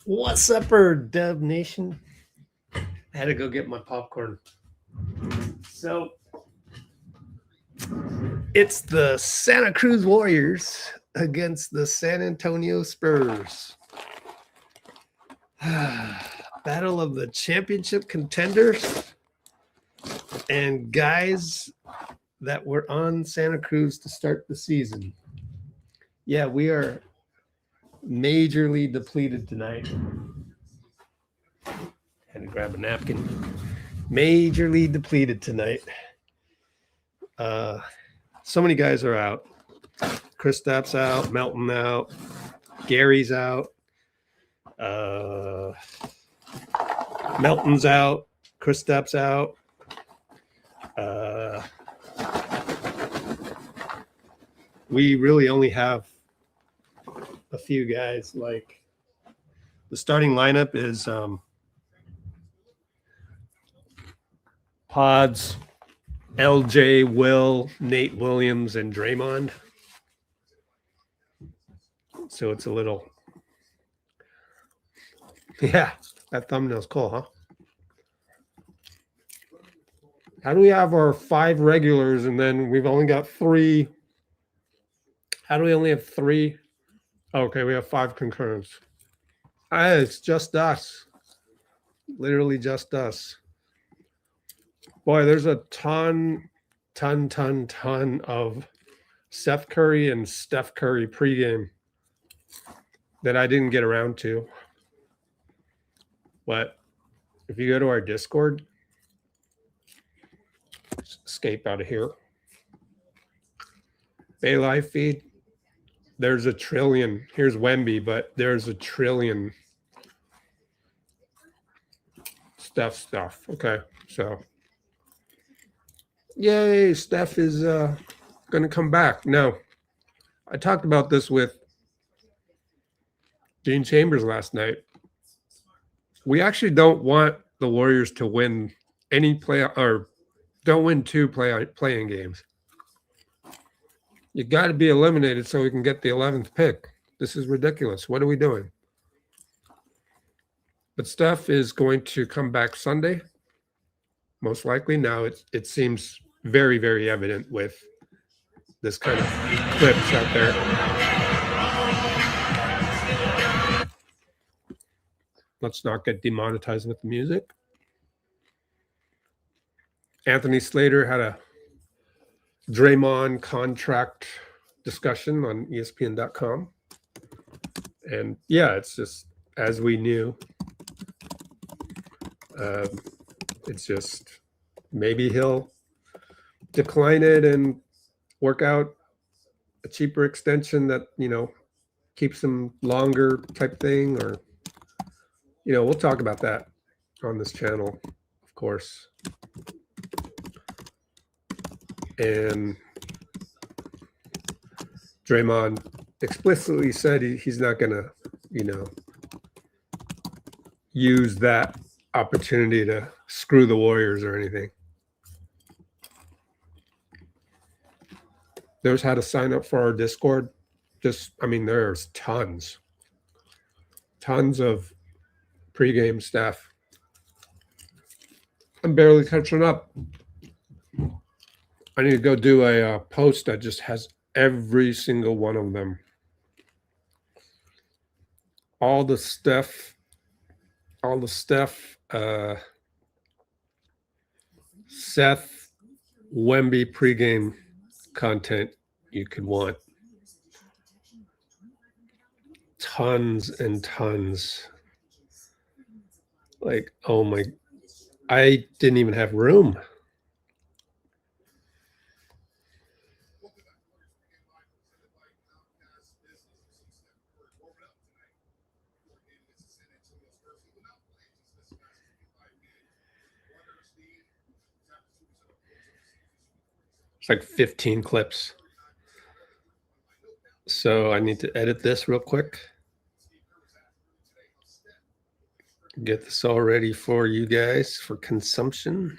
What's upper Dub Nation? I had to go get my popcorn. So it's the Santa Cruz Warriors against the San Antonio Spurs. Battle of the championship contenders and guys that were on Santa Cruz to start the season. Yeah, we are majorly depleted tonight. Had to grab a napkin. Majorly depleted tonight. So many guys are out. Kristaps out, Melton out, Gary's out, Melton's out, Kristaps out. We really only have a few guys. Like the starting lineup is Podz, LJ, Will, Nate Williams, and Draymond. So it's a little, yeah, that thumbnail's cool, huh? How do we have our 5 regulars and then we've only got 3? How do we only have 3? Okay, we have 5 concurrents. It's just us. Literally just us. Boy, there's a ton of Seth Curry and Steph Curry pregame that I didn't get around to. But if you go to our Discord, escape out of here. Bay Live feed, there's a trillion. Here's Wemby, but there's a trillion stuff. Okay, so yay, Steph is going to come back. No, I talked about this with Gene Chambers last night. We actually don't want the Warriors to win any play or don't win 2 playing games. You got to be eliminated so we can get the 11th pick. This is ridiculous. What are we doing? But Steph is going to come back Sunday, most likely. Now it seems very, very evident with this kind of clips out there. Let's not get demonetized with the music. Anthony Slater had a Draymond contract discussion on ESPN.com. And yeah, it's just as we knew. It's just maybe he'll decline it and work out a cheaper extension that, keeps him longer type thing. Or, we'll talk about that on this channel, of course. And Draymond explicitly said he's not going to, use that opportunity to screw the Warriors or anything. There's how to sign up for our Discord. There's tons of pregame stuff. I'm barely catching up. I need to go do a post that just has every single one of them. All the Steph, Seth, Wemby pregame content you could want. Tons and tons. Like, oh my, I didn't even have room. It's like 15 clips. So I need to edit this real quick. Get this all ready for you guys for consumption.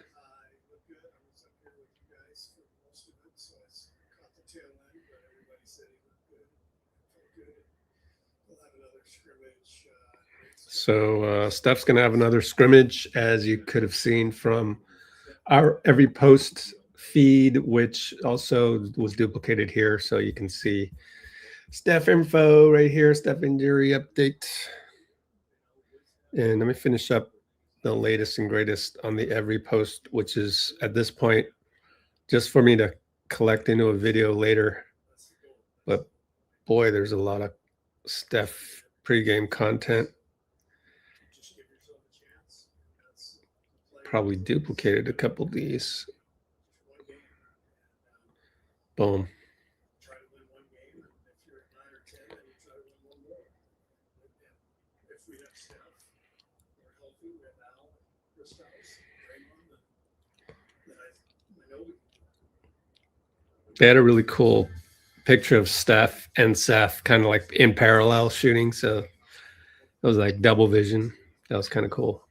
So Steph's going to have another scrimmage, as you could have seen from our every post feed, which also was duplicated here. So you can see Steph info right here, Steph injury update. And let me finish up the latest and greatest on the every post, which is at this point just for me to collect into a video later. But boy, there's a lot of Steph pregame content. Probably duplicated a couple of these. Boom. They had a really cool picture of Steph and Seth kind of like in parallel shooting. So it was like double vision. That was kind of cool.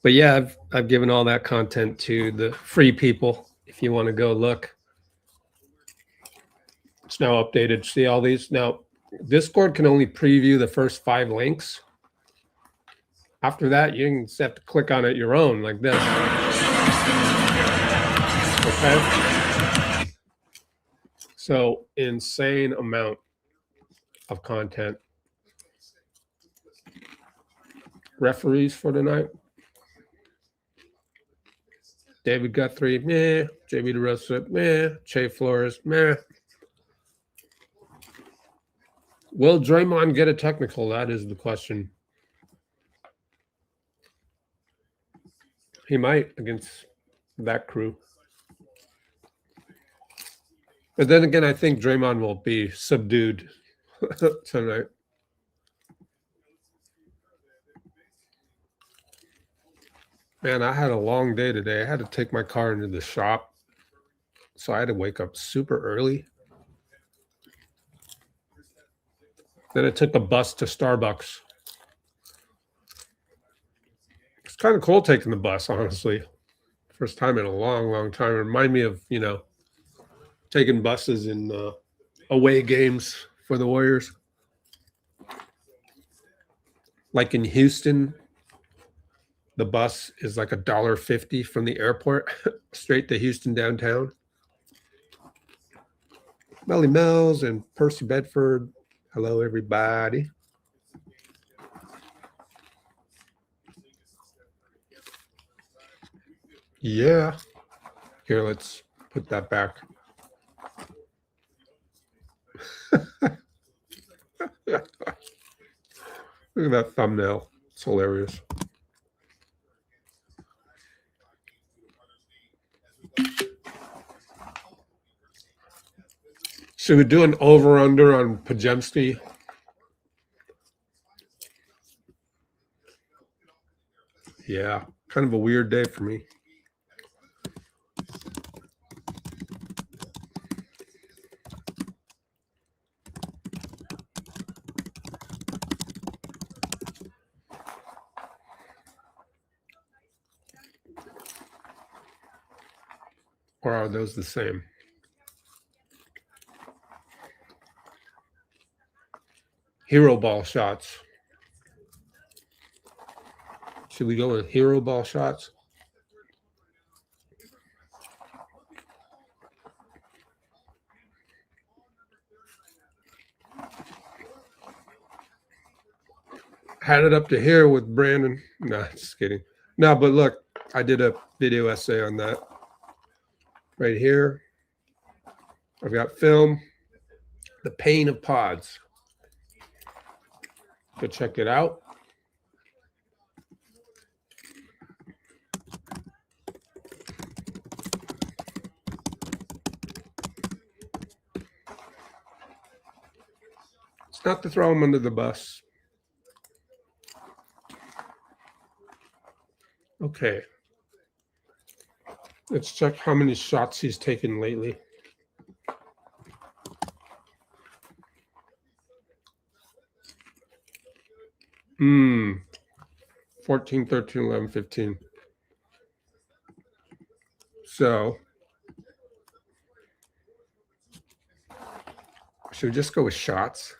But yeah, I've given all that content to the free people. If you want to go look, it's now updated. See all these now. Discord can only preview the first 5 links. After that, you can have to click on it your own like this. Okay. So insane amount of content. Referees for tonight. David Guthrie, meh. JB DeRosa, meh. Che Flores, meh. Will Draymond get a technical? That is the question. He might against that crew. But then again, I think Draymond will be subdued tonight. Man, I had a long day today. I had to take my car into the shop. So I had to wake up super early. Then I took the bus to Starbucks. It's kind of cool taking the bus, honestly. First time in a long, long time. It reminded me of, taking buses in away games for the Warriors. Like in Houston, the bus is like $1.50 from the airport straight to Houston downtown. Melly Mel's and Percy Bedford. Hello, everybody. Yeah. Here, let's put that back. Look at that thumbnail. It's hilarious. Should we do an over-under on Podziemski? Yeah, kind of a weird day for me. Or are those the same? Hero ball shots. Should we go with hero ball shots? Had it up to here with Brandon. Nah, just kidding. No, but look, I did a video essay on that. Right here, I've got film, The Pain of Podz. Go check it out. It's not to throw him under the bus. Okay. Let's check how many shots he's taken lately. Hmm. 14, 13, 11, 15. So, should we just go with shots?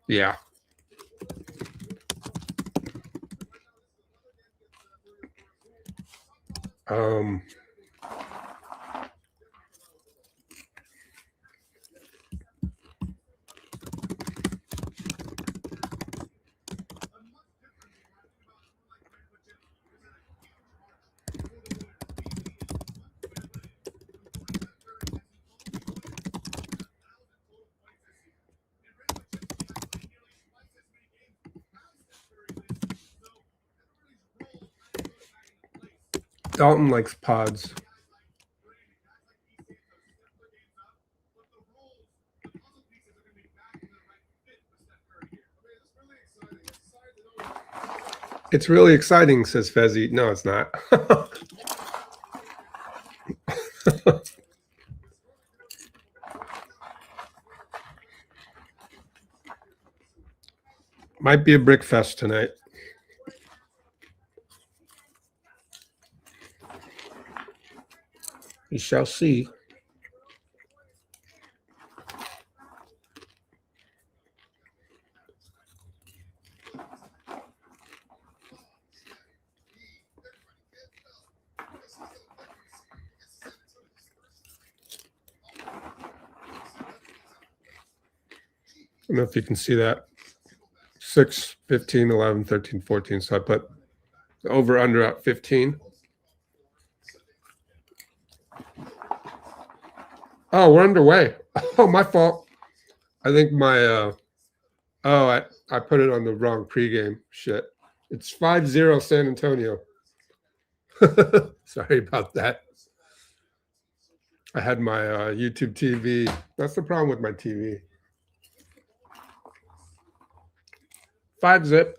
Yeah, Dalton likes Podz. It's really exciting, says Fezzi. No, it's not. Might be a brick fest tonight. We shall see. I don't know if you can see that. 6, 15, 11, 13, 14. So I put over under at 15. Oh, we're underway. Oh, my fault. I think my I put it on the wrong pregame. Shit. It's 5-0 San Antonio. Sorry about that. I had my YouTube TV. That's the problem with my TV. 5-zip.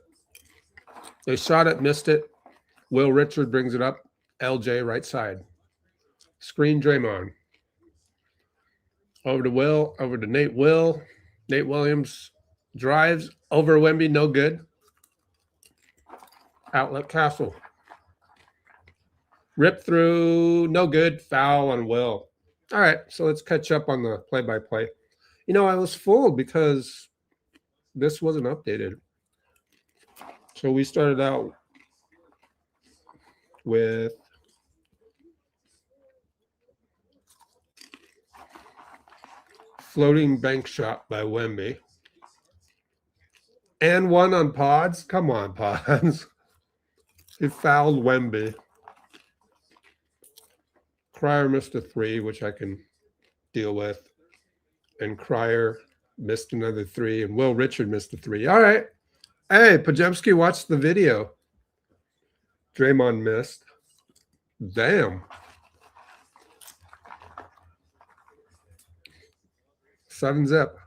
They shot it, missed it. Will Richard brings it up. LJ right side. Screen Draymond. Over to Will. Over to Nate Will. Nate Williams drives. Over Wemby, no good. Outlet Castle. Rip through, no good. Foul on Will. All right, so let's catch up on the play-by-play. You know, I was fooled because this wasn't updated. So we started out with floating bank shot by Wemby. And one on Podz. Come on, Podz. He fouled Wemby. Cryer missed a 3, which I can deal with. And Cryer missed another 3. And Will Richard missed a 3. All right. Hey, Podziemski watched the video. Draymond missed. Damn. 7-zip.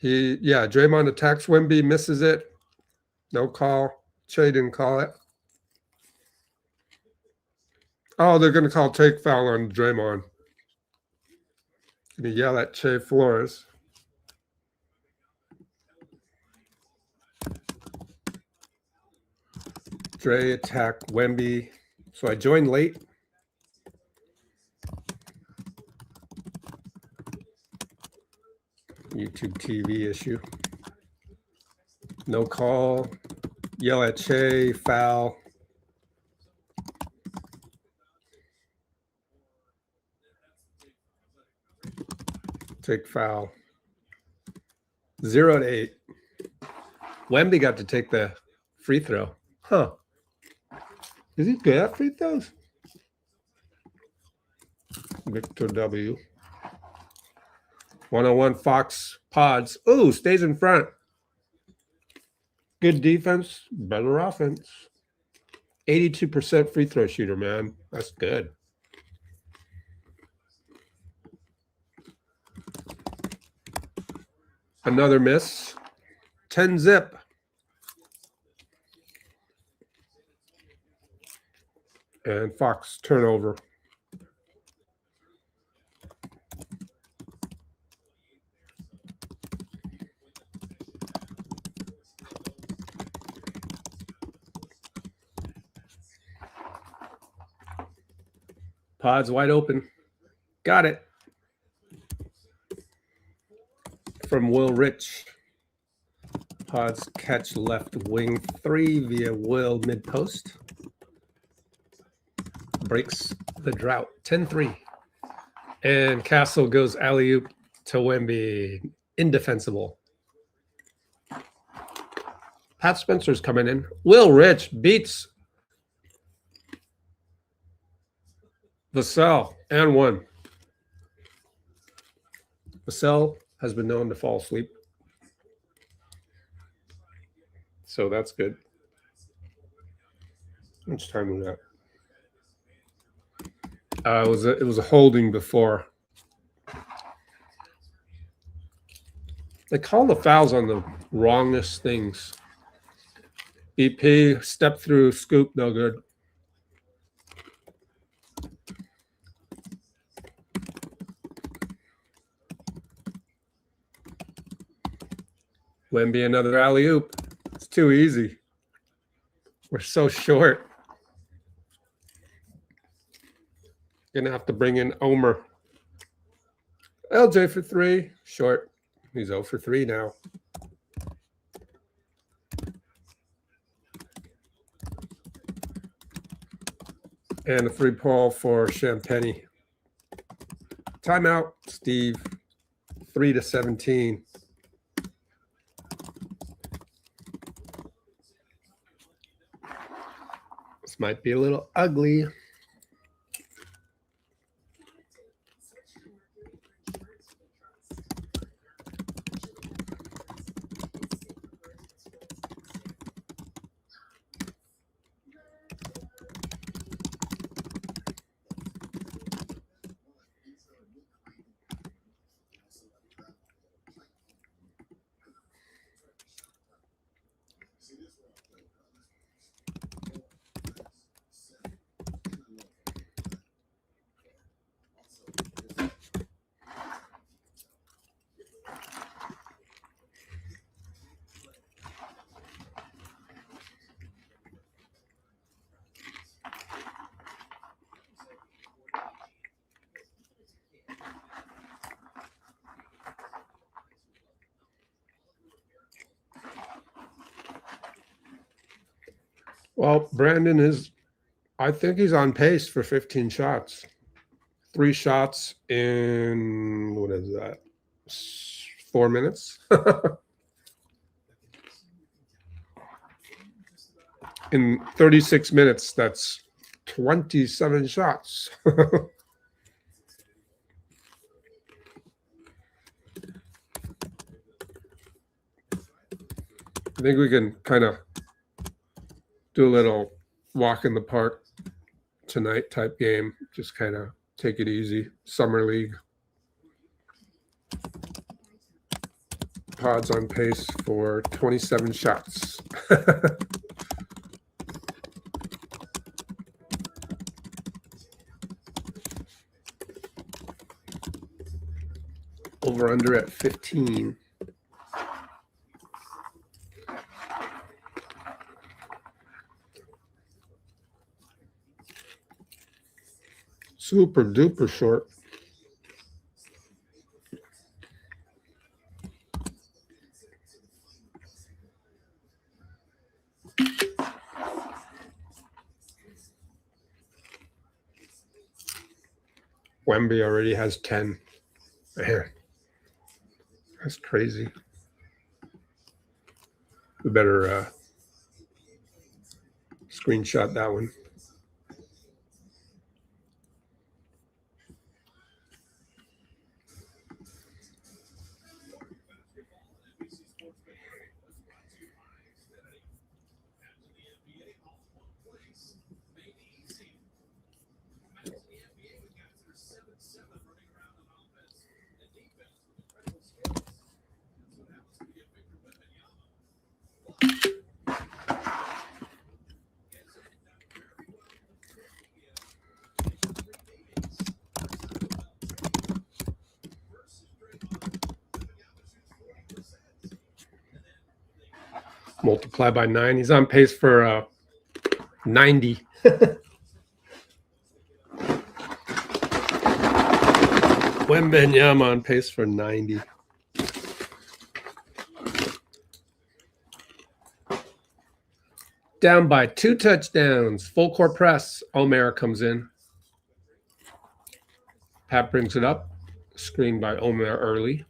Draymond attacks Wemby, misses it. No call. Che didn't call it. Oh, they're going to call take foul on Draymond. Going to yell at Che Flores. Dray attack Wemby. So I joined late. YouTube TV issue. No call. Yell at Che. Foul. Take foul. 0-8. Wemby got to take the free throw. Huh. Is he good at free throws? Victor W. 101 Fox Podz. Ooh, stays in front. Good defense, better offense. 82% free throw shooter, man. That's good. Another miss. 10-zip. And Fox turnover. Podz wide open. Got it. From Will Rich. Podz catch left wing 3 via Will mid post. Breaks the drought 10-3. And Castle goes alley-oop to Wemby. Indefensible. Pat Spencer's coming in. Will Rich beats Vassell and 1. Vassell has been known to fall asleep. So that's good. How much time was that? It was a holding before. They call the fouls on the wrongest things. BP, step through, scoop, no good. Wemby, another alley-oop. It's too easy. We're so short. Gonna have to bring in Omer. LJ for 3, short. He's 0 for 3 now. And a 3-ball for Champagne. Timeout, Steve. 3-17. This might be a little ugly. Well, Brandon is, I think he's on pace for 15 shots. 3 shots in, what is that, 4 minutes? In 36 minutes, that's 27 shots. I think we can kind of do a little walk in the park tonight type game. Just kind of take it easy. Summer league. Podz on pace for 27 shots. Over under at 15. Super duper short. Wemby already has 10. Man, that's crazy. We better screenshot that one. Multiply by 9. He's on pace for 90. Wembanyama on pace for 90. Down by 2 touchdowns. Full court press. Omer comes in. Pat brings it up. Screen by Omer early.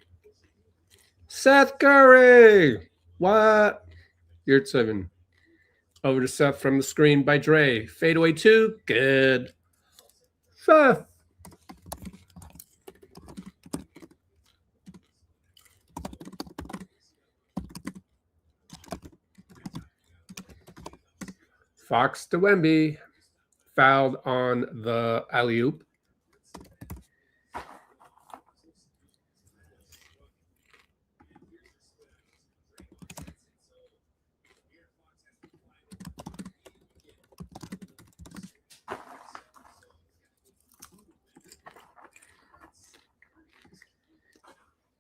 Seth Curry. What? You're at 7. Over to Seth from the screen by Dray. Fadeaway 2. Good. Seth. Fox to Wemby. Fouled on the alley-oop.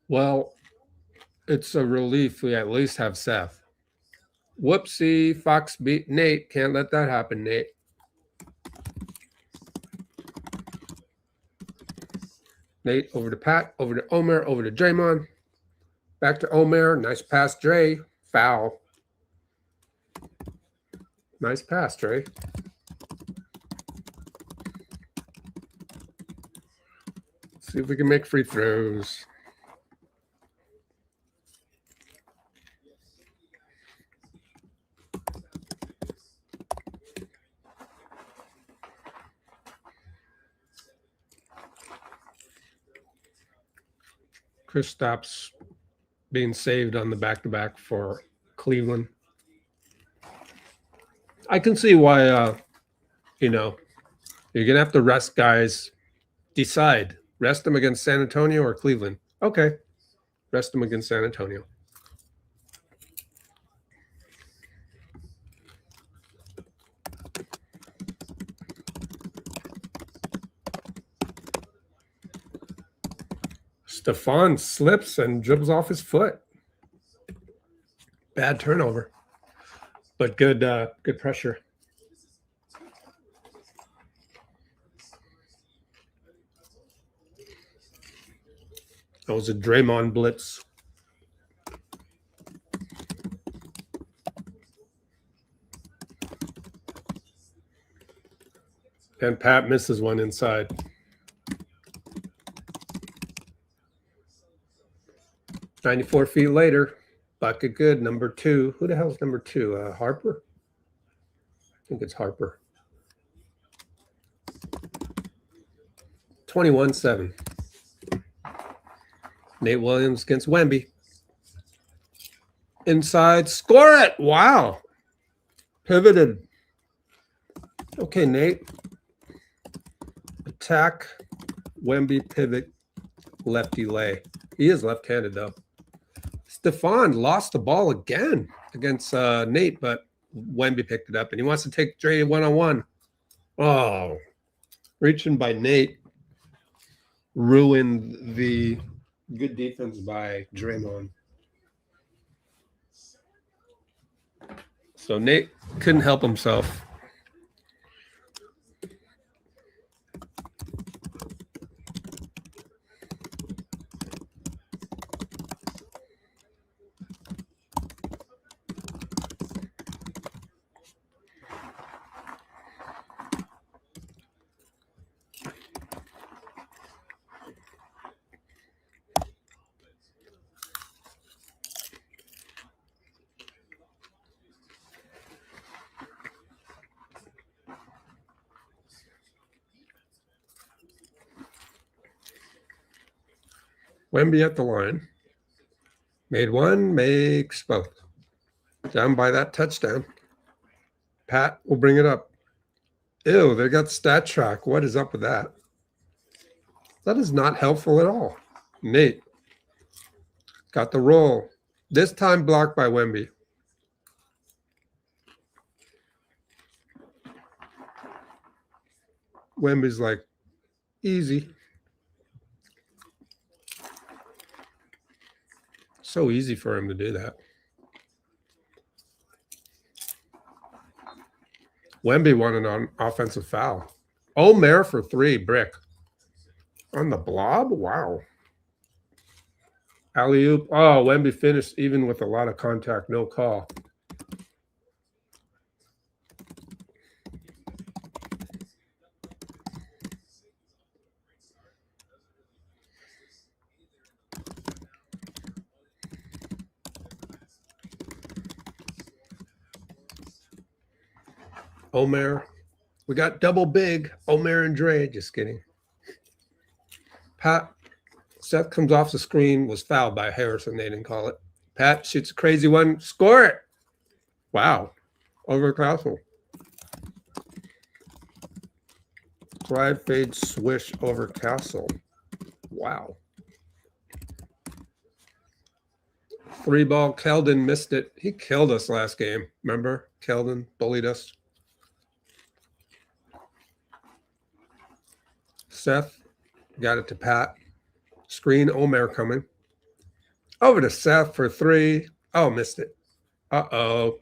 Well, it's a relief we at least have Seth. Whoopsie, Fox beat Nate. Can't let that happen, Nate. Nate over to Pat, over to Omer, over to Draymond. Back to Omer. Nice pass, Dray. Foul. Nice pass, Dray. See if we can make free throws. Chris stops being saved on the back-to-back for Cleveland. I can see why, you're going to have to rest guys. Decide. Rest them against San Antonio or Cleveland. Okay. Rest them against San Antonio. Stephon slips and dribbles off his foot. Bad turnover, but good pressure. That was a Draymond blitz. And Pat misses one inside. "94 feet later, bucket good, number 2. Who the hell's number 2? Harper? I think it's Harper. 21-7. Nate Williams against Wemby. Inside, score it! Wow. Pivoted. Okay, Nate. Attack, Wemby, pivot, lefty lay. He is left-handed, though. Stephon lost the ball again against Nate, but Wemby picked it up, and he wants to take Dray one-on-one. Oh, reaching by Nate ruined the good defense by Draymond. So Nate couldn't help himself. Wemby at the line. Made one, makes both. Down by that touchdown. Pat will bring it up. Ew, they got stat track. What is up with that? That is not helpful at all. Nate got the roll. This time blocked by Wemby. Wemby's like, easy. So easy for him to do that. Wemby won an offensive foul. Omer for 3, brick. On the blob? Wow. Alley-oop. Oh, Wemby finished even with a lot of contact, no call. Omer. We got double big. Omer and Dray. Just kidding. Pat. Seth comes off the screen. Was fouled by Harrison. They didn't call it. Pat shoots a crazy one. Score it. Wow. Over Castle. Drive, fade, swish over Castle. Wow. 3-ball. Keldon missed it. He killed us last game. Remember? Keldon bullied us. Seth got it to Pat. Screen. Omer coming. Over to Seth for 3. Oh, missed it. Uh-oh.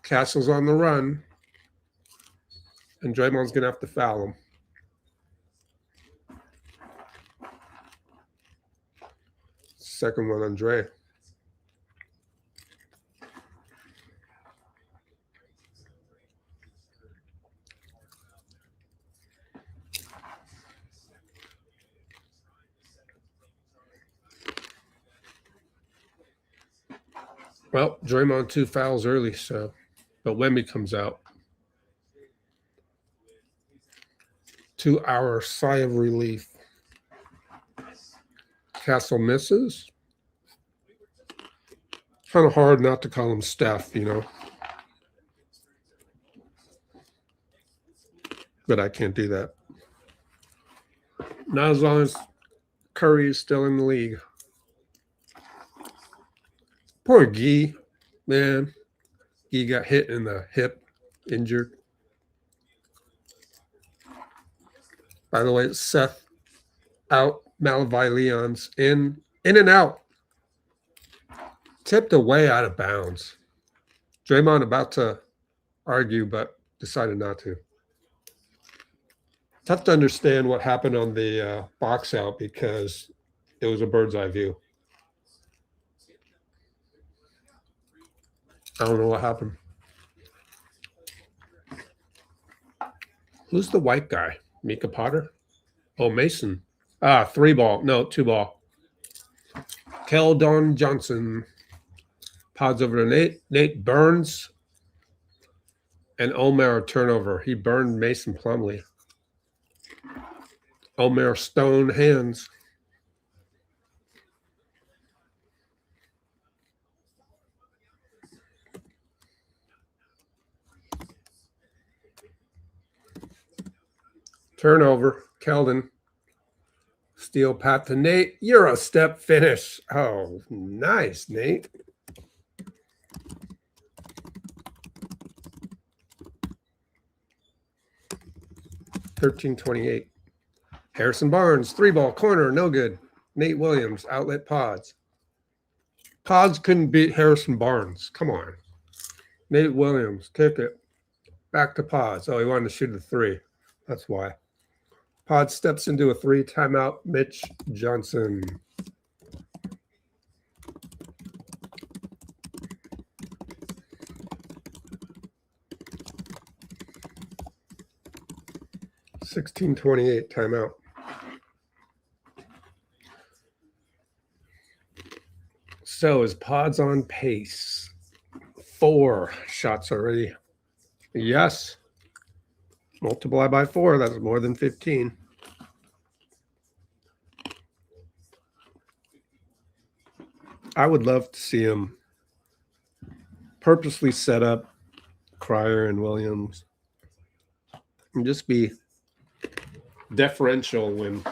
Castle's on the run. And Draymond's going to have to foul him. Second one on Dray. Well, Draymond 2 fouls early, so but Wemby comes out. 2-hour sigh of relief. Castle misses. Kind of hard not to call him Steph, you know. But I can't do that. Not as long as Curry is still in the league. Poor Gee, man. Gee got hit in the hip, injured. By the way, Seth out. Malavi Leon's in and out. Tipped away out of bounds. Draymond about to argue, but decided not to. Tough to understand what happened on the box out because it was a bird's eye view. I don't know what happened. Who's the white guy? Mika Potter? Oh, Mason. 3-ball. No, 2-ball. Keldon Johnson. Podz over to Nate. Nate burns. And Omer turnover. He burned Mason Plumlee. Omer stone hands. Turnover. Keldon. Steal Pat to Nate. Euro step finish. Oh, nice, Nate. $13.28. Harrison Barnes, 3-ball, corner, no good. Nate Williams, outlet Podz. Podz couldn't beat Harrison Barnes. Come on. Nate Williams, kick it. Back to Podz. Oh, he wanted to shoot a 3. That's why. Podz steps into a 3. Timeout, Mitch Johnson. $16.28, timeout. So is Podz on pace? 4 shots already. Yes. Multiply by 4, that's more than 15. I would love to see him purposely set up Cryer and Williams and just be deferential when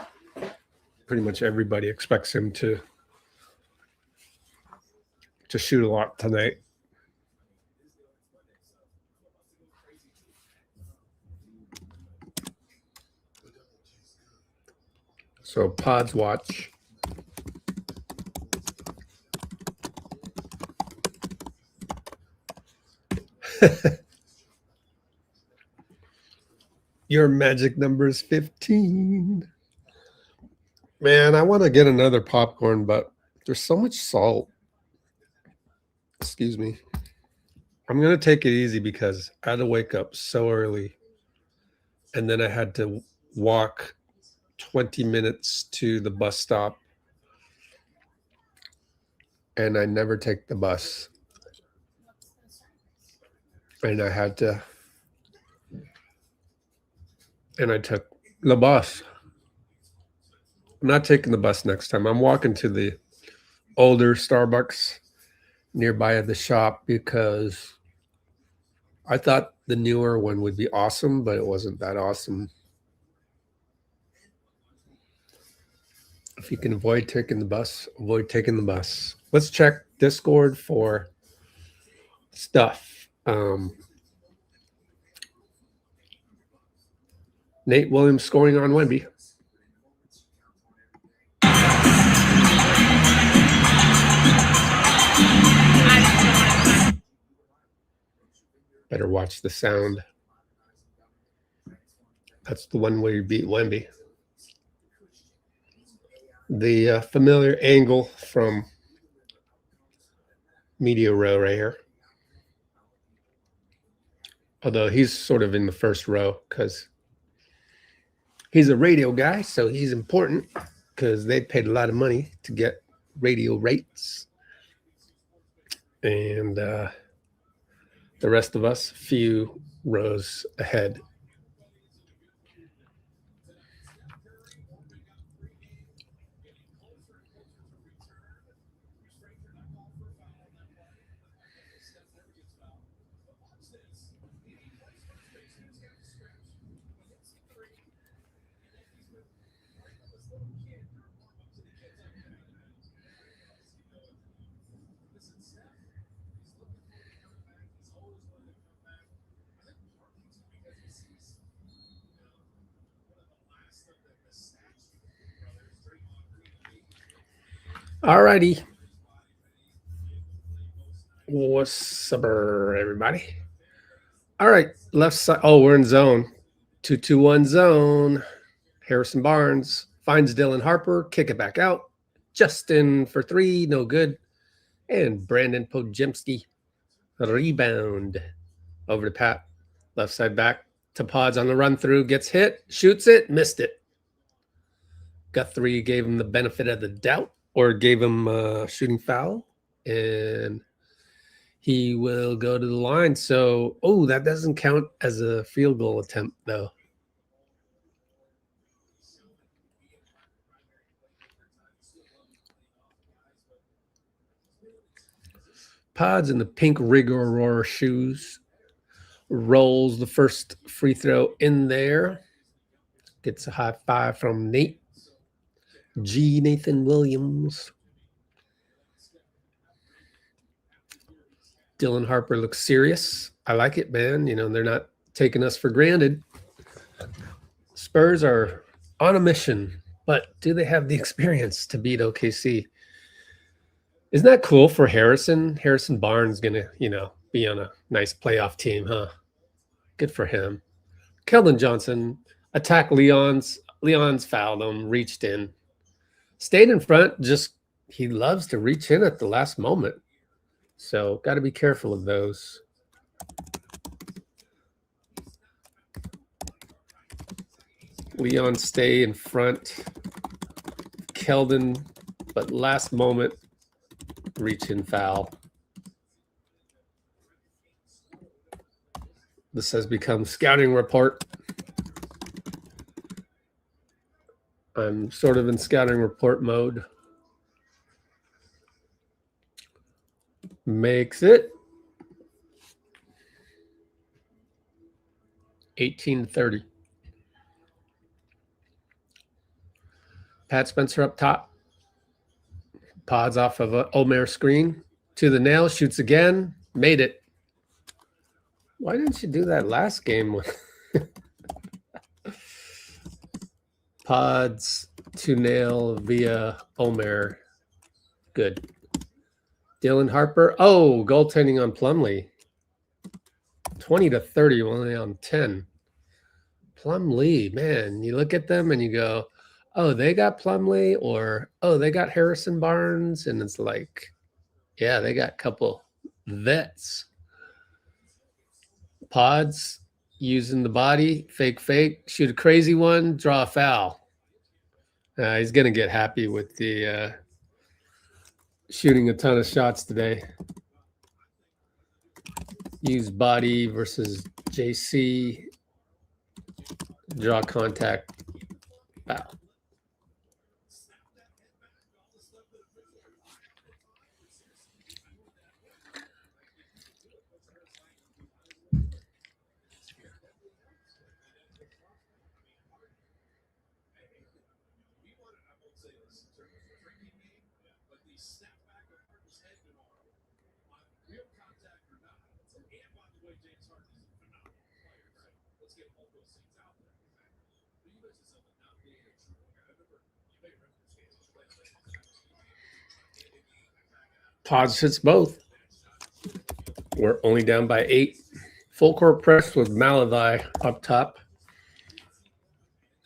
pretty much everybody expects him to shoot a lot tonight. So Podz watch. Your magic number is 15. Man, I want to get another popcorn, but there's so much salt. Excuse me. I'm going to take it easy because I had to wake up so early. And then I had to walk 20 minutes to the bus stop. And I never take the bus. And I had to And I took the bus. I'm not taking the bus next time. I'm walking to the older Starbucks nearby the shop because I thought the newer one would be awesome, but it wasn't that awesome. If you can avoid taking the bus, avoid taking the bus. Let's check Discord for stuff. Nate Williams scoring on Wemby. Better watch the sound. That's the one where you beat Wemby. The familiar angle from media row right here. Although he's sort of in the first row because he's a radio guy, so he's important because they paid a lot of money to get radio rates. And the rest of us, a few rows ahead. All righty. What's up, everybody? All right, left side. Oh, we're in zone. 2-2-1 zone. Harrison Barnes finds Dylan Harper, kick it back out. Justin for three, no good. And Brandin Podziemski, rebound over to Pat. Left side back to Podz on the run through, gets hit, shoots it, missed it. Guthrie gave him the benefit of the doubt or gave him a shooting foul. And he will go to the line. So, that doesn't count as a field goal attempt, though. Podz in the pink Rigor shoes rolls the first free throw in there. Gets a high five from Nate. G. Nathan Williams. Dylan Harper looks serious. I like it, man. You know, they're not taking us for granted. Spurs are on a mission, but do they have the experience to beat OKC? Isn't that cool for Harrison? Harrison Barnes going to, be on a nice playoff team, huh? Good for him. Keldon Johnson attacked Leon's fouled him, reached in. Stayed in front, he loves to reach in at the last moment. So got to be careful of those. Leon stay in front. Keldon, but last moment, reach in foul. This has become scouting report. I'm sort of in scouting report mode. Makes it 18-30. Pat Spencer up top. Podz off of an Omer screen. To the nail, shoots again. Made it. Why didn't you do that last game? Podz to nail via Omer. Good. Dylan Harper. Oh, goaltending on Plumlee. 20-30, only on 10. Plumlee, man, you look at them and you go, oh, they got Plumlee, or, oh, they got Harrison Barnes. And it's like, yeah, they got a couple vets. Podz using the body, fake, shoot a crazy one, draw a foul. He's going to get happy with the shooting a ton of shots today. Use body versus JC. Draw contact. Foul. Podz hits both. We're only down by 8. Full court press with Malavi up top.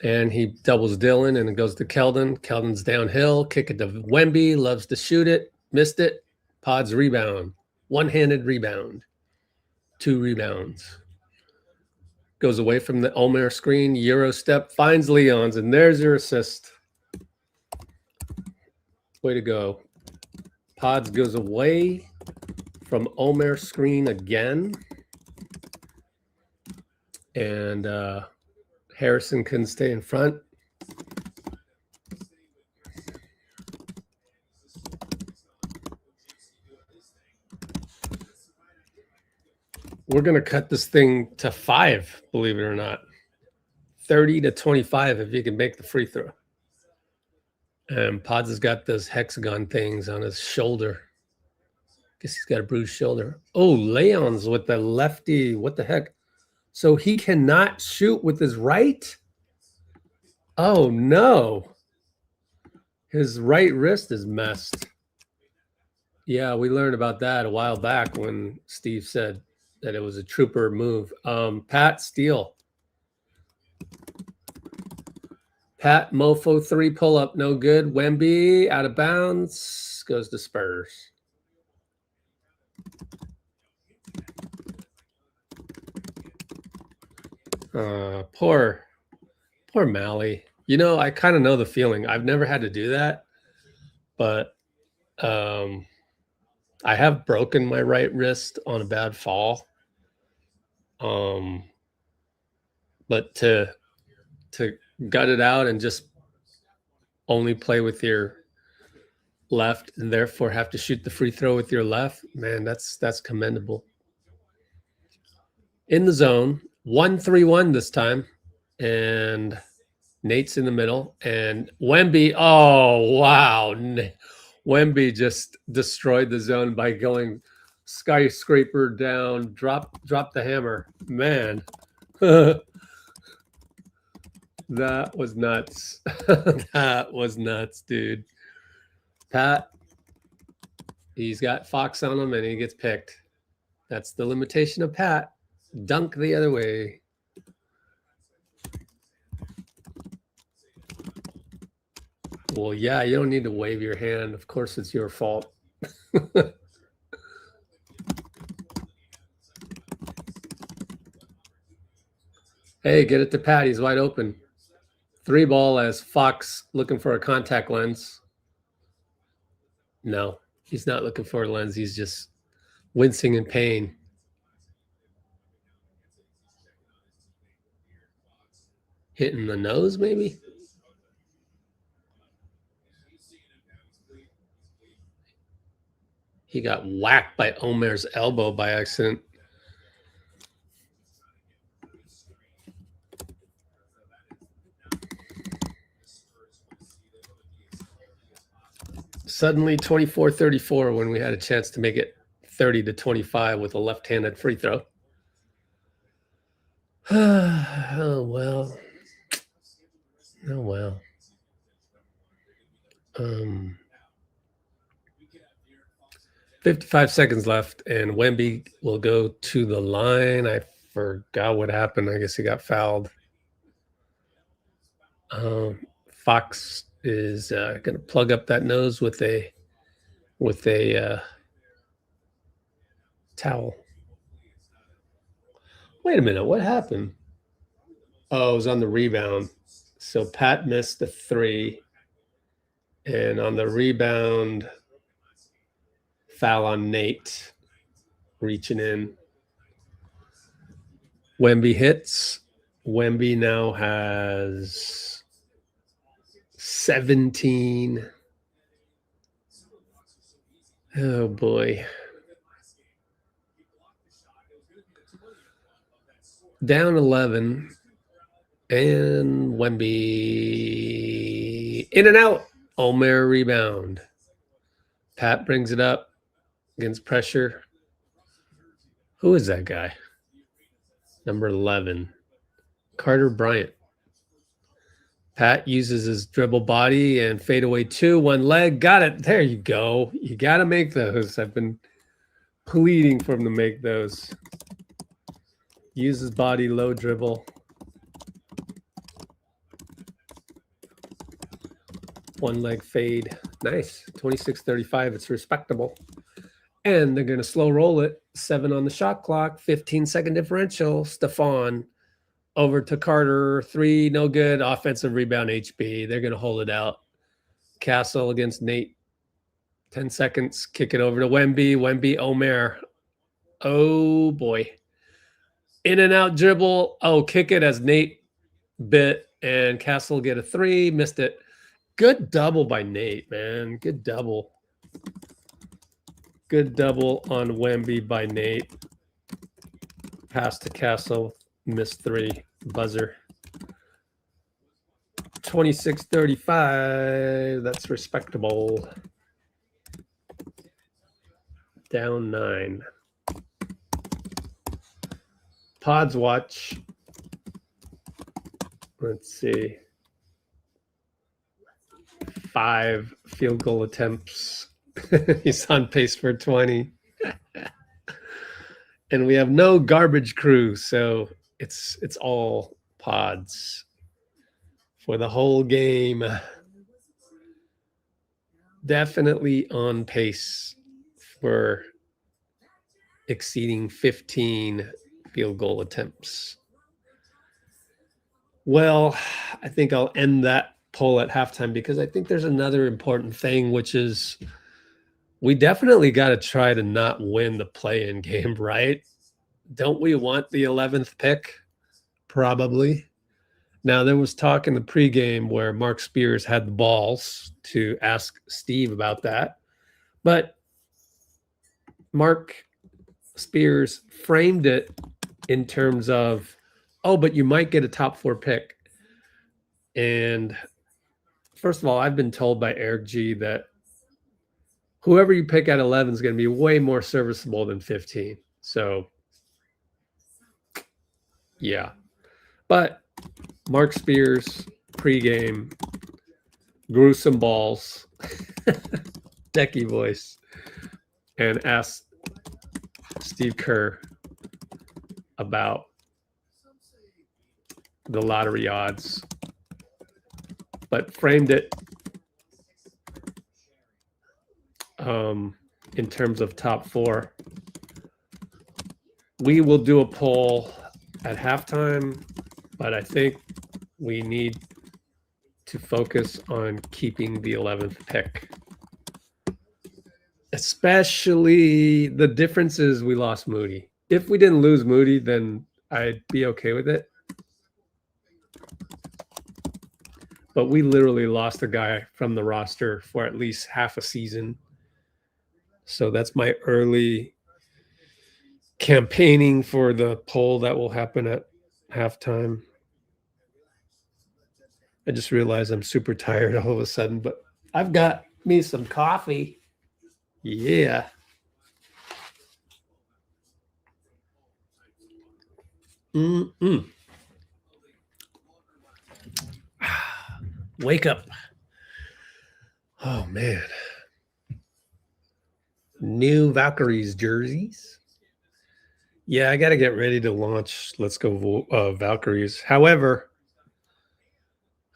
And he doubles Dylan and it goes to Keldon. Keldon's downhill. Kick it to Wemby. Loves to shoot it. Missed it. Podz rebound. One-handed rebound. 2 rebounds. Goes away from the Omer screen. Euro step. Finds Leon's. And there's your assist. Way to go. Podz goes away from Omer screen again. And Harrison can stay in front. We're going to cut this thing to 5, believe it or not. 30-25 if you can make the free throw. And Podz has got those hexagon things on his shoulder. Guess he's got a bruised shoulder. Oh, Leon's with the lefty. What the heck? So he cannot shoot with his right? Oh, no. His right wrist is messed. Yeah, we learned about that a while back when Steve said that it was a trooper move. Pat steal. Pat Mofo 3 pull-up, no good. Wemby out of bounds. Goes to Spurs. Poor Mally. You know, I kind of know the feeling. I've never had to do that, but I have broken my right wrist on a bad fall. But to gut it out and just only play with your left and therefore have to shoot the free throw with your left, man, that's commendable. In the zone, 1-3-1 this time, and Nate's in the middle, and Wemby, oh, wow. Wemby just destroyed the zone by going skyscraper down, drop the hammer. Man, that was nuts. That was nuts, dude. Pat, he's got Fox on him, and he gets picked. That's the limitation of Pat. Dunk the other way. Well, yeah, you don't need to wave your hand. Of course, it's your fault. Hey, get it to Pat. He's wide open. 3 ball as Fox looking for a contact lens. No, he's not looking for a lens. He's just wincing in pain. Hitting the nose, maybe? He got whacked by Omer's elbow by accident. Suddenly 24-34 when we had a chance to make it 30-25 with a left-handed free throw. Oh, well. Oh, well. 55 seconds left, and Wemby will go to the line. I forgot what happened. I guess he got fouled. Fox is going to plug up that nose with a towel. Wait a minute. What happened? Oh, it was on the rebound. So Pat missed the 3. And on the rebound, foul on Nate. Reaching in. Wemby hits. Wemby now has 17. Oh, boy. Down 11. And Wemby in and out. Omer rebound. Pat brings it up against pressure. Who is that guy? Number 11. Carter Bryant. Pat uses his dribble body and fadeaway 2, one leg. Got it. There you go. You got to make those. I've been pleading for him to make those. Use his body, low dribble. One leg fade. Nice. 26-35. It's respectable. And they're going to slow roll it. 7 on the shot clock. 15-second differential. Stephon over to Carter. 3, no good. Offensive rebound, HB. They're going to hold it out. Castle against Nate. 10 seconds. Kick it over to Wemby. Wemby, Omer. Oh, boy. In and out dribble. Oh, kick it as Nate bit. And Castle get a 3. Missed it. Good double by Nate, man. Good double. Good double on Wemby by Nate. Pass to Castle. Missed 3. Buzzer. 26-35. That's respectable. Down 9. Podz watch. Let's see. 5 field goal attempts. He's on pace for 20. And we have no garbage crew, so it's all Podz for the whole game. Definitely on pace for exceeding 15 field goal attempts. Well, I think I'll end that poll at halftime because I think there's another important thing, which is we definitely got to try to not win the play-in game, right? Don't we want the 11th pick? Probably. Now, there was talk in the pregame where Mark Spears had the balls to ask Steve about that. But Mark Spears framed it in terms of, oh, but you might get a top 4 pick. And first of all, I've been told by Eric G that whoever you pick at 11 is going to be way more serviceable than 15. So, yeah. But Mark Spears, pregame, gruesome balls, Decky voice, and asked Steve Kerr about the lottery odds, but framed it in terms of top 4. We will do a poll at halftime, but I think we need to focus on keeping the 11th pick. Especially the difference is we lost Moody. If we didn't lose Moody, then I'd be okay with it. But we literally lost a guy from the roster for at least half a season. So that's my early campaigning for the poll that will happen at halftime. I just realized I'm super tired all of a sudden, but I've got me some coffee. Yeah. Wake up. Oh, man. New Valkyries jerseys. Yeah, I got to get ready to launch Let's Go Valkyries. However,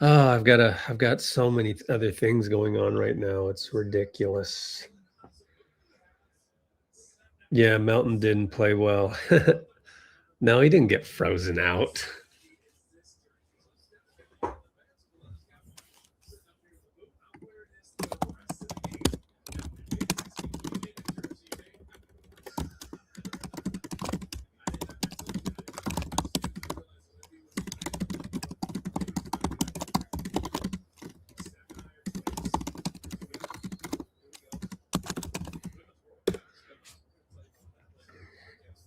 I've got so many other things going on right now. It's ridiculous. Yeah, Melton didn't play well. No, he didn't get frozen out.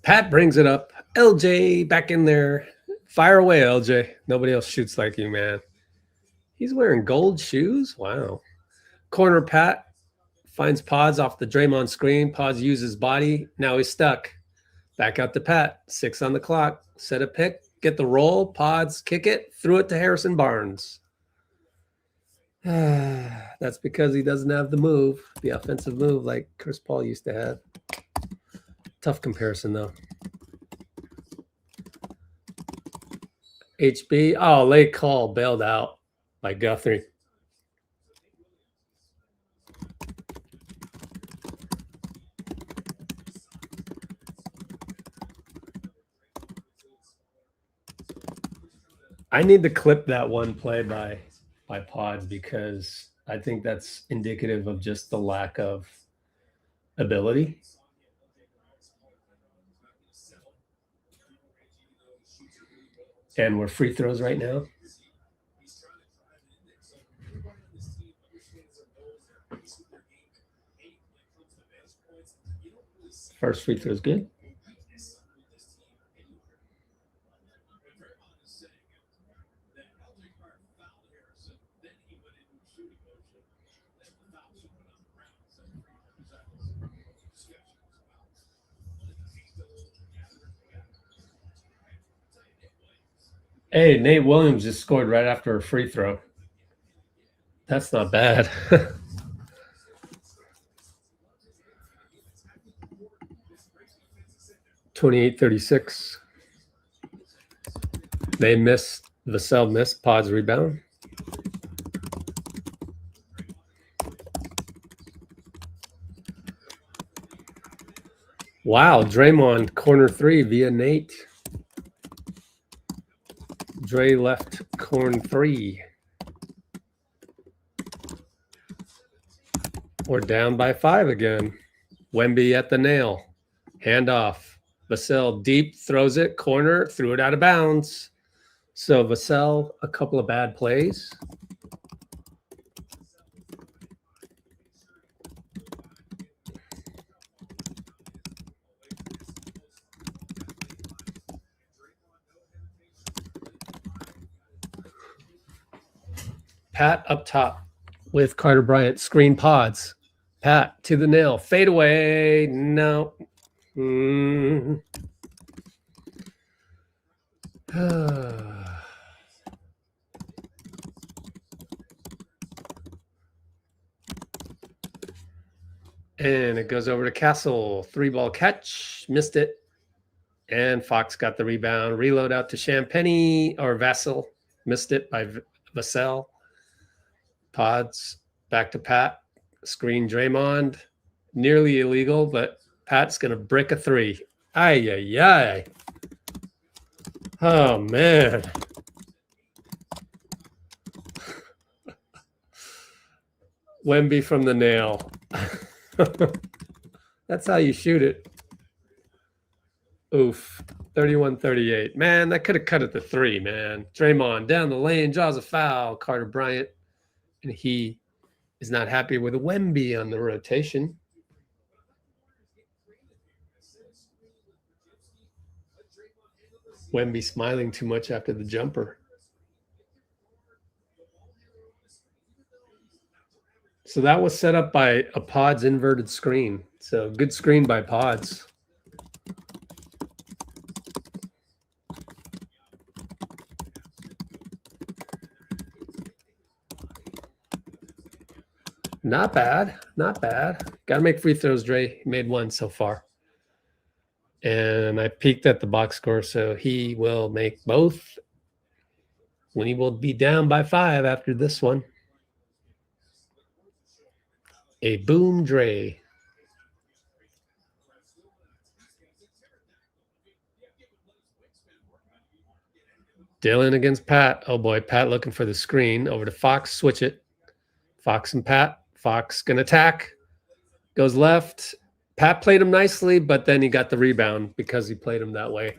Pat brings it up. LJ back in there. Fire away, LJ. Nobody else shoots like you, man. He's wearing gold shoes? Wow. Corner Pat finds Podz off the Draymond screen. Podz uses body. Now he's stuck. Back out to Pat. 6 on the clock. Set a pick. Get the roll. Podz kick it. Threw it to Harrison Barnes. That's because he doesn't have the move, the offensive move like Chris Paul used to have. Tough comparison, though. HB. Oh, late call. Bailed out by Guthrie. I need to clip that one play by Podz because I think that's indicative of just the lack of ability. And we're free throws right now. First free throw is good. Hey, Nate Williams just scored right after a free throw. That's not bad. 28-36. They missed. Vassell missed. Podz rebound. Wow, Draymond corner 3 via Nate. Dray left corner 3. We're down by 5 again. Wemby at the nail. Handoff. Vassell deep, throws it, corner, threw it out of bounds. So Vassell, a couple of bad plays. Pat up top with Carter Bryant. Screen Podz. Pat to the nail. Fade away. No. And it goes over to Castle. 3-ball catch. Missed it. And Fox got the rebound. Reload out to Champagny or Vassell. Missed it by Vassell. Podz back to Pat. Screen Draymond. Nearly illegal, but Pat's going to brick a 3. Ay. Oh, man. Wemby from the nail. That's how you shoot it. Oof. 31-38. Man, that could have cut it to 3, man. Draymond down the lane, draws a foul. Carter Bryant. And he is not happy with Wemby on the rotation. Wemby smiling too much after the jumper. So that was set up by a Podz inverted screen. So good screen by Podz. Not bad. Got to make free throws, Dray. He made 1 so far. And I peeked at the box score, so he will make both when he will be down by 5 after this one. A boom Dray. Dylan against Pat. Oh, boy. Pat looking for the screen. Over to Fox. Switch it. Fox and Pat. Fox going to attack. Goes left. Pat played him nicely, but then he got the rebound because he played him that way.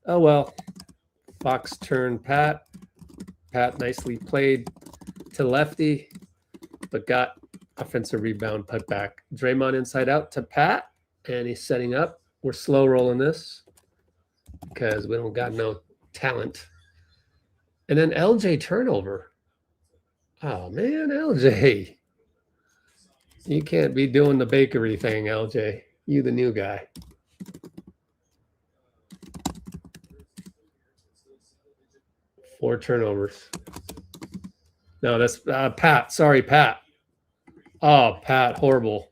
Oh, well. Fox turned Pat. Pat nicely played to lefty, but got offensive rebound put back. Draymond inside out to Pat, and he's setting up. We're slow rolling this because we don't got no talent. And then LJ turnover. Oh, man, LJ. You can't be doing the bakery thing, LJ. You the new guy. Four turnovers. No, that's Pat. Sorry, Pat. Oh, Pat, horrible.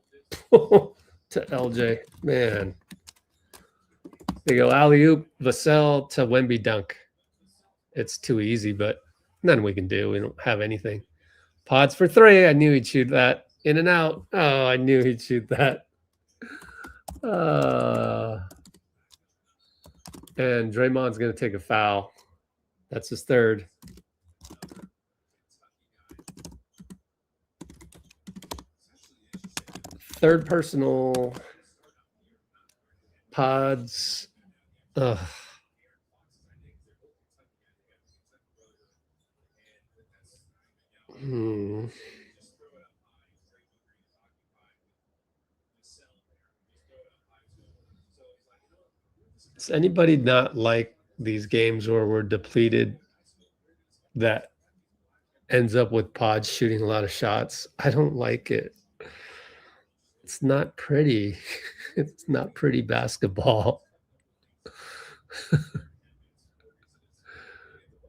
To LJ. Man. They go alley-oop, Vassell to Wemby dunk. It's too easy, but nothing we can do. We don't have anything. Podz for three. I knew he'd shoot that. In and out. Oh, I knew he'd shoot that. And Draymond's going to take a foul. That's his third. Third personal. Podz. Ugh. Does anybody not like these games where we're depleted that ends up with Podz shooting a lot of shots? I don't like it. It's not pretty. It's not pretty basketball.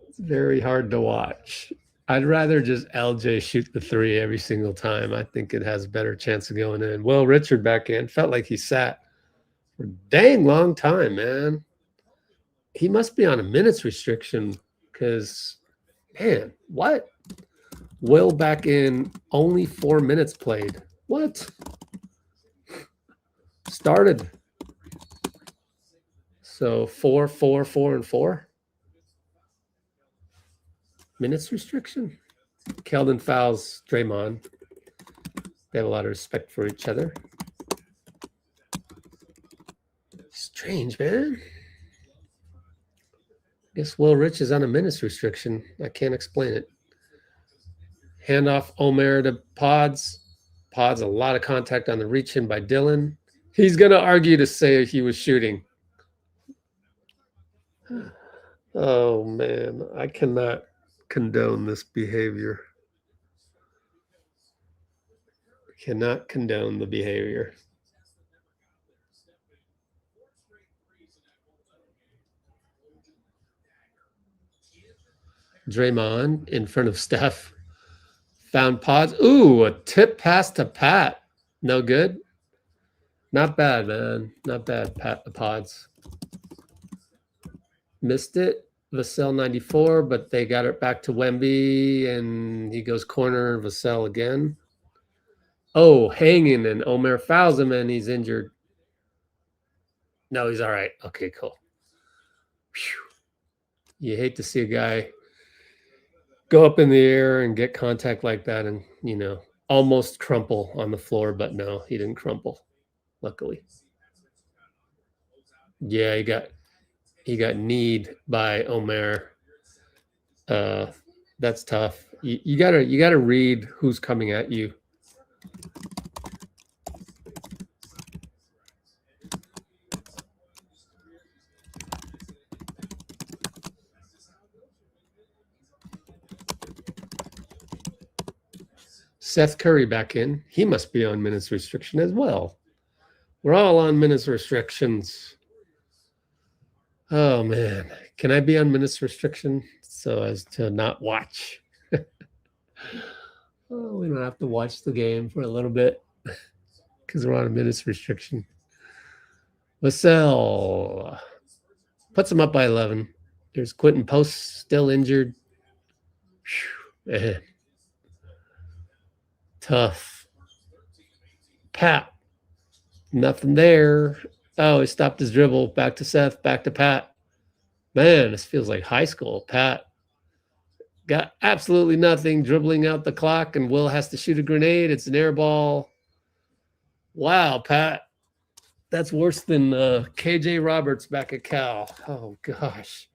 It's very hard to watch. I'd rather just LJ shoot the three every single time. I think it has a better chance of going in. Will Richard back in. Felt like he sat for a dang long time, man. He must be on a minutes restriction because, man, what? Will back in, only 4 minutes played. What? Started. So 4, 4, 4, and 4. Minutes restriction. Keldon fouls Draymond. They have a lot of respect for each other. Strange, man. Guess Will Rich is on a minutes restriction. I can't explain it. Handoff Omer to Podz. Podz, a lot of contact on the reach in by Dylan. He's going to argue to say he was shooting. Oh, man. I cannot condone this behavior. Cannot condone the behavior. Draymond in front of Steph. Found Podz. Ooh, a tip pass to Pat. No good. Not bad, man. Not bad, Pat Podz. Missed it. Vassell 94, but they got it back to Wemby, and he goes corner. Vassell again. Oh, hanging, and Omer fouls him, and he's injured. No, he's all right. Okay, cool. Whew. You hate to see a guy go up in the air and get contact like that and, you know, almost crumple on the floor, but no, he didn't crumple, luckily. Yeah, he got kneed by Omer. That's tough. You gotta read who's coming at you. Seth Curry back in. He must be on minutes restriction as well. We're all on minutes restrictions. Oh, man. Can I be on minutes restriction so as to not watch? Oh, we don't have to watch the game for a little bit because we're on a minutes restriction. Vassell puts him up by 11. There's Quentin Post still injured. Whew, man. Tough. Pat. Nothing there. Oh, he stopped his dribble. Back to Seth. Back to Pat. Man, this feels like high school. Pat got absolutely nothing, dribbling out the clock, and Will has to shoot a grenade. It's an air ball. Wow, Pat. That's worse than KJ Roberts back at Cal. Oh, gosh.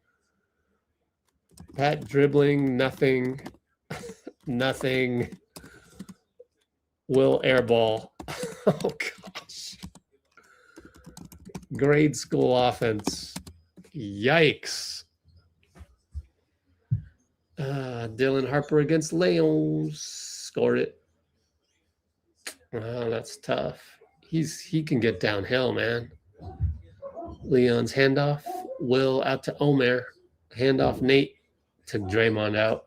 Pat dribbling, nothing. Nothing. Will airball. Oh, gosh. Grade school offense. Yikes. Dylan Harper against Leons. Scored it. Oh, that's tough. He can get downhill, man. Leon's handoff. Will out to Omer. Handoff Nate to Draymond out.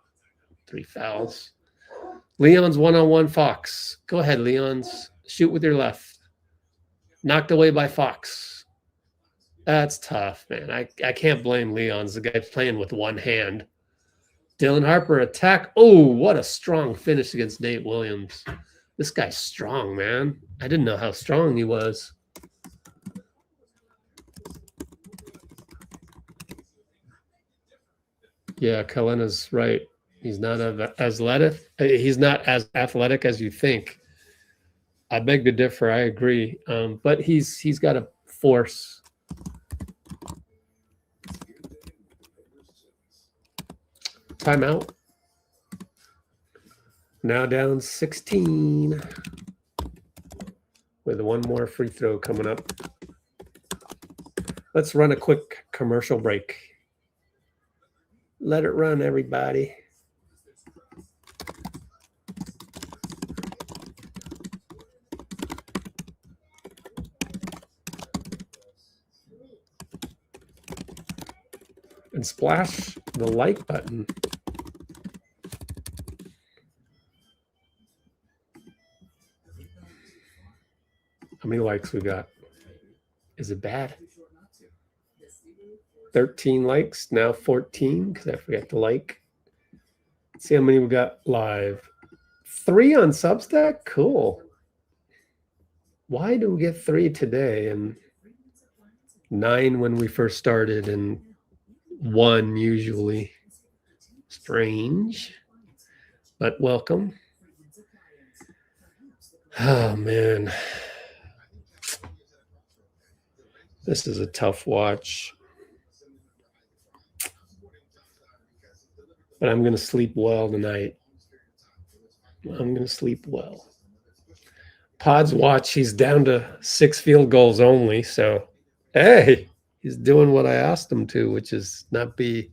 3 fouls. Leon's one-on-one Fox. Go ahead, Leon's. Shoot with your left. Knocked away by Fox. That's tough, man. I can't blame Leon's. The guy's playing with one hand. Dylan Harper attack. Oh, what a strong finish against Nate Williams. This guy's strong, man. I didn't know how strong he was. Yeah, Kalena's right. He's not as athletic. He's not as athletic as you think. I beg to differ. I agree. But he's got a force. Timeout. Now down 16 with one more free throw coming up. Let's run a quick commercial break. Let it run, everybody. And splash the like button. How many likes we got? Is it bad? 13 likes, now 14, because I forgot to like. Let's see how many we got live. 3 on Substack? Cool. Why do we get 3 today and 9 when we first started and 1 usually? Strange, but welcome. Oh, man. This is a tough watch. But I'm going to sleep well tonight. I'm going to sleep well. Podz watch, he's down to 6 field goals only. So, hey, he's doing what I asked him to, which is not be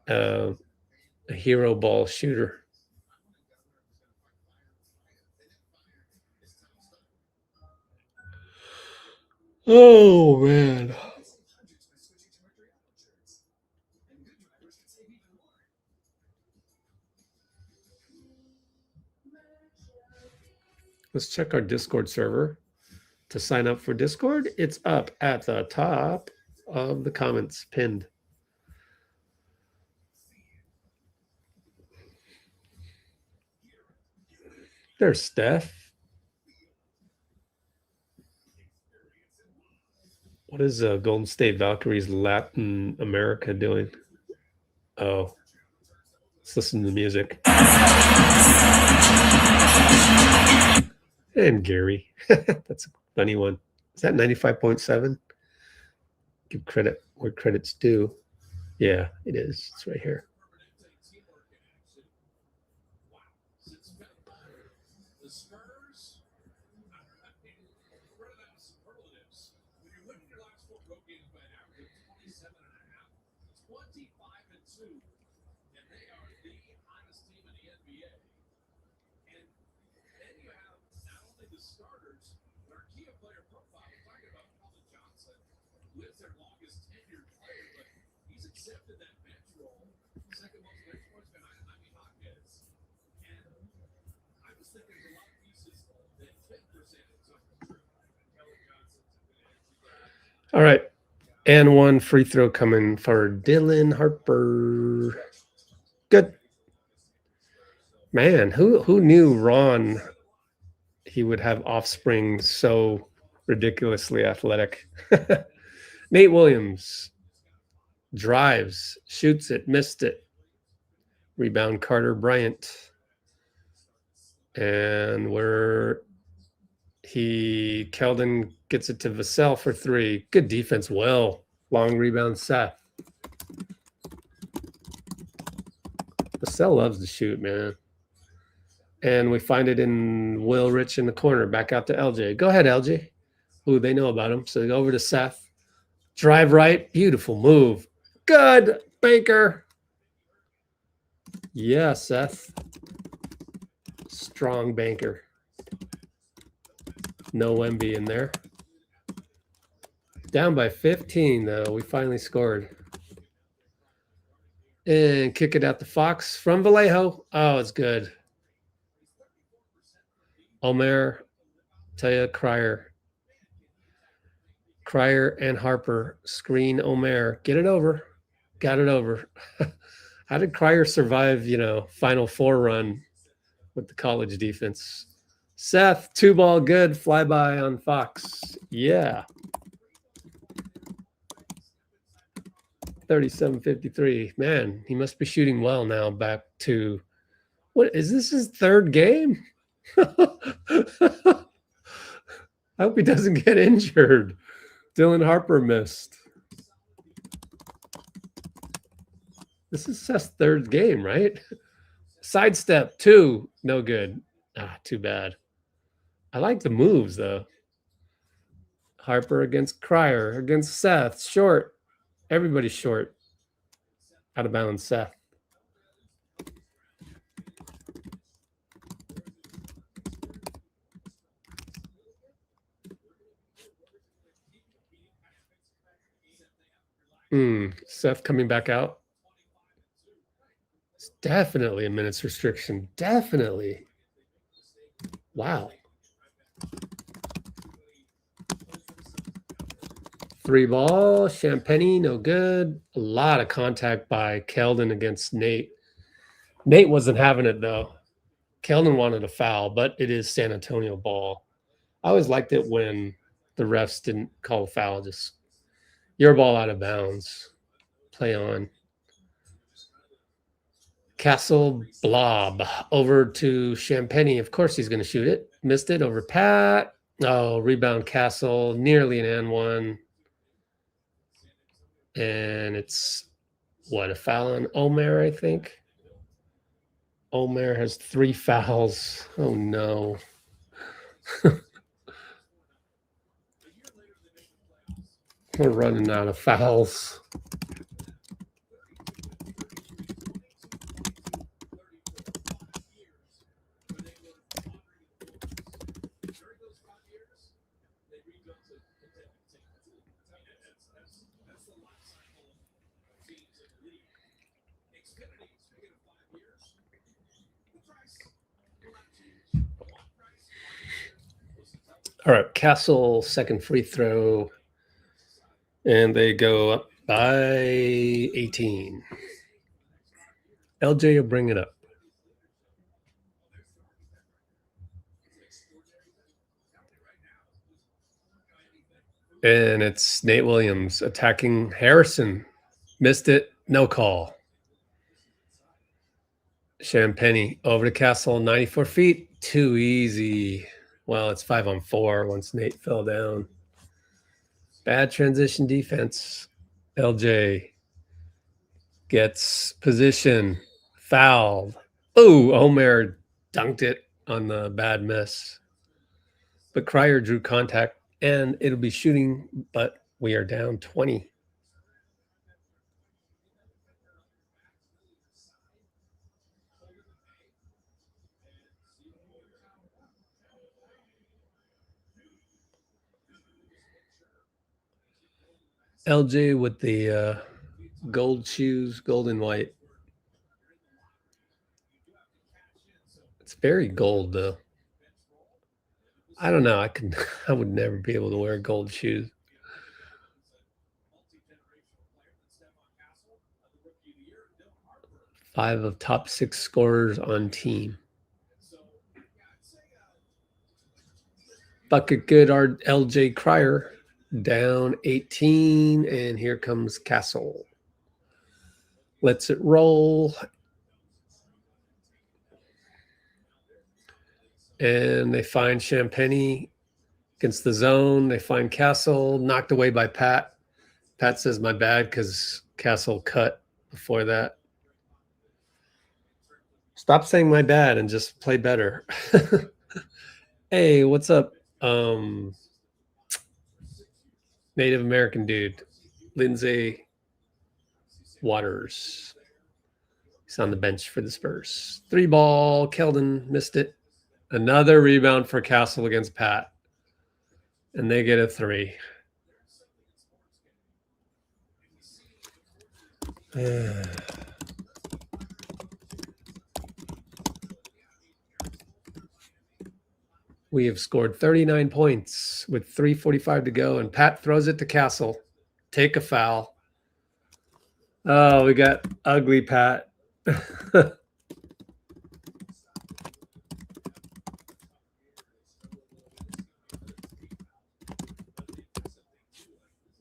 a hero ball shooter. Oh, man. Let's check our Discord server. To sign up for Discord, it's up at the top of the comments pinned. There's Steph. What is Golden State Valkyries Latin America doing? Oh, let's listen to the music. And Gary. That's a funny one. Is that 95.7? Give credit where credit's due. Yeah, it is. It's right here. All right. And 1 free throw coming for Dylan Harper. Good. Man, who knew Ron, he would have offspring so ridiculously athletic. Nate Williams drives, shoots it, missed it. Rebound Carter Bryant. And Keldon gets it to Vassell for 3. Good defense, Will. Long rebound, Seth. Vassell loves to shoot, man. And we find it in Will Rich in the corner. Back out to LJ. Go ahead, LJ. Ooh, they know about him. So they go over to Seth. Drive right. Beautiful move. Good. Banker. Yeah, Seth. Strong banker. No Wemby in there. Down by 15, though. We finally scored. And kick it out to Fox from Vallejo. Oh, it's good. Omer, Taya, Cryer. Cryer and Harper screen Omer. Get it over. Got it over. How did Cryer survive, Final Four run with the college defense? Seth, 2-ball good. Flyby on Fox. Yeah. 37-53. Man, he must be shooting well now. Back to what is this his third game? I hope he doesn't get injured. Dylan Harper missed. This is Seth's third game, right? Sidestep 2, no good. Too bad. I like the moves though. Harper against Cryer, against Seth, short. Everybody's short. Out of bounds, Seth. Seth coming back out. It's definitely a minutes restriction. Definitely. Wow. 3-ball. Champagne, no good. A lot of contact by Keldon against Nate. Nate wasn't having it, though. Keldon wanted a foul, but it is San Antonio ball. I always liked it when the refs didn't call a foul. Just your ball out of bounds. Play on. Castle Blob over to Champagne. Of course he's going to shoot it. Missed it over Pat. Oh, rebound Castle. Nearly an and one. And it's, a foul on Omer, I think. Omer has 3 fouls. Oh, no. We're running out of fouls. All right, Castle, second free throw. And they go up by 18. LJ will bring it up. And it's Nate Williams attacking Harrison. Missed it. No call. Champagne over to Castle, 94 feet. Too easy. Well, it's 5-on-4 once Nate fell down. Bad transition defense. LJ gets position. Fouled. Oh, Omer dunked it on the bad miss. But Cryer drew contact, and it'll be shooting, but we are down 20. LJ with the gold shoes, gold and white. It's very gold, though. I don't know. I would never be able to wear gold shoes. Five of top 6 scorers on team. Bucket good, our LJ Cryer. Down 18, and here comes Castle. Lets it roll. And they find Champagne against the zone. They find Castle, knocked away by Pat. Pat says, my bad, because Castle cut before that. Stop saying my bad and just play better. Hey, what's up? Native American dude. Lindsay Waters. He's on the bench for the Spurs. 3-ball. Keldon missed it. Another rebound for Castle against Pat. And they get a 3. We have scored 39 points with 3:45 to go, and Pat throws it to Castle. Take a foul. Oh, we got ugly Pat.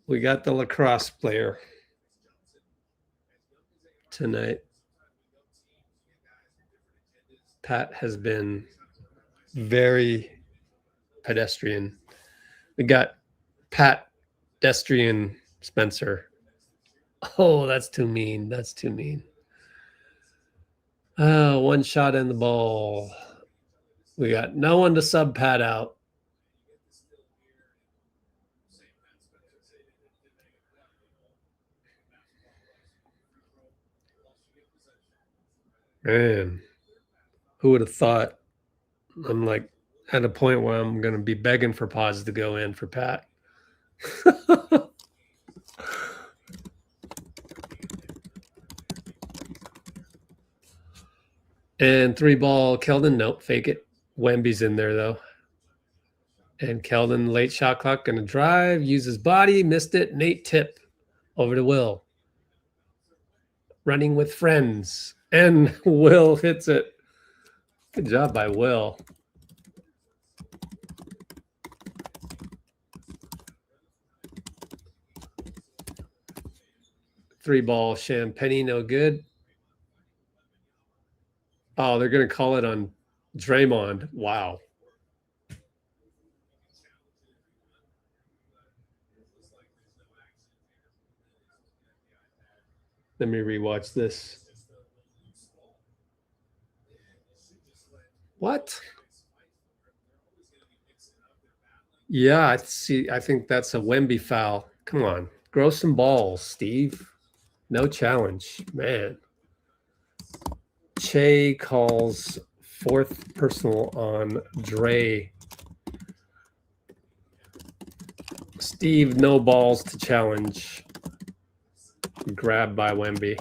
We got the lacrosse player tonight. Pat has been very pedestrian. We got Pat Destrian Spencer. Oh, that's too mean. That's too mean. One shot in the ball. We got no one to sub Pat out. Man, who would have thought? I'm like at a point where I'm going to be begging for Podz to go in for Pat. And 3-ball, Keldon. Nope, fake it. Wemby's in there, though. And Keldon, late shot clock, going to drive, use his body, missed it. Nate tip over to Will. Running with friends. And Will hits it. Good job by Will. Three-ball, Champagne, no good. Oh, they're going to call it on Draymond. Wow. Let me rewatch this. What? Yeah, I see. I think that's a Wemby foul. Come on. Grow some balls, Steve. No challenge, man. Che calls 4th personal on Dray. Steve, no balls to challenge. Grabbed by Wemby.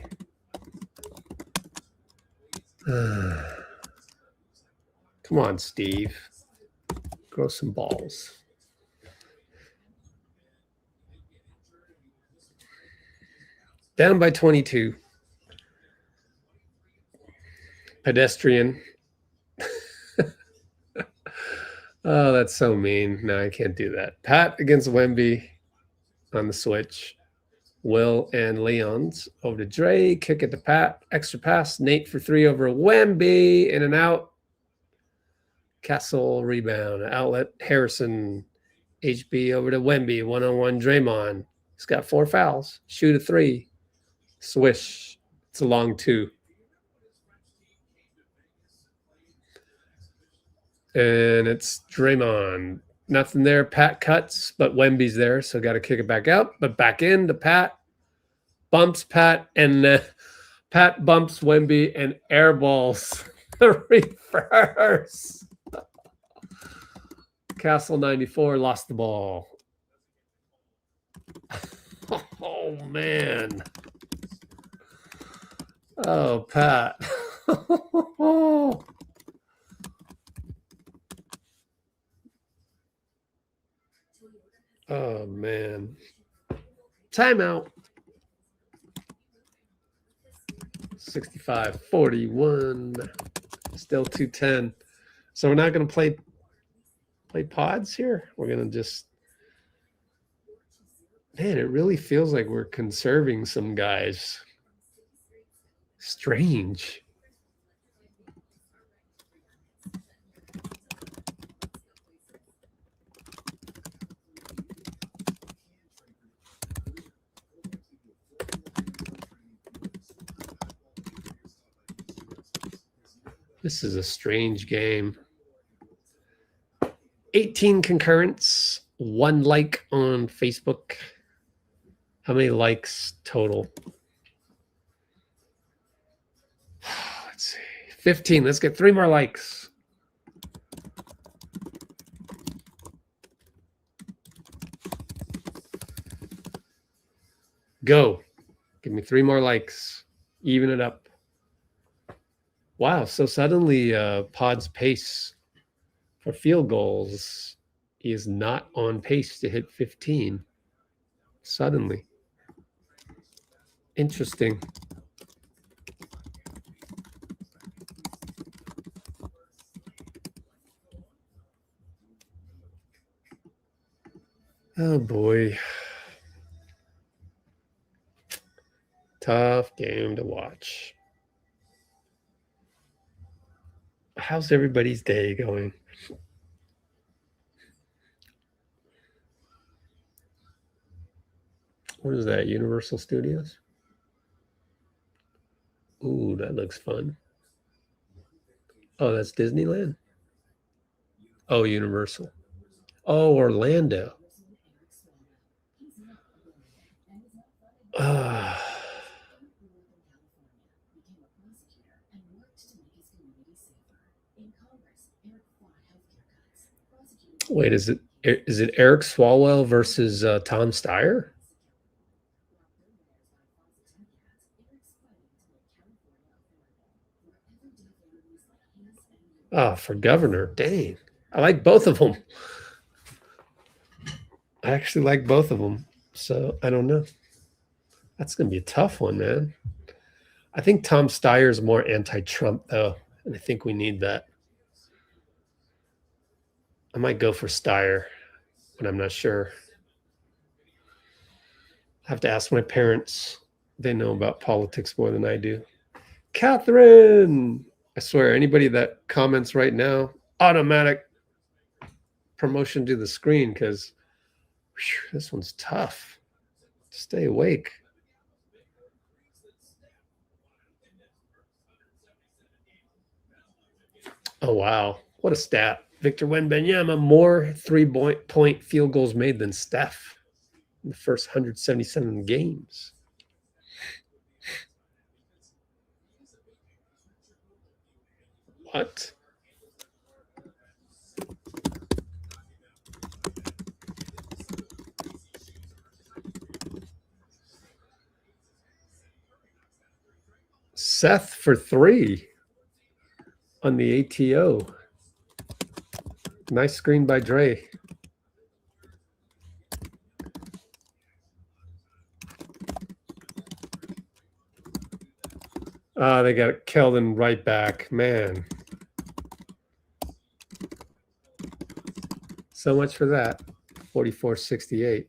Come on, Steve. Grow some balls. Down by 22. Pedestrian. Oh, that's so mean. No, I can't do that. Pat against Wemby on the switch. Will and Leon's over to Dray. Kick it to Pat. Extra pass. Nate for 3 over Wemby. In and out. Castle rebound. Outlet. Harrison. HB over to Wemby. 1-on-1 Draymond. He's got 4 fouls. Shoot a 3. Swish. It's a long 2. And it's Draymond. Nothing there. Pat cuts, but Wemby's there, so got to kick it back out. But back in to Pat. Bumps Pat, and Pat bumps Wemby and airballs the reverse. Castle 94 lost the ball. Oh, man. Oh, Pat. Oh, man. Timeout. 65-41. Still 210. So we're not going to play Podz here. We're going to just... Man, it really feels like we're conserving some guys. Strange. This is a strange game. 18 concurrents, 1 like on Facebook. How many likes total? Let's see. 15. Let's get 3 more likes. Go. Give me 3 more likes. Even it up. Wow. So suddenly Pod's pace for field goals is not on pace to hit 15. Suddenly. Interesting. Oh boy. Tough game to watch. How's everybody's day going? What is that? Universal Studios? Ooh, that looks fun. Oh, that's Disneyland? Oh, Universal. Oh, Orlando. Wait, is it Eric Swalwell versus Tom Steyer? Oh, for governor. Dang. I like both of them. I actually like both of them. So I don't know. That's going to be a tough one, man. I think Tom Steyer is more anti-Trump, though. And I think we need that. I might go for Steyer, but I'm not sure. I have to ask my parents. They know about politics more than I do. Catherine! I swear, anybody that comments right now, automatic promotion to the screen because this one's tough. Stay awake. Oh, wow. What a stat. Victor Wembanyama, more 3-point field goals made than Steph in the first 177 games. What? Seth for 3 on the ATO. Nice screen by Dray. They got Keldon right back. Man. So much for that. 44-68.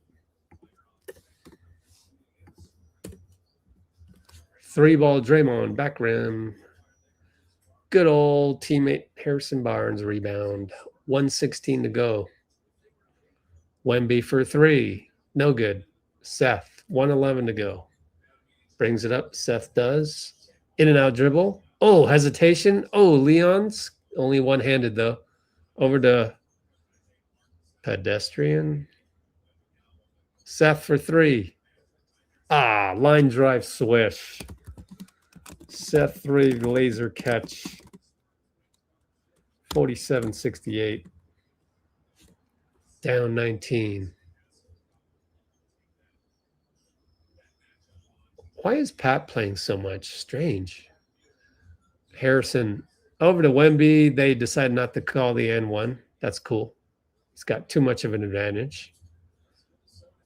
3-ball Draymond, back rim. Good old teammate Harrison Barnes rebound. 1:16 to go. Wemby for 3. No good. Seth, 1:11 to go. Brings it up. Seth does. In and out dribble. Oh, hesitation. Oh, Leon's only one-handed, though. Over to pedestrian. Seth for 3. Line drive swish. Seth 3 laser catch. 47-68. Down 19. Why is Pat playing so much? Strange. Harrison over to Wemby. They decided not to call the N1. That's cool. He's got too much of an advantage.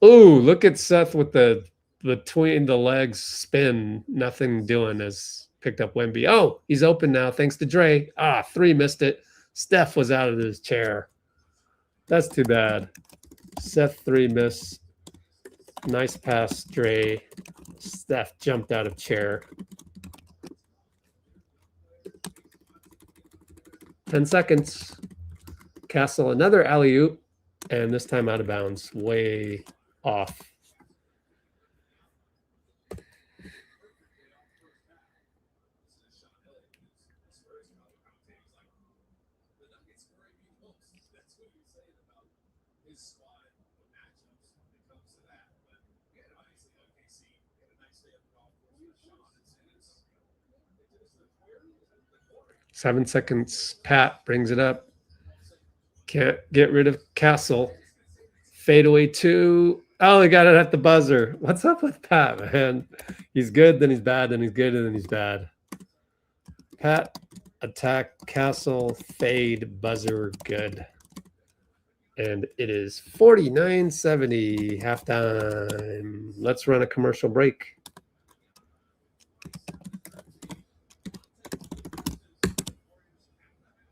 Ooh, look at Seth with the between the legs spin. Nothing doing as picked up Wemby. Oh, he's open now thanks to Dray. 3 missed it. Steph was out of his chair. That's too bad. Seth 3 miss. Nice pass, Dray. Steph jumped out of chair. 10 seconds. Castle another alley-oop, and this time out of bounds. Way off. 7 seconds. Pat brings it up. Can't get rid of Castle. Fadeaway 2. Oh, he got it at the buzzer. What's up with Pat, man? He's good, then he's bad, then he's good, and then he's bad. Pat, attack, Castle, fade, buzzer, good. And it is 49-70, halftime. Let's run a commercial break.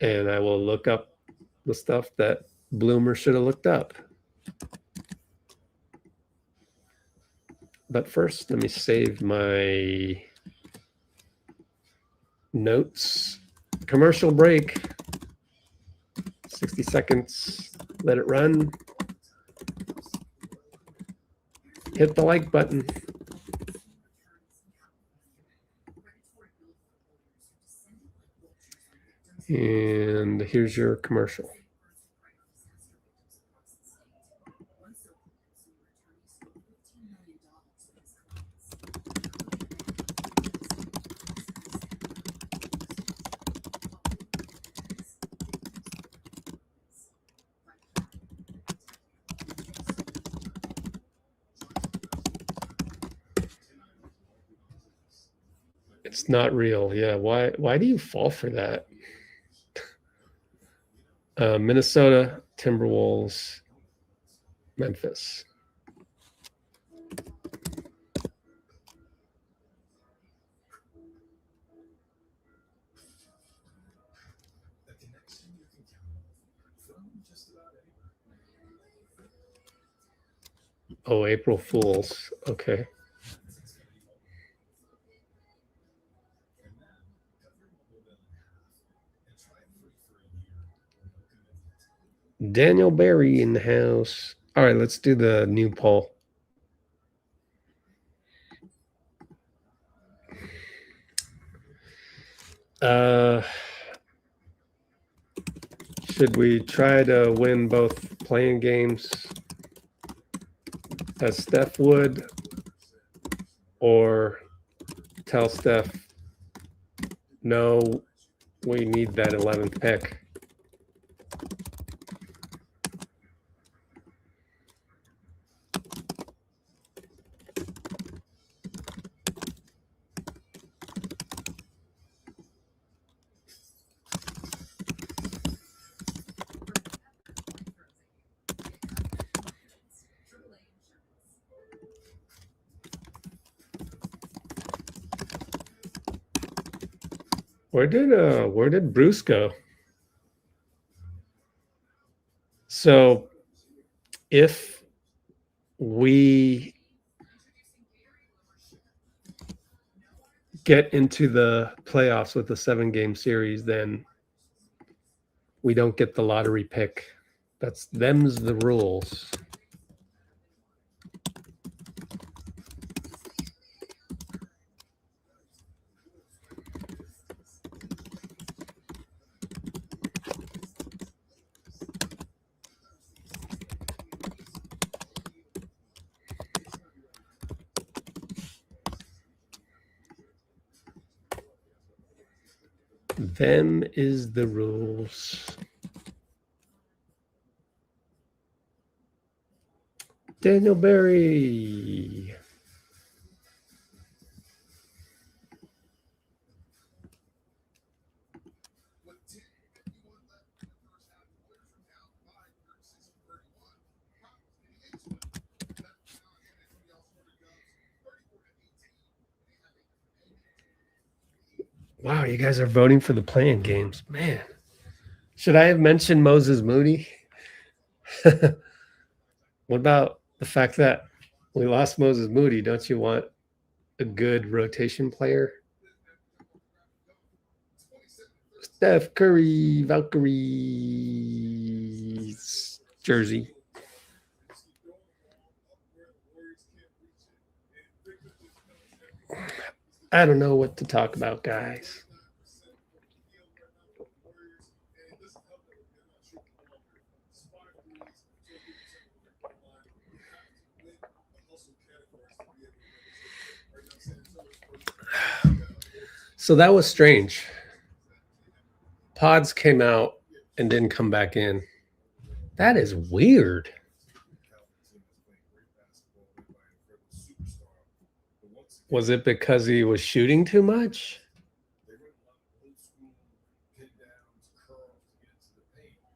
And I will look up the stuff that Bloomer should have looked up. But first, let me save my notes. Commercial break. 60 seconds. Let it run. Hit the like button. And here's your commercial. It's not real. Yeah, why do you fall for that? Minnesota, Timberwolves, Memphis. Oh, April Fools. Okay. Daniel Barry in the house. All right, let's do the new poll. Should we try to win both playing games as Steph would, or tell Steph, no, we need that 11th pick? Where did Bruce go? So if we get into the playoffs with a 7-game series, then we don't get the lottery pick. Them's the rules. Them is the rules. Daniel Barry. Wow, you guys are voting for the playing games. Man, should I have mentioned Moses Moody? What about the fact that we lost Moses Moody? Don't you want a good rotation player? Steph Curry, Valkyrie's jersey. I don't know what to talk about, guys. So that was strange. Podz came out and didn't come back in. That is weird. Was it because he was shooting too much?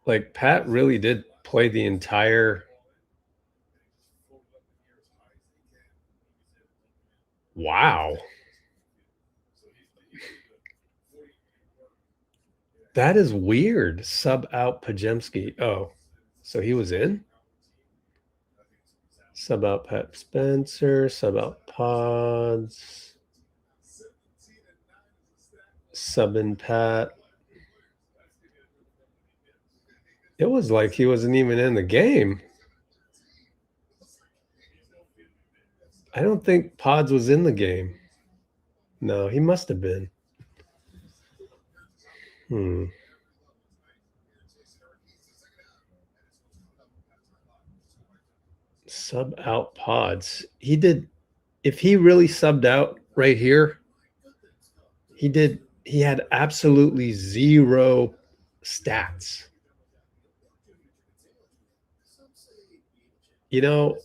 Like, Pat really did play the entire... Wow. That is weird. Sub out Podziemski. Oh, so he was in? Sub out Pat Spencer. Sub out Podz. Sub in Pat. It was like he wasn't even in the game. I don't think Podz was in the game. No, he must have been. Sub out Podz. He did. If he really subbed out right here, he had absolutely zero stats. You know,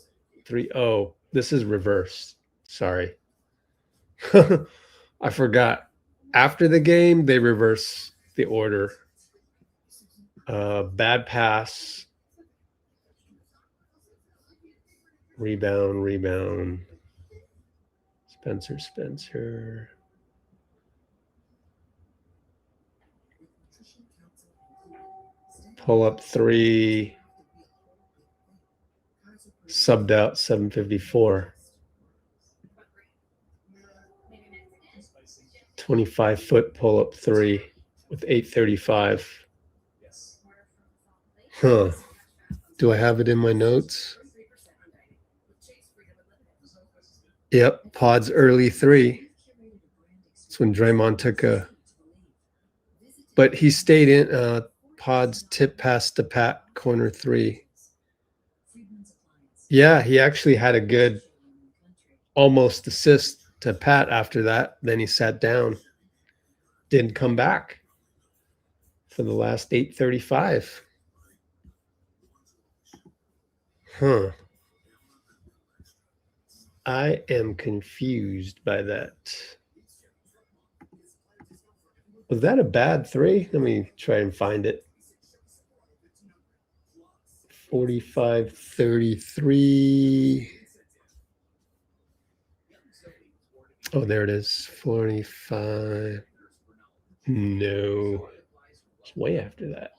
3-0. This is reversed. Sorry. I forgot. After the game, they reverse the order. Bad pass. Rebound. Spencer. Pull up 3. Subbed out 754. 25-foot pull up 3 with 835. Huh. Do I have it in my notes? Yep, Podz early 3. That's when Draymond took a... But he stayed in. Podz tip pass to Pat, corner 3. Yeah, he actually had a good almost assist to Pat after that. Then he sat down. Didn't come back for the last 8:35. Huh. I am confused by that. Was that a bad 3? Let me try and find it. 45-33. Oh, there it is. 45. No. It's way after that.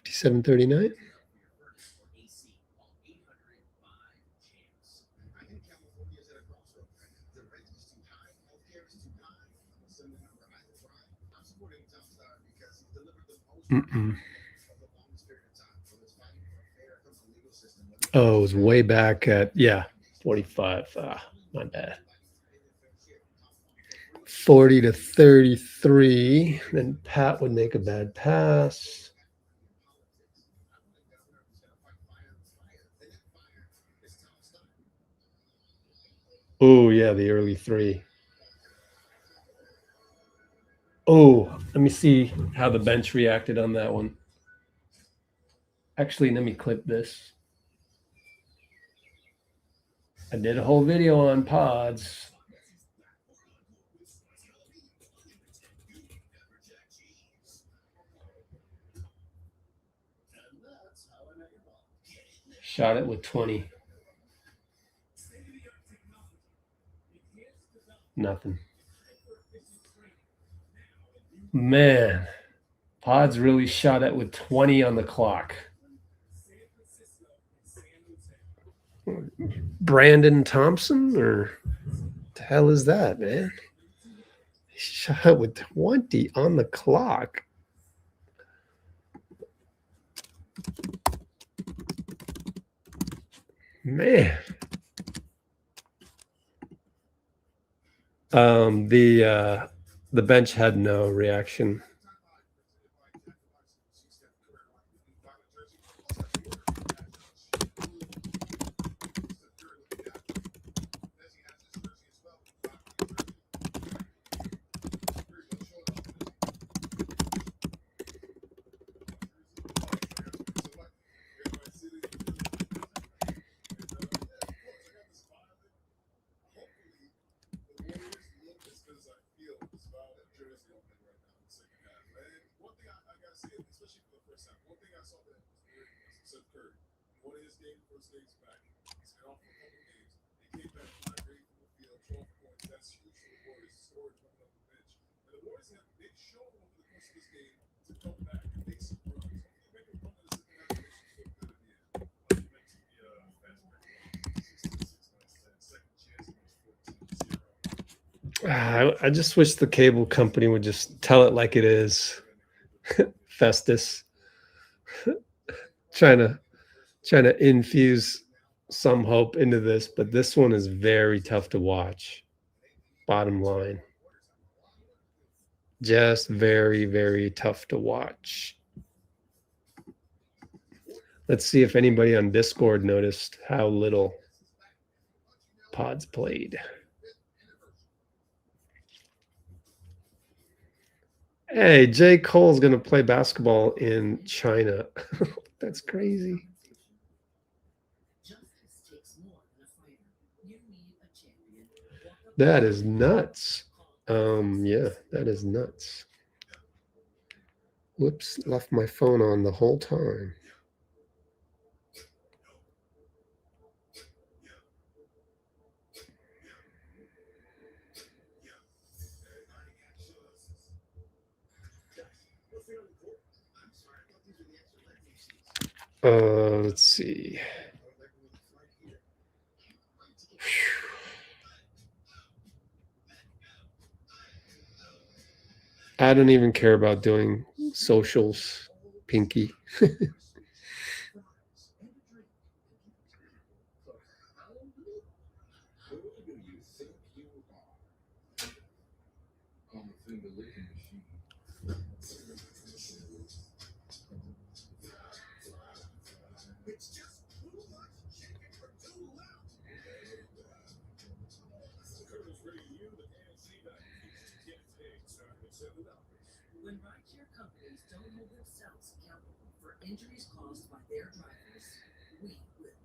57-39. Oh, it was way back at 45. My bad. 40-33. Then Pat would make a bad pass. Oh, yeah, the early 3. Oh, let me see how the bench reacted on that one. Actually, let me clip this. I did a whole video on Podz. Shot it with 20. Nothing. Man, Podz really shot it with 20 on the clock. Brandin Thompson, or what the hell is that, man? He shot it with 20 on the clock. Man. The bench had no reaction. I just wish the cable company would just tell it like it is. Festus. trying to infuse some hope into this, but this one is very tough to watch. Bottom line. Just very, very tough to watch. Let's see if anybody on Discord noticed how little Podz played. Hey, J. Cole's going to play basketball in China. That's crazy. That is nuts. Yeah, that is nuts. Whoops, left my phone on the whole time. Let's see. I don't even care about doing socials, Pinky. When rideshare companies don't hold themselves accountable for injuries caused by their drivers, we will.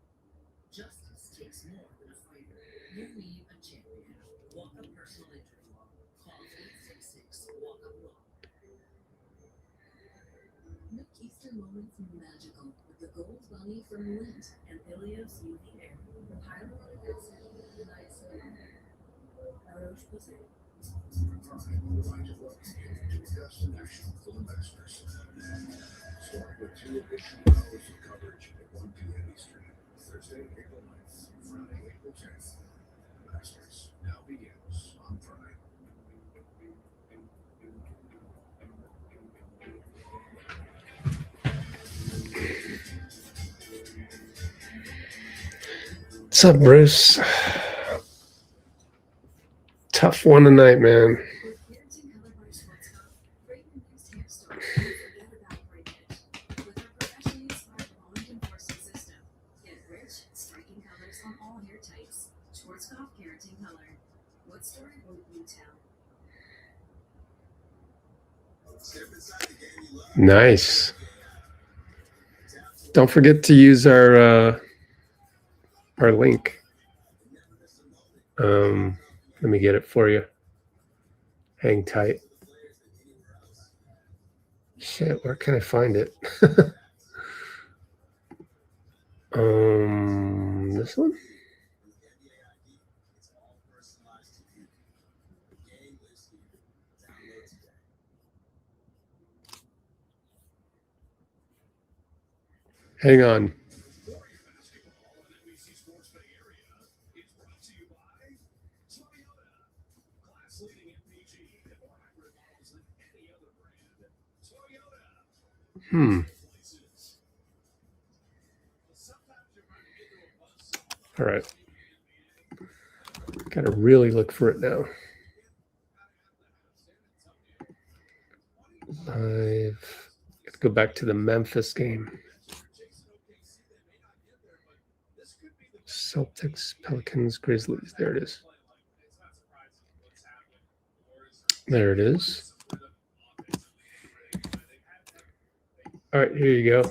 Justice takes more than a fighter. You need a champion. Walk Up Personal Injury Law. Call 866-WALK-UP-LAW. Make Easter moments magical with the Gold Bunny from Lint and Ilios UV Air. Hyaluronic acid unites La Roche-Posay. Destination for the Masters. Start with 2 additional hours of coverage at 1 p.m. Eastern. Thursday, April 9th, Friday, April 10th. Masters now begins on Prime. What's up, Bruce? Tough one tonight, man. Nice. Don't forget to use our link. Let me get it for you. Hang tight. Shit, where can I find it? This one? Hang on. All right. Got to really look for it now. I've got to go back to the Memphis game. Celtics, Pelicans, Grizzlies. There it is. There it is. All right, here you go.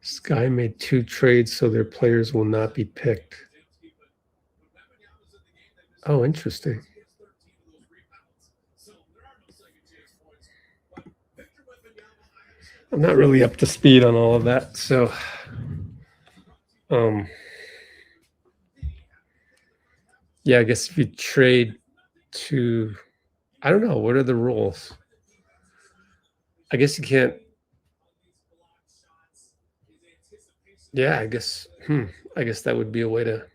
Sky made 2 trades so their players will not be picked. Oh, interesting. I'm not really up to speed on all of that, so yeah, I guess if you trade to, I don't know, what are the rules? I guess you can't. Yeah, I guess that would be a way to.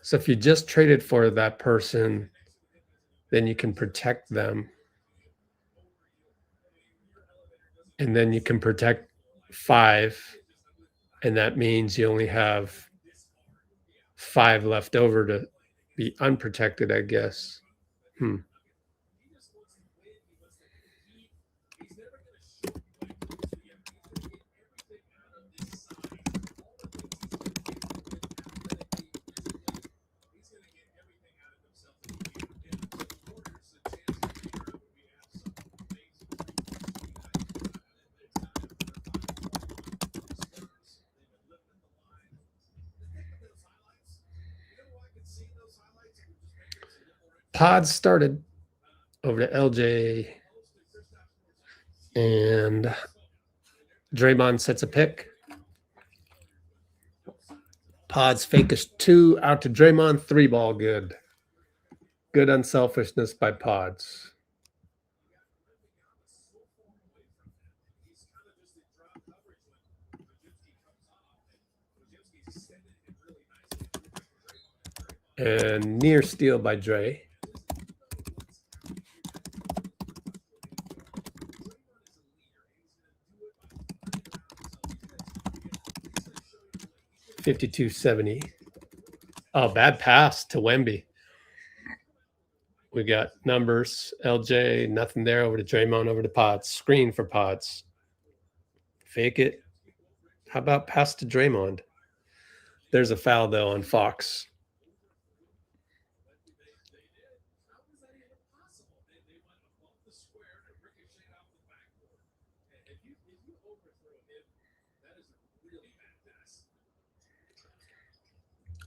So if you just traded for that person, then you can protect them. And then you can protect 5. And that means you only have 5 left over to be unprotected, I guess. Podz started over to LJ, and Draymond sets a pick. Podz fake a 2 out to Draymond, 3 ball good. Good unselfishness by Podz. And near steal by Dray. $52.70. Oh, bad pass to Wemby. We got numbers. LJ, nothing there. Over to Draymond, over to Podz. Screen for Podz. Fake it. How about pass to Draymond? There's a foul, though, on Fox.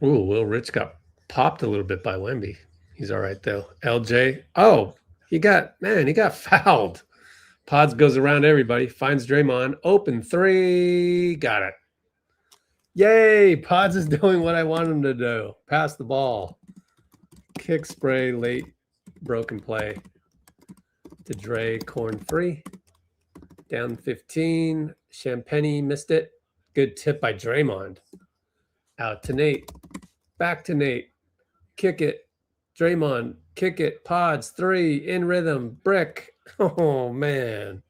Ooh, Will Rich got popped a little bit by Wemby. He's all right, though. LJ. Oh, he got fouled. Podz goes around everybody, finds Draymond. Open 3. Got it. Yay. Podz is doing what I want him to do. Pass the ball. Kick spray, late broken play to Dray. Corn 3. Down 15. Champagne missed it. Good tip by Draymond. Out to Nate. Back to Nate. Kick it. Draymond. Kick it. Podz 3. In rhythm. Brick. Oh, man.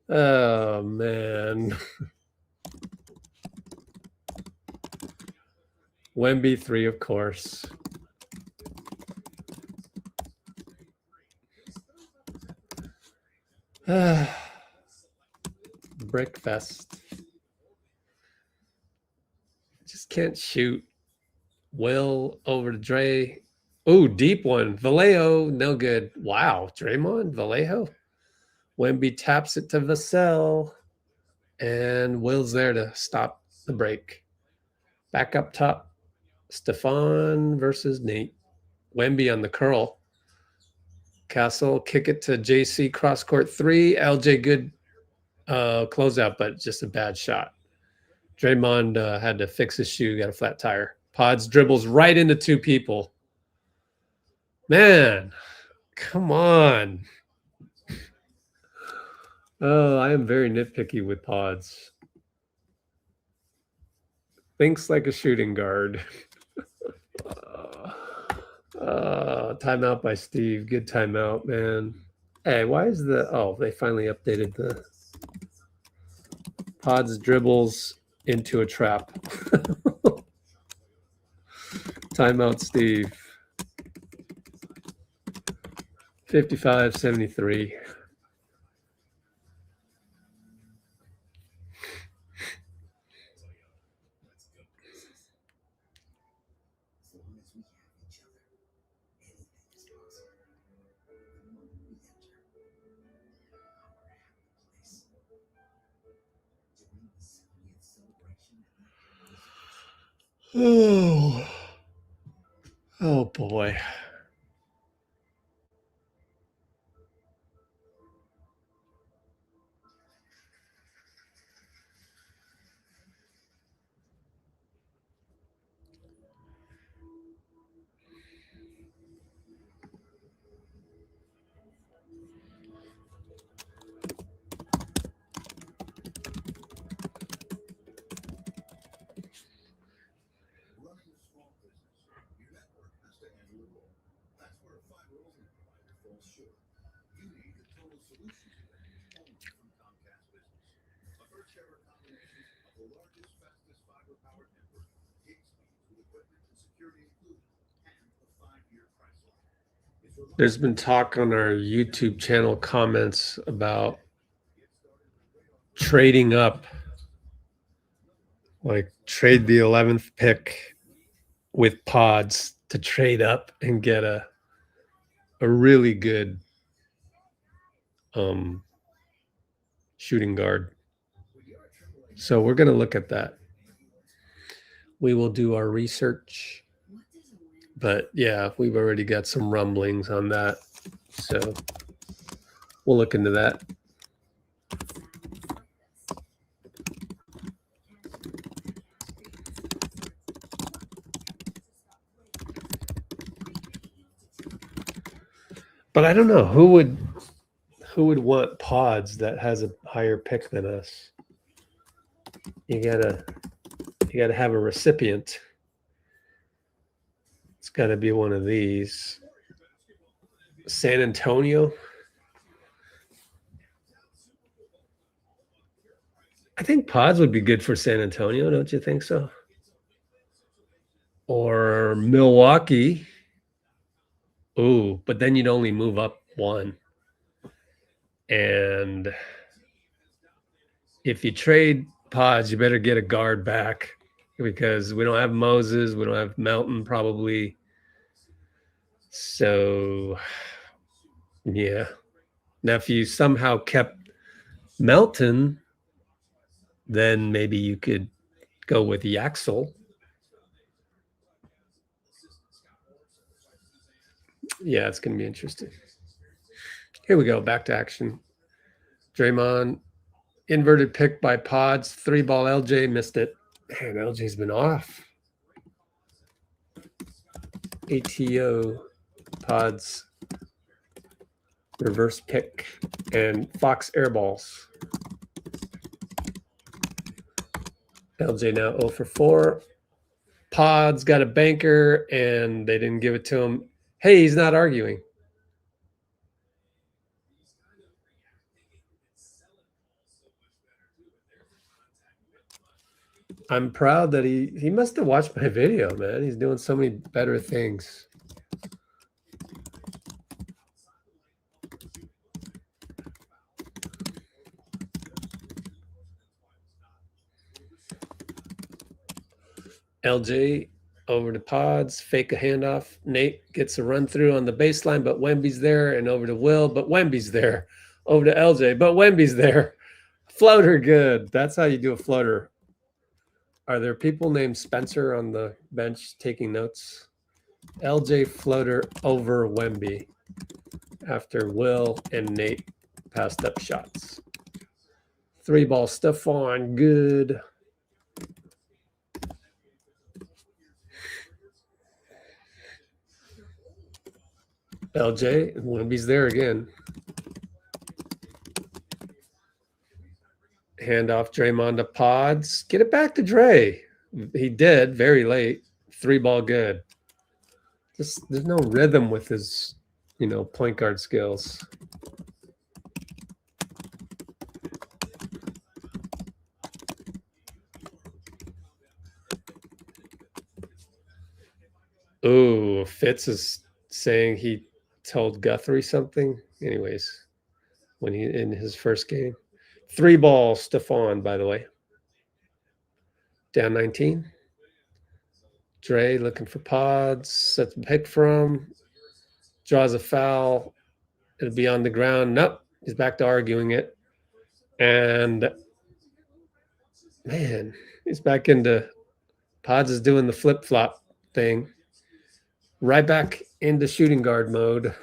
Oh, man. Wemby 3, of course. Brickfest. Just can't shoot. Will over to Dray. Oh, deep one. Vallejo, no good. Wow, Draymond, Vallejo. Wemby taps it to Vassell. And Will's there to stop the break. Back up top. Stefan versus Nate. Wemby on the curl. Castle, kick it to JC, cross court 3. LJ, good closeout, but just a bad shot. Draymond had to fix his shoe, got a flat tire. Podz dribbles right into 2 people. Man, come on. Oh, I am very nitpicky with Podz. Thinks like a shooting guard. Timeout by Steve. Good timeout, man. Hey, why is they finally updated the Podz dribbles into a trap. Timeout, Steve. 55-73. Oh boy. Running a small business, your network has to handle it all. That's where a fiber only provider falls short. You need a total solution to it, only from Comcast Business. A first-ever combination of the largest, fastest fiber-powered network, gig speeds with equipment and security included, and a 5-year price lock. There's been talk on our YouTube channel comments about trading up, like trade the 11th pick with Podz to trade up and get a really good shooting guard. So we're going to look at that. We will do our research. But yeah, we've already got some rumblings on that. So we'll look into that. But I don't know who would want Podz that has a higher pick than us. You gotta have a recipient. It's got to be one of these. San Antonio. I think Podz would be good for San Antonio, don't you think so? Or Milwaukee. Ooh, but then you'd only move up one. And if you trade Podz, you better get a guard back because we don't have Moses. We don't have Melton probably. So, yeah. Now, if you somehow kept Melton, then maybe you could go with Yaxel. Yeah, it's going to be interesting. Here we go. Back to action. Draymond, inverted pick by Podz. 3-ball LJ missed it. Man, LJ's been off. ATO, Podz, reverse pick, and Fox airballs. LJ now 0 for 4. Podz got a banker, and they didn't give it to him. Hey, he's not arguing. I'm proud that he must have watched my video, man. He's doing so many better things. LJ over to Podz, fake a handoff. Nate gets a run through on the baseline, but Wemby's there, and over to Will, but Wemby's there. Over to LJ, but Wemby's there. Floater good. That's how you do a floater. Are there people named Spencer on the bench taking notes? LJ floater over Wemby after Will and Nate passed up shots. 3-ball Stephon, good. LJ, Wemby's there again. Handoff Draymond to Podz. Get it back to Dray. He did very late. 3-ball good. Just there's no rhythm with his, point guard skills. Ooh, Fitz is saying he told Guthrie something. Anyways, when he in his first game. 3-ball Stephon, by the way. Down 19. Dray looking for Podz. Sets a pick from. Draws a foul. It'll be on the ground. Nope. He's back to arguing it. And, man, He's back into Podz is doing the flip-flop thing. Right back into shooting guard mode.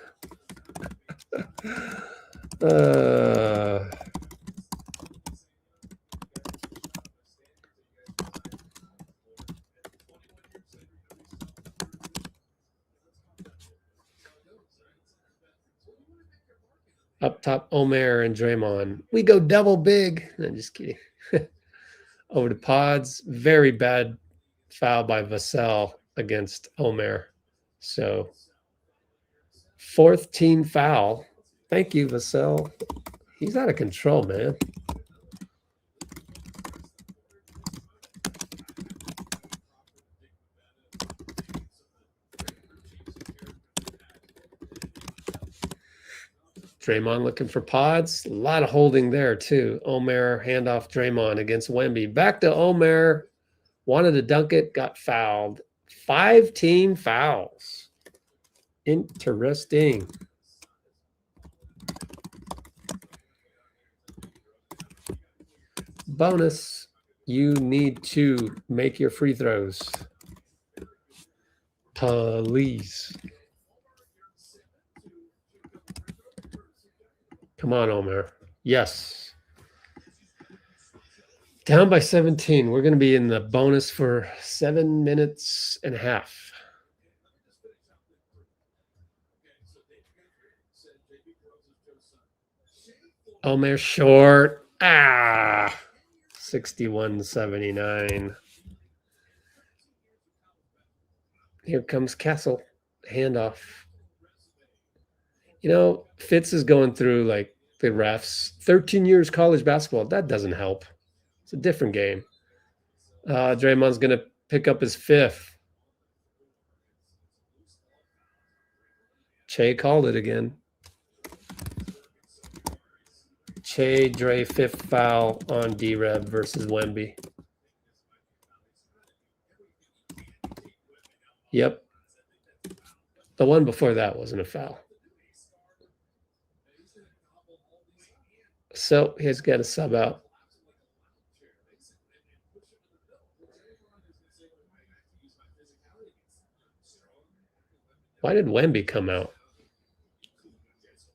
Up top, Omer and Draymond. We go double big. I'm just kidding. Over to Podz. Very bad foul by Vassell against Omer. So, fourth team foul. Thank you, Vassell. He's out of control, man. Draymond looking for Podz. A lot of holding there, too. Omer, handoff Draymond against Wemby. Back to Omer. Wanted to dunk it, got fouled. 5 team fouls. Interesting. Bonus, you need to make your free throws. Please. Come on, Omer. Yes. Down by 17. We're going to be in the bonus for 7 minutes and a half. Omer short. 61-79. Here comes Castle. Handoff. You know, Fitz is going through like the refs. 13 years college basketball. That doesn't help. It's a different game. Draymond's going to pick up his 5th. Che called it again. Che, Dray, 5th foul on D-Reb versus Wemby. Yep. The one before that wasn't a foul. So he's got a sub out. Why did Wemby come out?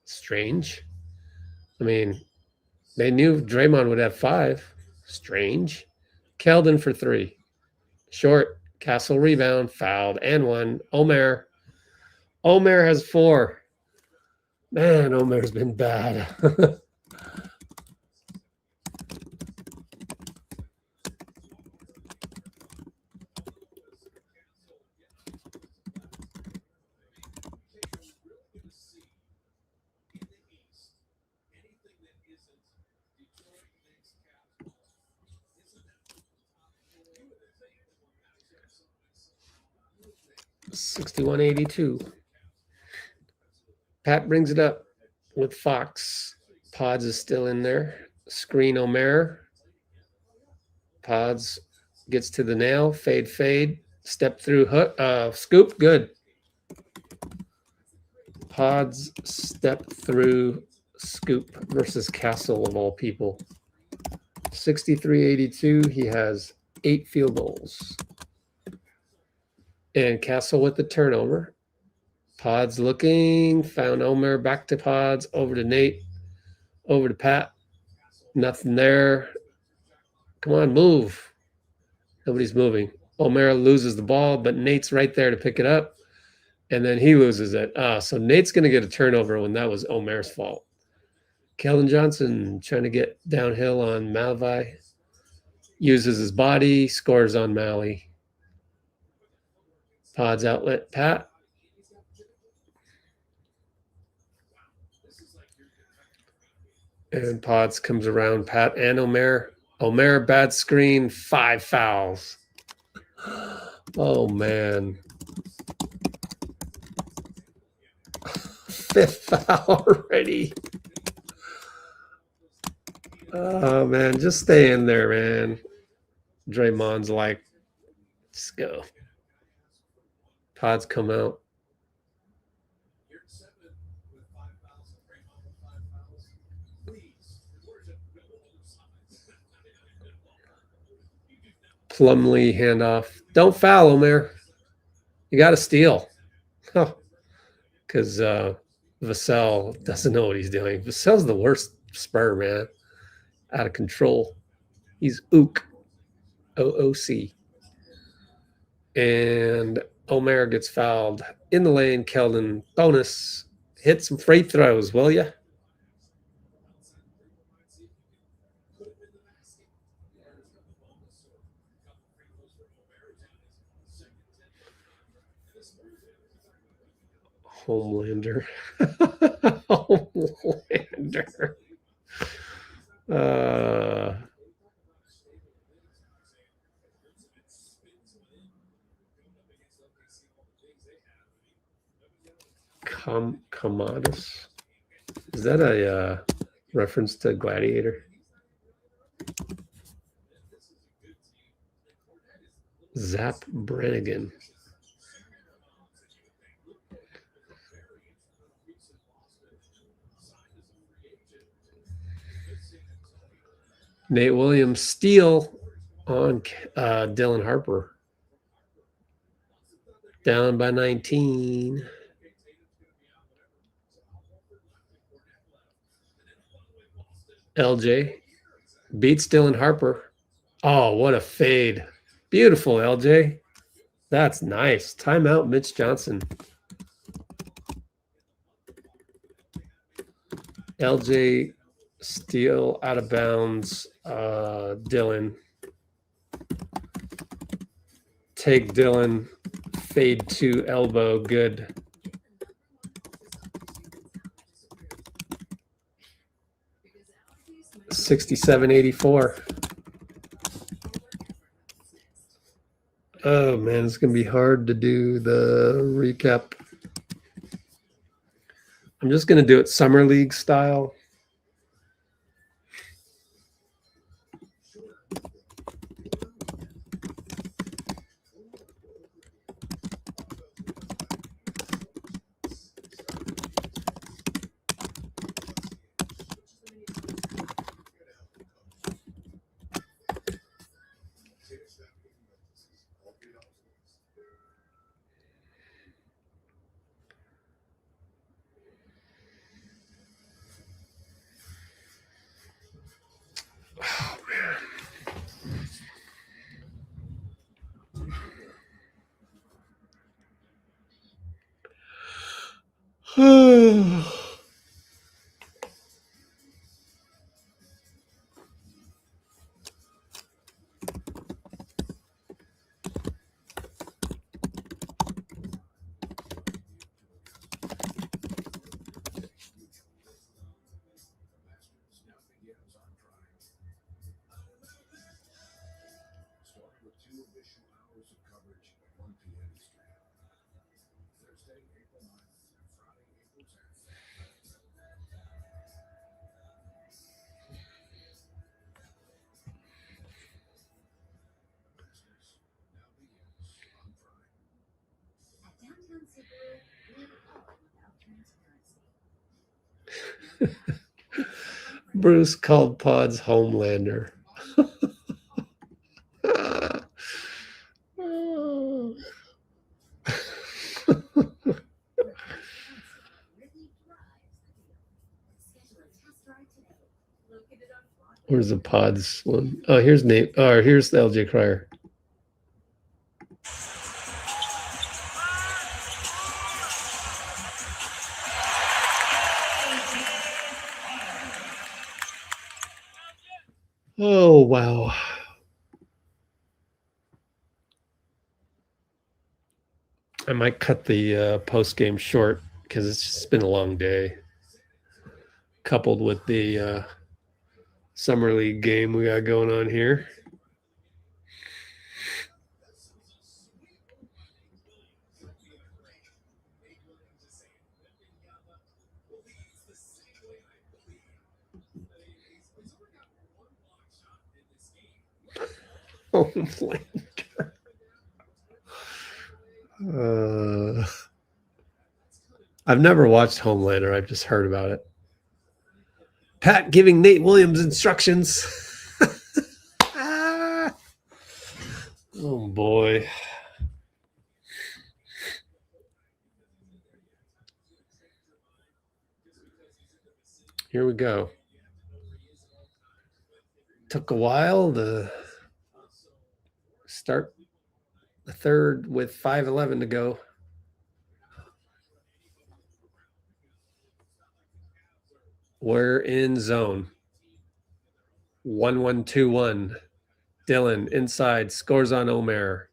Strange. I mean, they knew Draymond would have 5. Strange. Keldon for 3. Short. Castle rebound. Fouled. And 1. Omer. Omer has 4. Man, Omer's been bad. 61-82. Pat brings it up with Fox. Podz is still in there. Screen Omer. Podz gets to the nail. Fade. Step through hook. Scoop. Good. Podz step through scoop versus Castle of all people. 63-82. He has 8 field goals. And Castle with the turnover. Podz looking. Found Omer. Back to Podz. Over to Nate. Over to Pat. Nothing there. Come on, move. Nobody's moving. Omer loses the ball, but Nate's right there to pick it up. And then he loses it. So Nate's going to get a turnover when that was Omer's fault. Keldon Johnson trying to get downhill on Malvi. Uses his body. Scores on Mally. Podz outlet. Pat. And Podz comes around Pat and Omer. Omer, bad screen, 5 fouls. Oh, man. 5th foul already. Oh, man, just stay in there, man. Draymond's like, let's go. Podz come out. Plumlee handoff. Don't foul, Omer. You got to steal. Because Vassell doesn't know what he's doing. Vassell's the worst Spur, man. Out of control. He's ook. OOC. And Omer gets fouled in the lane. Keldon, bonus. Hit some free throws, will ya? Homelander. Homelander. Commodus. Is that a reference to Gladiator? Zap Brannigan. Nate Williams steal on Dylan Harper. Down by 19. LJ beats Dylan Harper. Oh, what a fade. Beautiful, LJ. That's nice. Timeout, Mitch Johnson. LJ steal out of bounds. Dylan. Take Dylan. Fade to elbow. Good. $67.84. Oh man, it's gonna be hard to do the recap. I'm just gonna do it summer league style. Bruce called Podz Homelander. Where's the Podz one? Oh, here's Nate. Oh, here's the LJ Cryer. Oh, wow. I might cut the post game short because it's just been a long day, coupled with the summer league game we got going on here. Homelander. I've never watched Homelander. I've just heard about it. Pat giving Nate Williams instructions. Oh, boy. Here we go. Took a while to start the third with 5:11 to go. We're in zone. 1-1-2-1. Dylan inside, scores on Omer.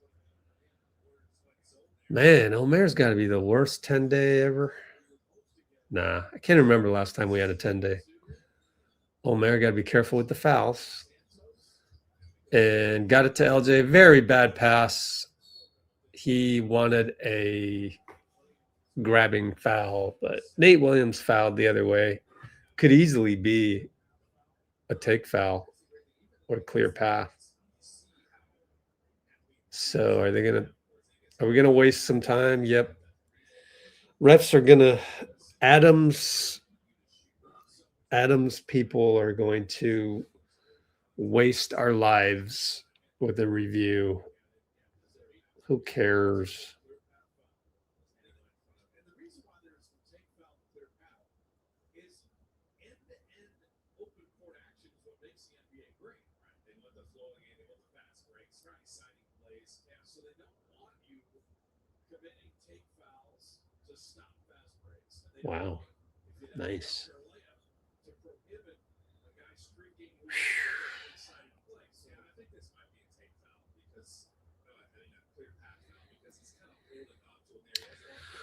Man, Omer's got to be the worst 10-day ever. Nah, I can't remember the last time we had a 10-day. Omer got to be careful with the fouls. And got it to LJ. Very bad pass. He wanted a grabbing foul, but Nate Williams fouled the other way. Could easily be a take foul or a clear path. So are we gonna waste some time? Yep. Refs are gonna Adams people are going to waste our lives with a review. Who cares? Wow. Nice.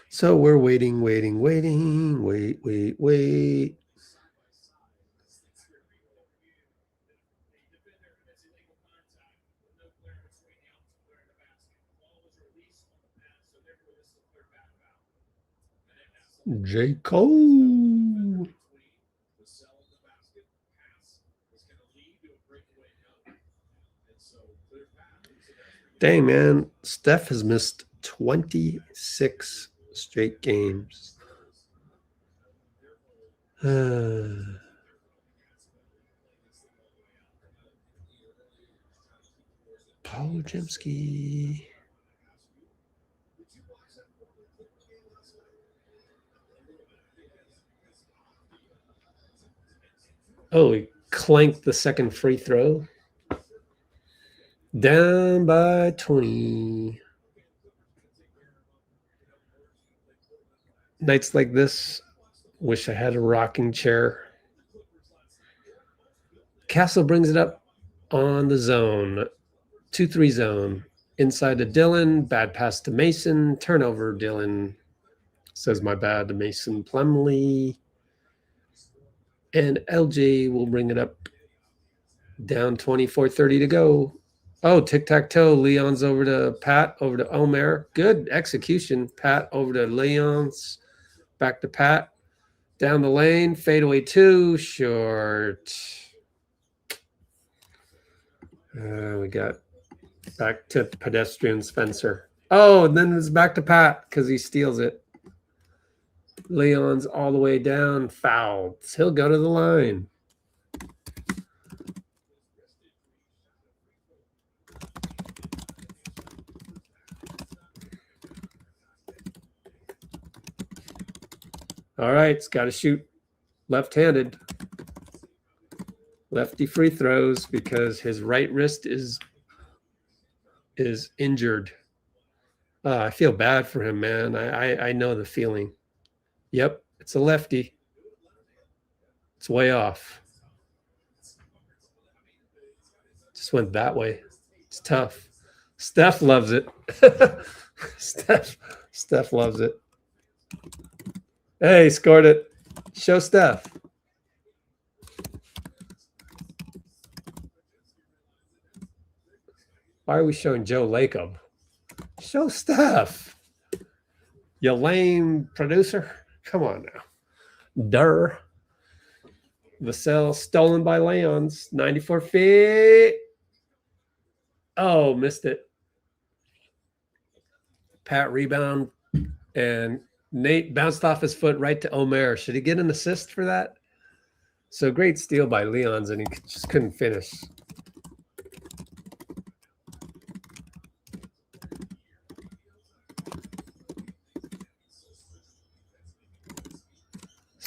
So we're waiting. Wait. J. Cole. Dang, man. Steph has missed 26 straight games. Podziemski. Oh, he clanked the second free throw. Down by 20. Nights like this, wish I had a rocking chair. Castle brings it up on the zone. 2-3 zone. Inside to Dylan. Bad pass to Mason. Turnover, Dylan. Says my bad to Mason Plumlee. And LJ will bring it up. Down 24-30 to go. Oh, tic-tac-toe. Leon's over to Pat, over to Omer. Good execution. Pat over to Leon's. Back to Pat. Down the lane. Fadeaway 2. Short. We got back to pedestrian Spencer. Oh, and then it's back to Pat because he steals it. Leon's all the way down. Fouled. He'll go to the line. All right, it's got to shoot left-handed. Lefty free throws because his right wrist is injured. I feel bad for him, man. I know the feeling. Yep, it's a lefty. It's way off. Just went that way. It's tough. Steph loves it. Steph loves it. Hey, scored it. Show Steph. Why are we showing Joe Lacob? Show Steph. You lame producer. Come on now. Durr. Vassell stolen by Leons. 94 feet. Oh, missed it. Pat rebound. And Nate bounced off his foot right to Omer. Should he get an assist for that? So great steal by Leons, and he just couldn't finish.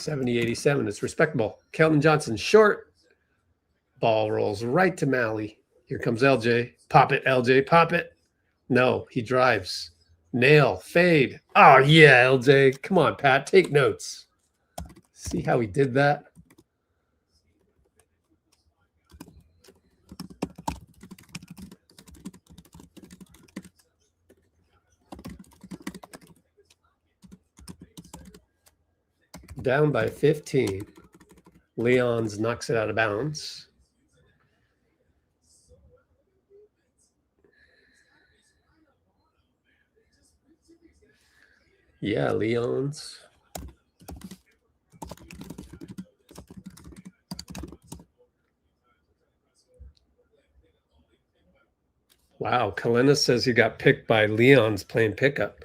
70-87. It's respectable. Kelvin Johnson, short. Ball rolls right to Mally. Here comes LJ. Pop it, LJ. Pop it. No, he drives. Nail. Fade. Oh, yeah, LJ. Come on, Pat. Take notes. See how he did that? Down by 15. Leons knocks it out of bounds. Yeah, Leons. Wow, Kalina says he got picked by Leons playing pickup.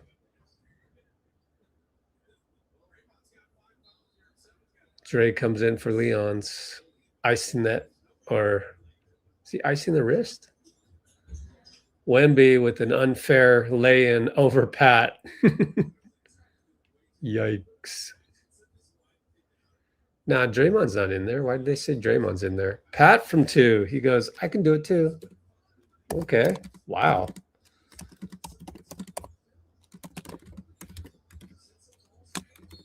Dray comes in for Leons. Icing that, or is he icing the wrist? Wemby with an unfair lay-in over Pat. Yikes. Nah, Draymond's not in there. Why did they say Draymond's in there? Pat from 2. He goes, I can do it too. Okay. Wow.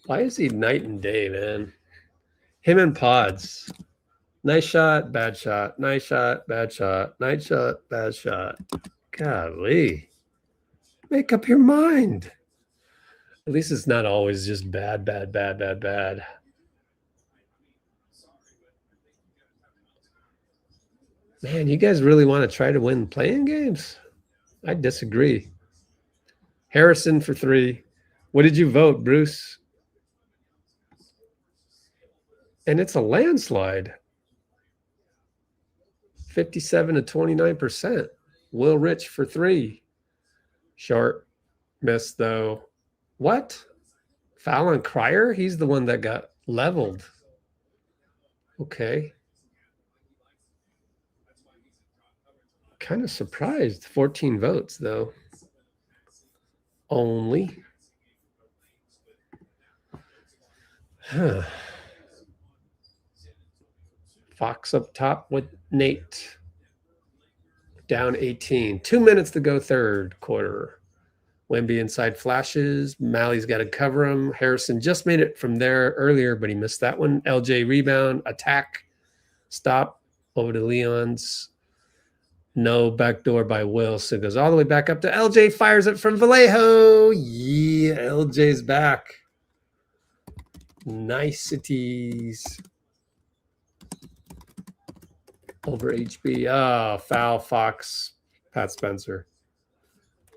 Why is he night and day, man? Him and Podz. Nice shot, bad shot. Nice shot, bad shot. Nice shot, bad shot. Golly. Make up your mind. At least it's not always just bad, bad, bad, bad, bad. Man, you guys really want to try to win playing games? I disagree. Harrison for 3. What did you vote, Bruce? And it's a landslide. 57 to 29%. Will Rich for 3. Short. Missed, though. What? Foul on Cryer? He's the one that got leveled. Okay. Kind of surprised. 14 votes, though. Only. Huh. Fox up top with Nate. Down 18. 2 minutes to go third quarter. Wemby inside flashes. Mally's got to cover him. Harrison just made it from there earlier, but he missed that one. LJ rebound. Attack. Stop. Over to Leon's. No backdoor by Will. So it goes all the way back up to LJ. Fires it from Vallejo. Yeah, LJ's back. Niceties. Over HB. Oh, foul Fox. Pat Spencer.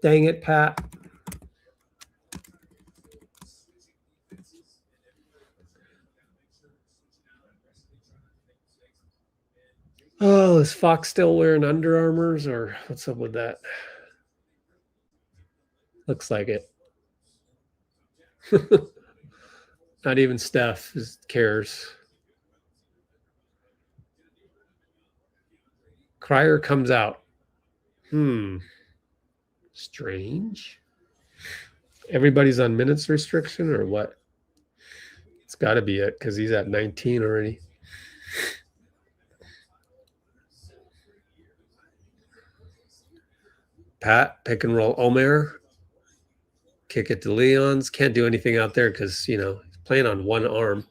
Dang it, Pat. Oh, is Fox still wearing Under Armours or what's up with that? Looks like it. Not even Steph cares. Cryer comes out. Strange. Everybody's on minutes restriction or what? It's got to be it because he's at 19 already. Pat, pick and roll Omer. Kick it to Leons. Can't do anything out there because, he's playing on one arm.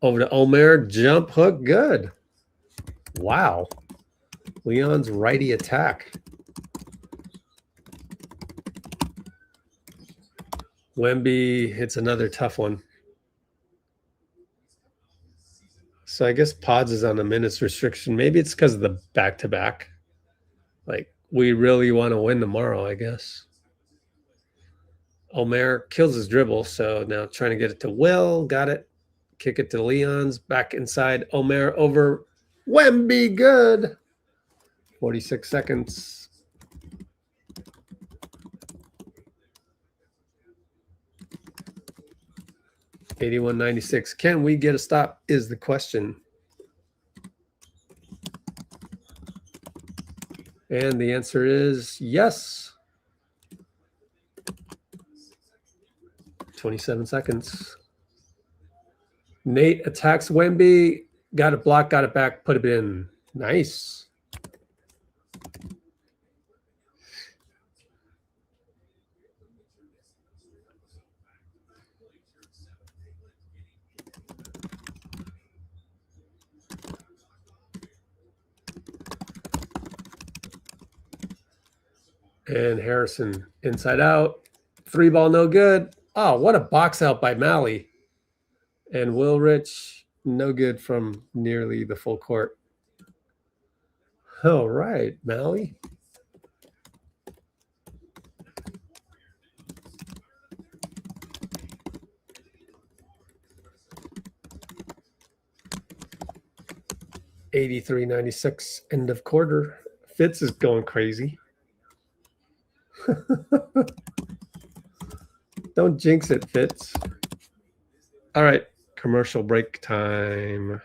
Over to Omer. Jump hook. Good. Wow. Leon's righty attack. Wemby hits another tough one. So I guess Podz is on a minutes restriction. Maybe it's because of the back-to-back. Like, we really want to win tomorrow, I guess. Omer kills his dribble, so now trying to get it to Will. Got it. Kick it to Leon's. Back inside. Omer over Wemby. Good. 46 seconds. $81.96. Can we get a stop is the question. And the answer is yes. 27 seconds. Nate attacks Wemby. Got it blocked, got it back, put it in. Nice. And Harrison inside out. 3-ball, no good. Oh, what a box out by Mally. And Will Rich, no good from nearly the full court. All right, Mally. $83.96 end of quarter. Fitz is going crazy. Don't jinx it, Fitz. All right, commercial break time.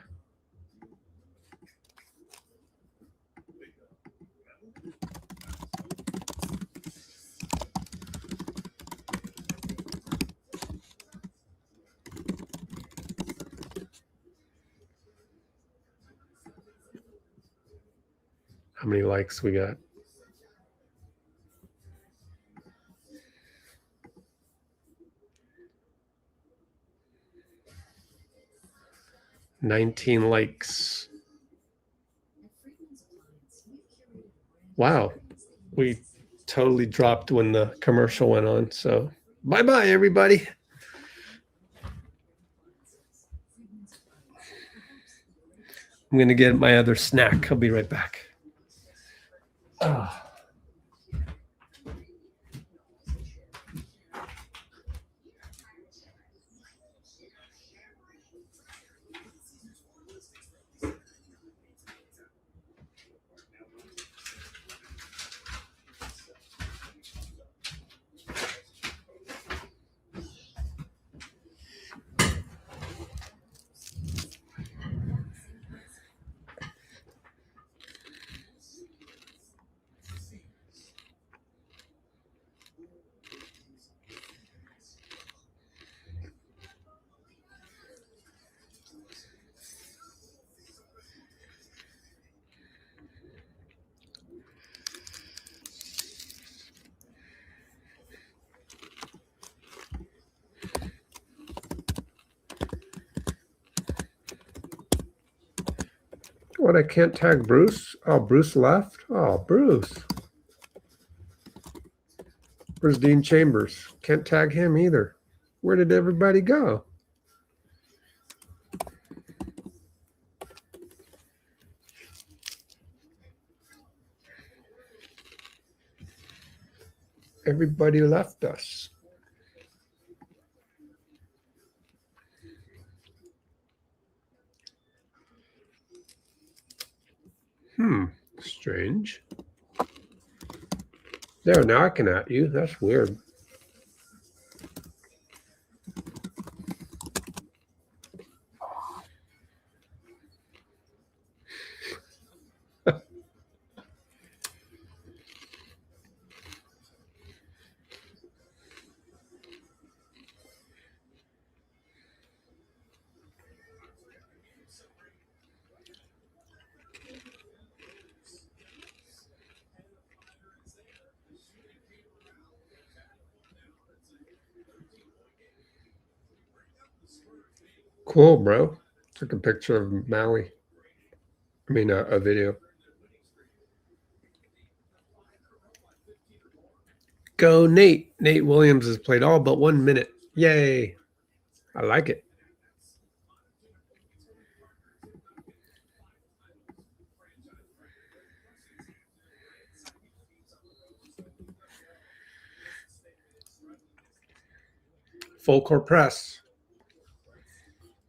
How many likes we got? $19 likes. Wow. We totally dropped when the commercial went on. So bye-bye, everybody. I'm going to get my other snack. I'll be right back. Oh. What, I can't tag Bruce? Oh, Bruce left? Oh, Bruce. Where's Dean Chambers? Can't tag him either. Where did everybody go? Everybody left us. Strange. They're knocking at you. That's weird. Cool, bro. Took a picture of Maui. I mean, a video. Go, Nate. Nate Williams has played all but 1 minute. Yay. I like it. Full court press.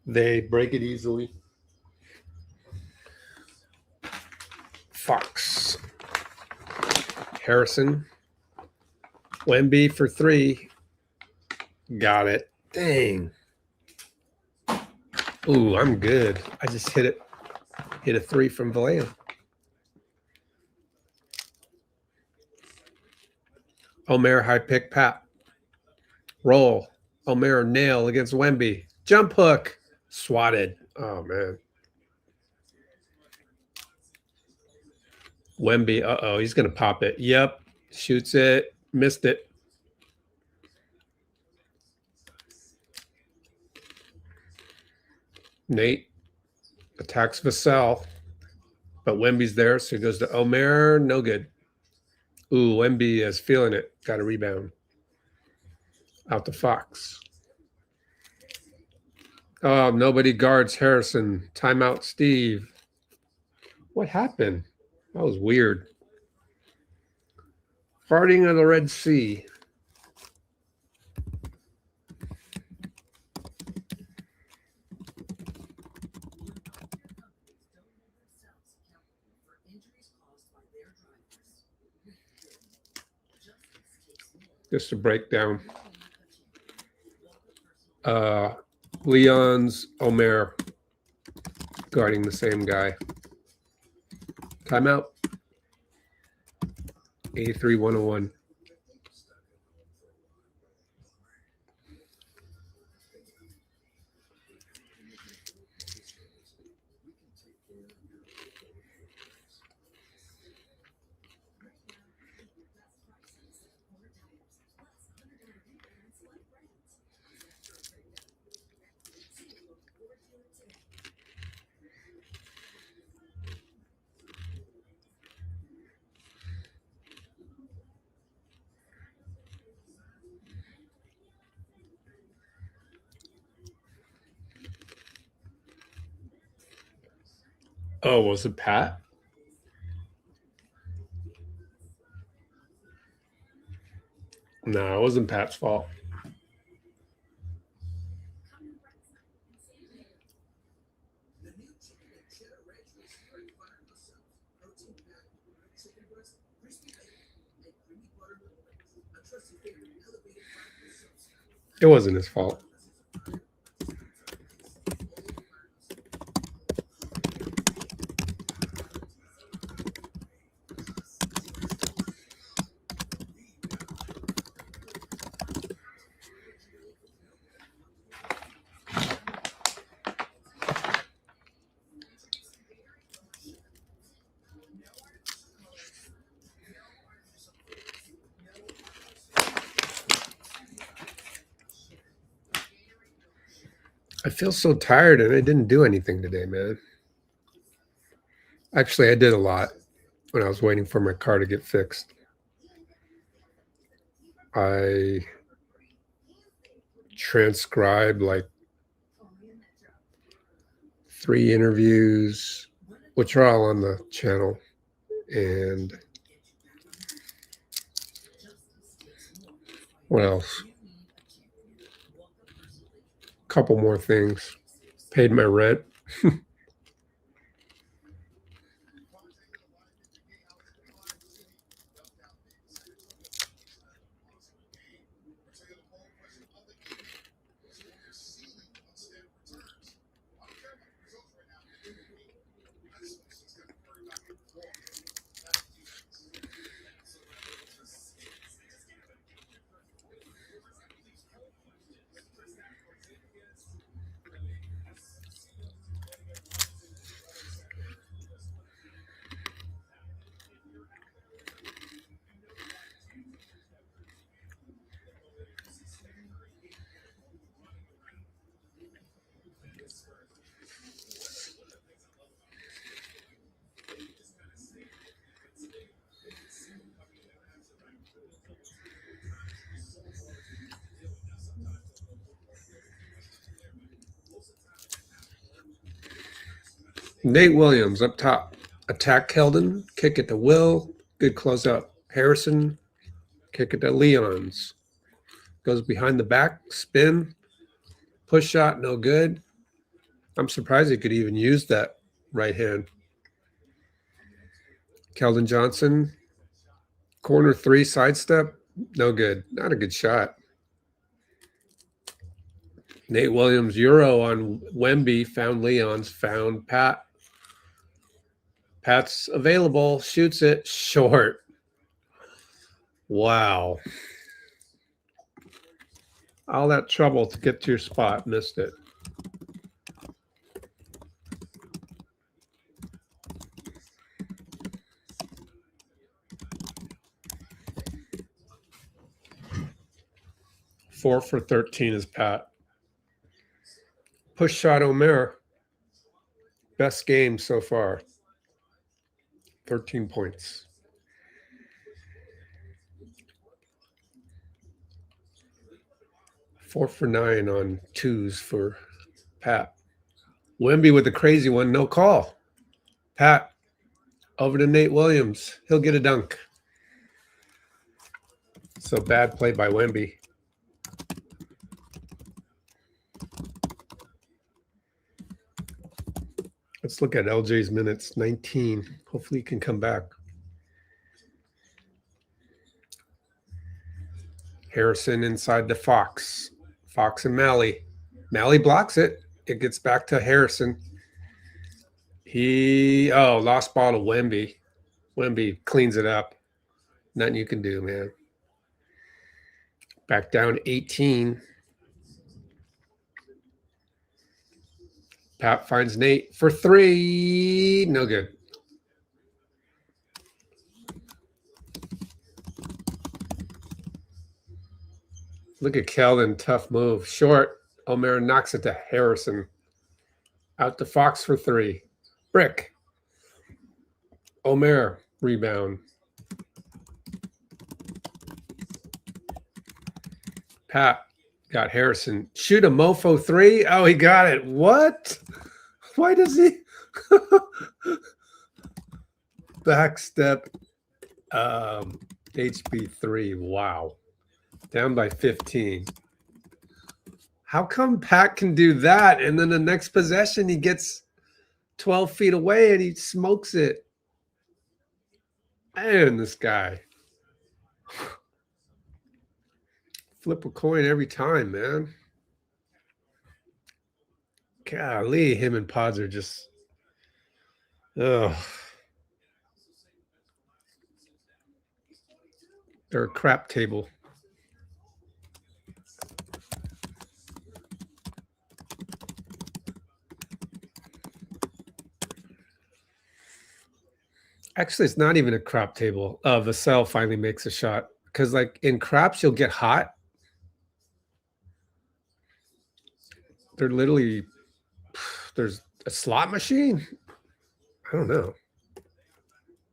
They break it easily. Fox. Harrison. Wemby for 3. Got it. Dang. Ooh, I'm good. I just hit it. Hit a 3 from Vallejo. Omer high pick Pat. Roll. Omer nail against Wemby. Jump hook. Swatted. Oh, man. Wemby. Uh-oh, he's going to pop it. Yep. Shoots it. Missed it. Nate attacks Vassell. But Wemby's there, so he goes to Omer. No good. Ooh, Wemby is feeling it. Got a rebound. Out to Fox. Oh, nobody guards Harrison. Timeout, Steve. What happened? That was weird. Parting of the Red Sea. Just a breakdown. Leon's Omer guarding the same guy. Timeout. 83-101. Oh, was it Pat? No, it wasn't Pat's fault. It wasn't his fault. I feel so tired and I didn't do anything today, man. Actually, I did a lot when I was waiting for my car to get fixed. I transcribed like 3 interviews, which are all on the channel, and what else? Couple more things. Paid my rent. Nate Williams up top. Attack Keldon. Kick it to Will. Good closeout. Harrison. Kick it to Leons. Goes behind the back. Spin. Push shot. No good. I'm surprised he could even use that right hand. Keldon Johnson. Corner 3 sidestep. No good. Not a good shot. Nate Williams Euro on Wemby. Found Leons. Found Pat. Pat's available. Shoots it. Short. Wow. All that trouble to get to your spot. Missed it. 4 for 13 is Pat. Push shot Omer. Best game so far. 13 points. Four for 9 on twos for Pat. Wemby with the crazy one, no call. Pat, over to Nate Williams. He'll get a dunk. So bad play by Wemby. Let's look at LJ's minutes. 19. Hopefully he can come back. Harrison inside the Fox. Fox and Mally. Mally blocks it. It gets back to Harrison. Lost ball to Wemby. Wemby cleans it up. Nothing you can do, man. Back down 18. Pat finds Nate for 3. No good. Look at Keldon. Tough move. Short. Omer knocks it to Harrison. Out to Fox for 3. Brick. Omer. Rebound. Pat got Harrison. Shoot a mofo 3. Oh, he got it. What? Why does he? Back step. HB 3. Wow. Down by 15. How come Pat can do that? And then the next possession, he gets 12 feet away and he smokes it. Man, this guy. Flip a coin every time, man. Golly, him and Podz are just... Ugh. They're a crap table. Actually, it's not even a crap table. Vassell finally makes a shot. Because, like, in craps, you'll get hot. They're literally... There's a slot machine? I don't know.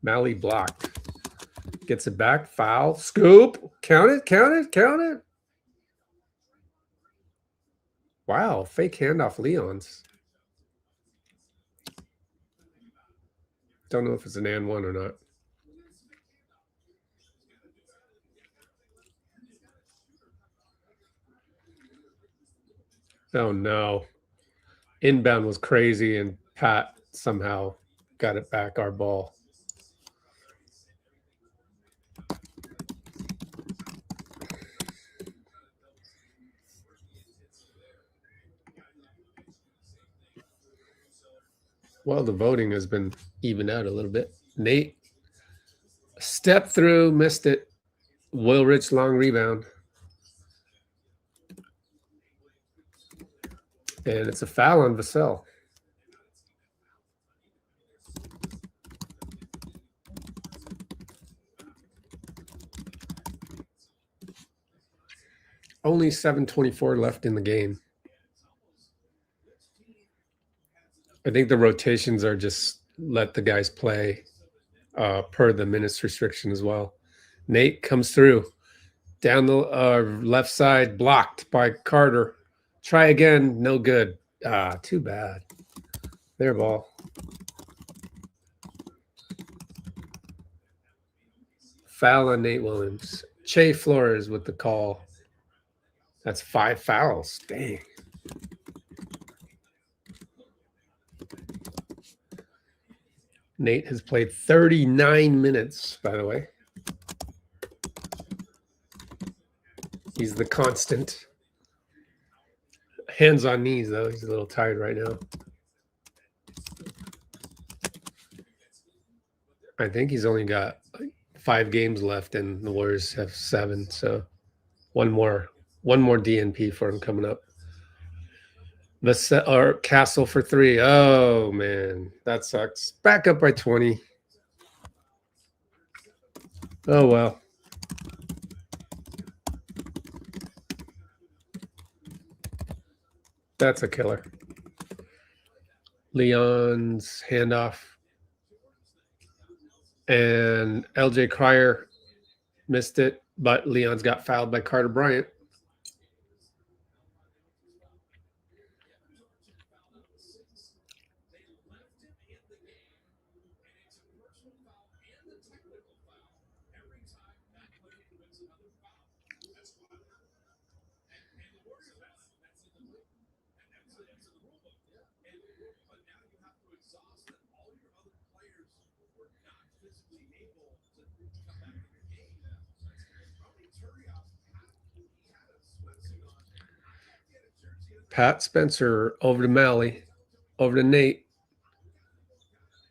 Mally blocked. Gets it back. Foul. Scoop. Count it. Count it. Count it. Wow. Fake handoff Leon's. Don't know if it's an and one or not. Oh, no. Inbound was crazy, and Pat somehow got it back, our ball. Well, the voting has been evened out a little bit. Nate, step through, missed it. Will Rich, long rebound. And it's a foul on Vassell. Only 7:24 left in the game. I think the rotations are just let the guys play per the minutes restriction as well. Nate comes through. Down the left side, blocked by Carter. Try again. No good. Too bad. Their ball. Foul on Nate Williams. Che Flores with the call. That's 5 fouls. Dang. Nate has played 39 minutes, by the way. He's the constant. Hands on knees, though. He's a little tired right now. I think he's only got 5 games left, and the Warriors have 7. So one more DNP for him coming up. Castle for 3. Oh, man. That sucks. Back up by 20. Oh, well. That's a killer. Leon's handoff. And LJ Cryer missed it, but Leon's got fouled by Carter Bryant. Pat Spencer over to Mally, over to Nate.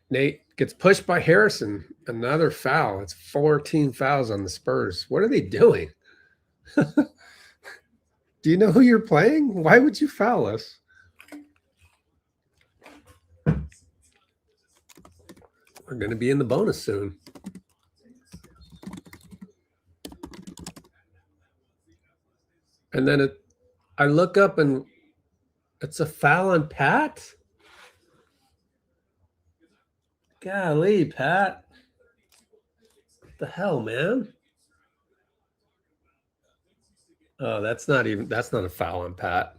Nate gets pushed by Harrison. Another foul. It's 14 fouls on the Spurs. What are they doing? Do you know who you're playing? Why would you foul us? We're going to be in the bonus soon. And then I look up and it's a foul on Pat. Golly, Pat. What the hell, man? Oh, that's not a foul on Pat.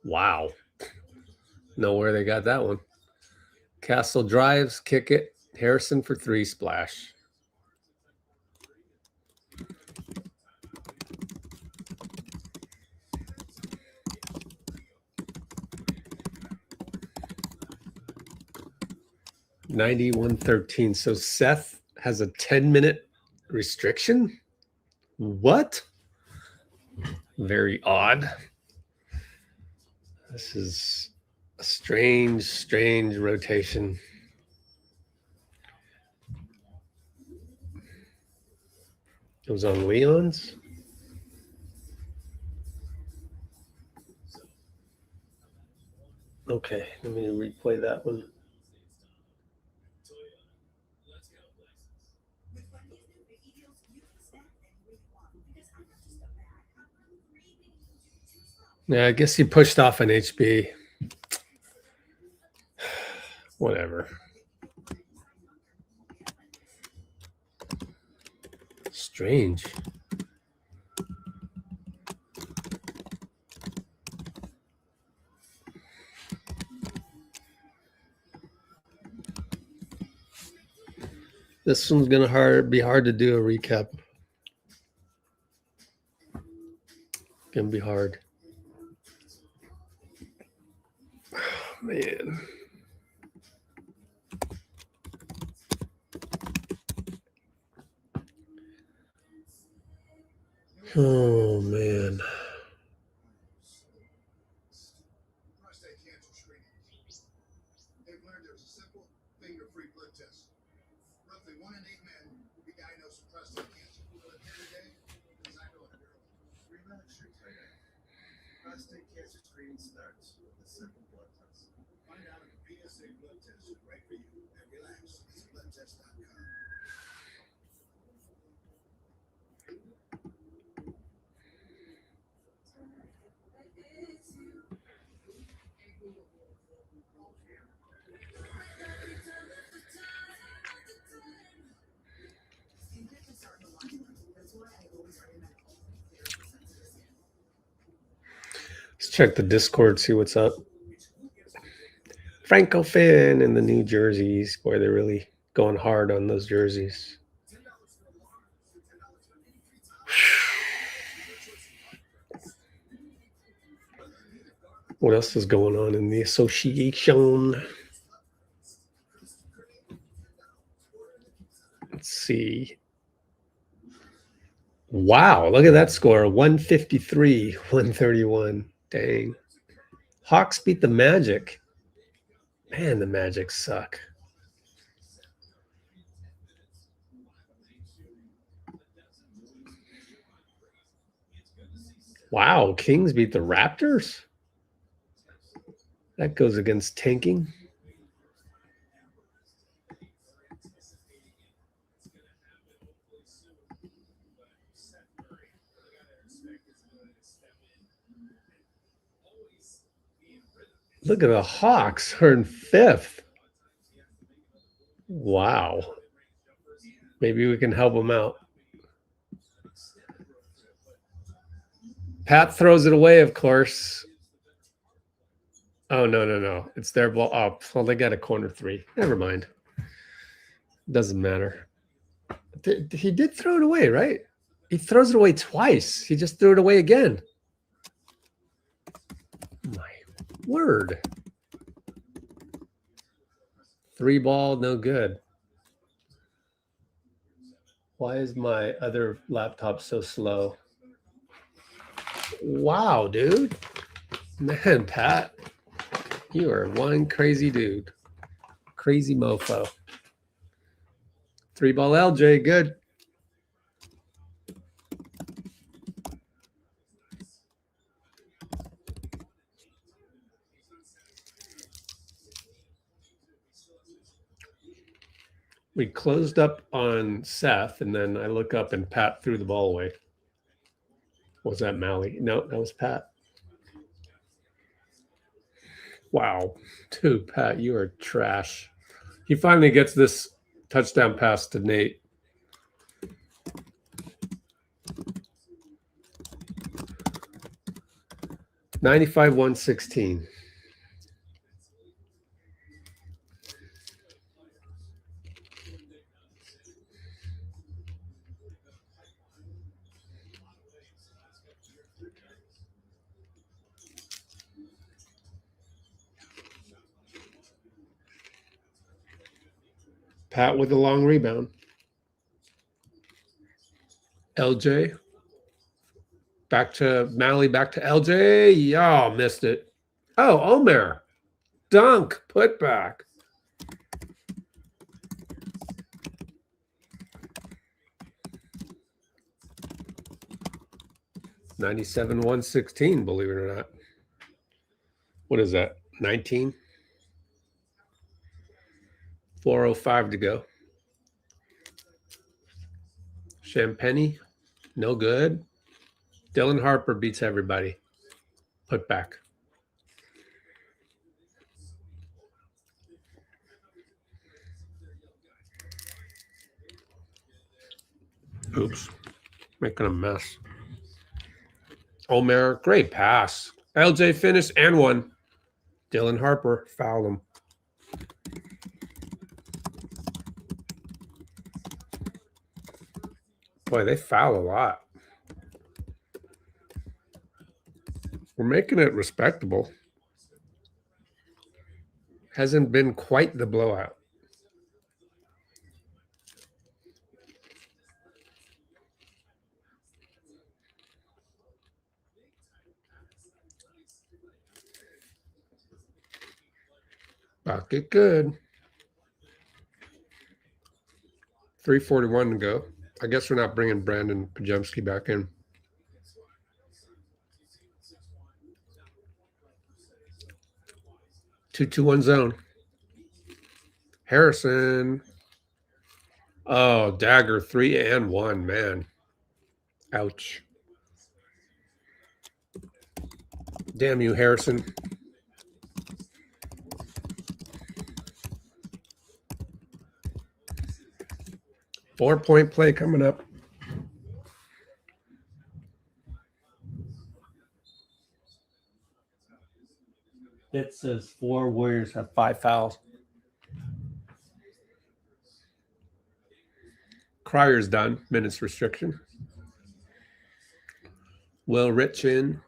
Wow. Know where they got that one. Castle drives, kick it. Harrison for three, splash. $91-13. So Seth has a 10-minute restriction? What? Very odd. This is a strange rotation. It was on Leon's. Okay, let me replay that one. Yeah, I guess he pushed off an HB. Whatever. Strange. This one's gonna be hard to do a recap. Gonna be hard. Oh, man. Oh man. Prostate cancer screening. They've learned there's a simple, finger-free blood test. Roughly 1 in 8 men will be diagnosed with prostate cancer. But today, because I know it early. Relax your today. Prostate cancer screening starts with a simple blood test. Find out if a PSA blood test is right for you and relax. It's bloodtest.com. Let's check the Discord, see what's up. Franco Finn in the new jerseys. Boy, they're really going hard on those jerseys. What else is going on in the association? Let's see. Wow, look at that score. 153-131. Dang. Hawks beat the Magic. Man, the Magic suck. Wow, Kings beat the Raptors? That goes against tanking. Look at the Hawks. We're in 5th. Wow. Maybe we can help them out. Pat throws it away, of course. Oh, no. It's their ball. Oh, well, they got a corner 3. Never mind. Doesn't matter. He did throw it away, right? He throws it away twice. He just threw it away again. My word. 3 ball, no good. Why is my other laptop so slow? Wow, dude. Man, Pat, you are one crazy dude. Crazy mofo. 3 ball LJ, good. We closed up on Seth, and then I look up and Pat threw the ball away. Was that Mally? No, that was Pat. Wow. Dude, Pat, you are trash. He finally gets this touchdown pass to Nate. $95-116. Pat with a long rebound. LJ. Back to Mally, back to LJ. Y'all missed it. Oh, Omer. Dunk. Put back. $97-116, believe it or not. What is that? 19? 4:05 to go. Champagne, no good. Dylan Harper beats everybody. Put back. Oops. Making a mess. Omer, great pass. LJ finished and won. Dylan Harper fouled him. Boy, they foul a lot. We're making it respectable. Hasn't been quite the blowout. Bucket good. 3:41 to go. I guess we're not bringing Brandin Podziemski back in. 2-2-1 zone. Harrison. Oh, dagger 3-1, man. Ouch. Damn you, Harrison. Four-point play coming up. It says 4 Warriors have 5 fouls. Cryer's done. Minutes restriction. Will Rich in.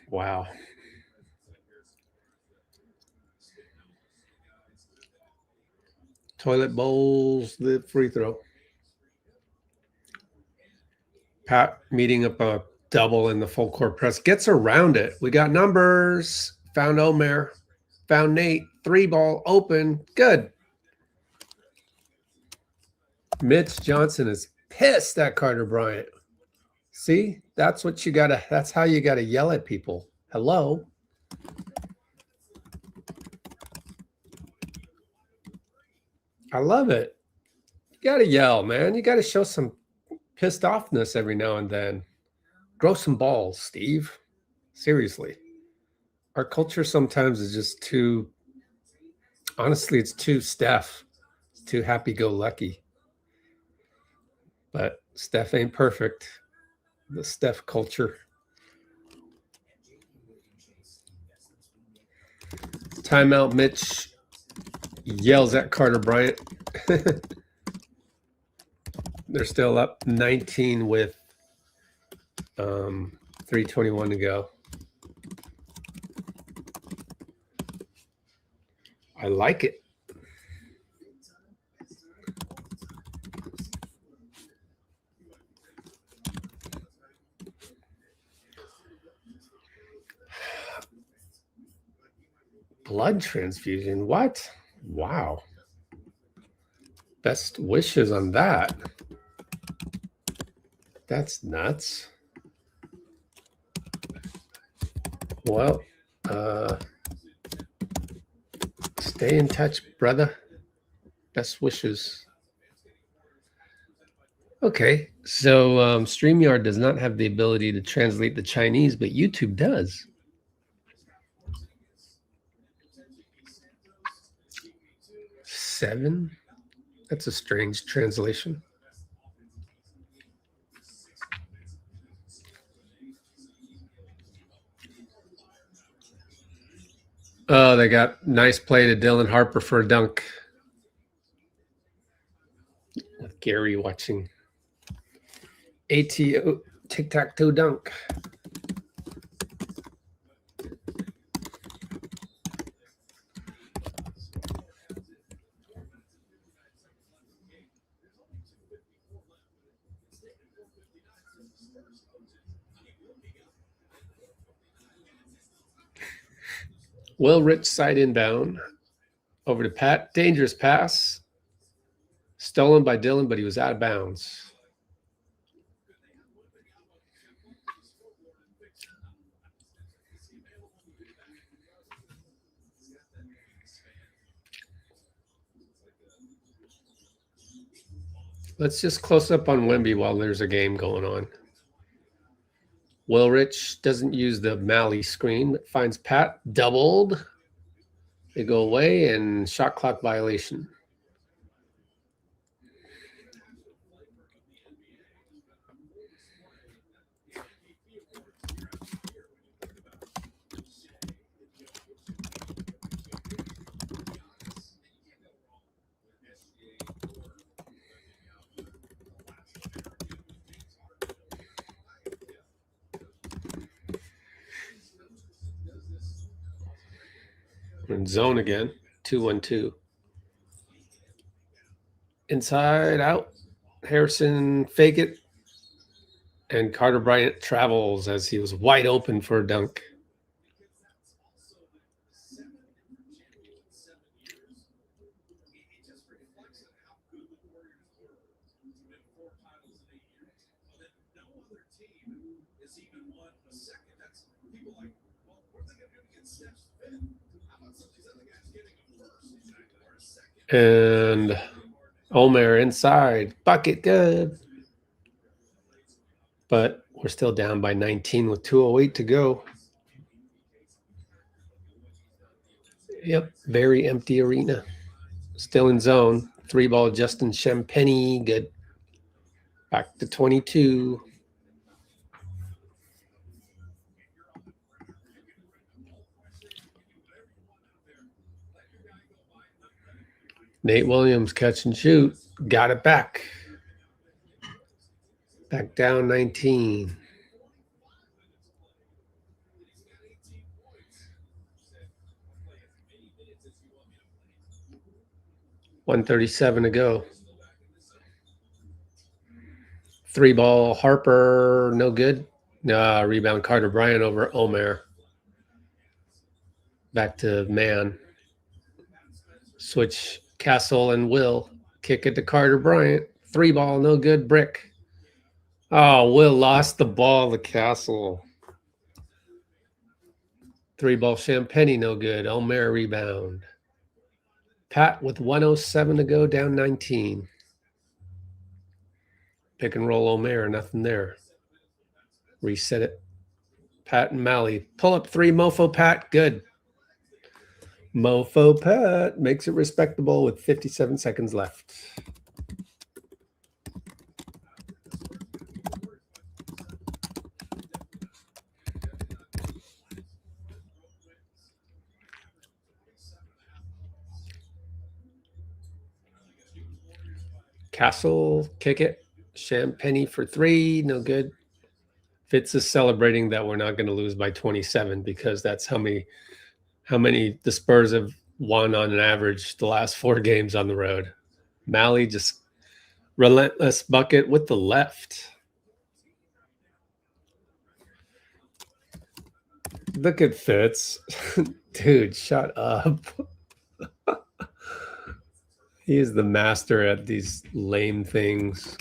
Wow. Toilet bowls, the free throw. Pat meeting up a double in the full court press. Gets around it. We got numbers. Found Omer. Found Nate. 3 ball open. Good. Mitch Johnson is pissed at Carter Bryant. See? That's what you gotta, that's how you gotta yell at people. Hello. I love it. You gotta yell, man. You gotta show some pissed offness every now and then. Grow some balls, Steve. Seriously. Our culture sometimes is just too, honestly, it's too Steph. It's too happy-go-lucky. But Steph ain't perfect. The Steph culture. Timeout, Mitch yells at Carter Bryant. They're still up 19 with 3:21 to go. I like it. Blood transfusion? What? Wow. Best wishes on that. That's nuts. Well, stay in touch, brother. Best wishes. Okay, so StreamYard does not have the ability to translate the Chinese, but YouTube does. Seven? That's a strange translation. Oh, they got nice play to Dylan Harper for a dunk. With Gary watching. ATO tic-tac-toe dunk. Will Rich side inbound. Over to Pat. Dangerous pass. Stolen by Dylan, but he was out of bounds. Let's just close up on Wemby while there's a game going on. Will Rich doesn't use the Mally screen, but finds Pat doubled. They go away and shot clock violation. We're in zone again. 2-1-2. Inside out. Harrison fake it. And Carter Bryant travels as he was wide open for a dunk. And Omer inside. Bucket good. But we're still down by 19 with 2:08 to go. Yep, very empty arena. Still in zone. 3-ball Justin Champagny. Good. Back to 22. Nate Williams catch and shoot. Got it back. Back down 19. $137 to go. 3-ball Harper, no good. Rebound Carter Bryant over Omer. Back to man. Switch Castle and Will. Kick it to Carter Bryant. 3-ball, no good. Brick. Oh, Will lost the ball to Castle. 3-ball Champagny, no good. Omer rebound. Pat with 107 to go, down 19. Pick and roll Omer, nothing there. Reset it. Pat and Mally. Pull up 3, Mofo Pat. Good. Mofo Pat makes it respectable with 57 seconds left. Castle, kick it. Champagne for 3, no good. Fitz is celebrating that we're not going to lose by 27 because that's how many the Spurs have won on an average the last 4 games on the road. Mally just relentless bucket with the left. Look at Fitz. Dude, shut up. He is the master at these lame things.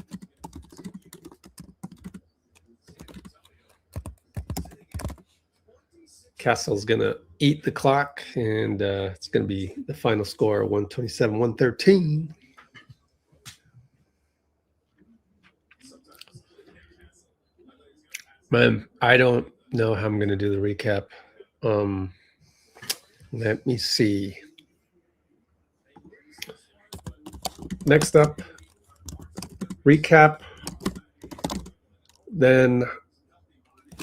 Castle's going to eat the clock, and it's going to be the final score, 127-113. Man, I don't know how I'm going to do the recap. Let me see. Next up, recap, then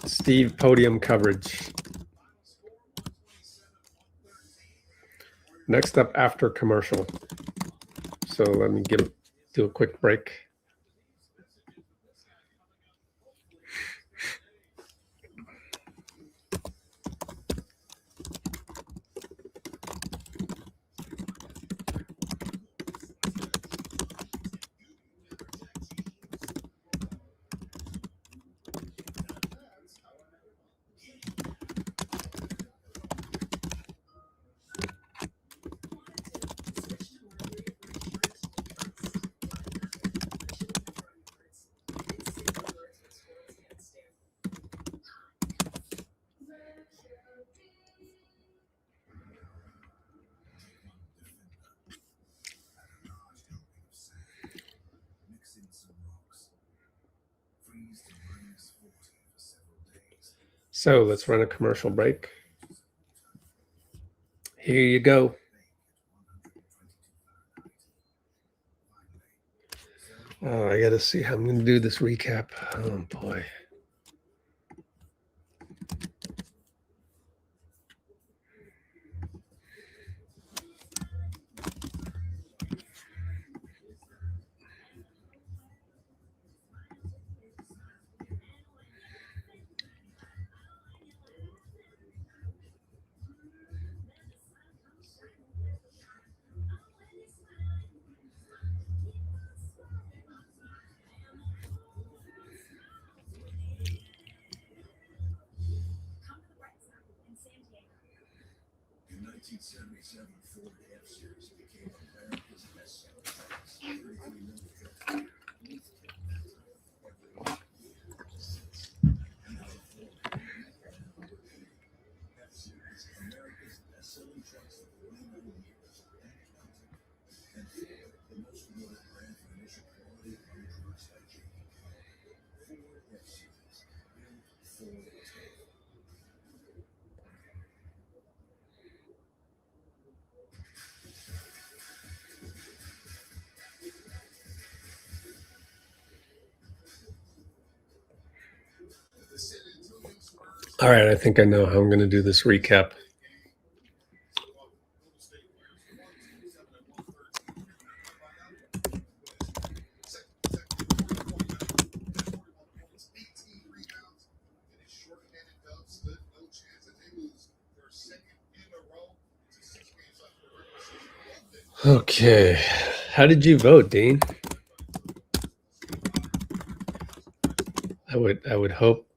Steve podium coverage. Next up after commercial. So let me do a quick break. So let's run a commercial break. Here you go. Oh, I got to see how I'm going to do this recap. Oh, boy. In 1977, Ford F-Series became America's best-selling F-Series, America's best-selling trucks for 49 years and the most awarded brand for initial quality and trucks by GM. Ford F-Series, built Ford Tough. All right, I think I know how I'm going to do this recap. Okay, how did you vote, Dean? I would hope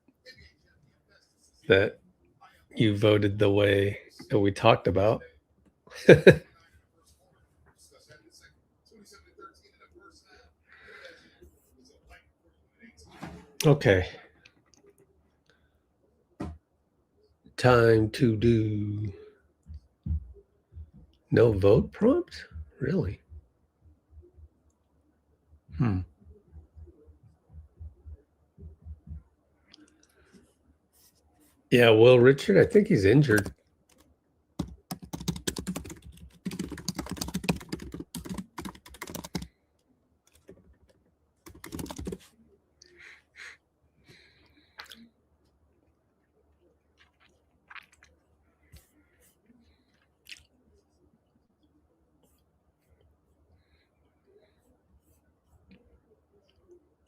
that you voted the way that we talked about. Okay. Time to do no vote prompt? Really? Yeah, Will Richard, I think he's injured.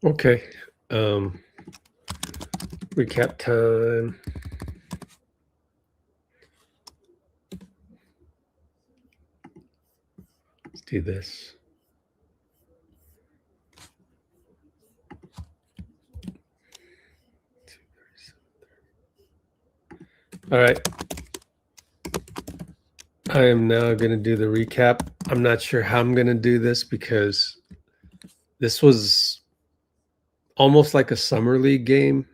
Okay. Recap time. Let's do this. All right. I am now going to do the recap. I'm not sure how I'm going to do this because this was almost like a summer league game.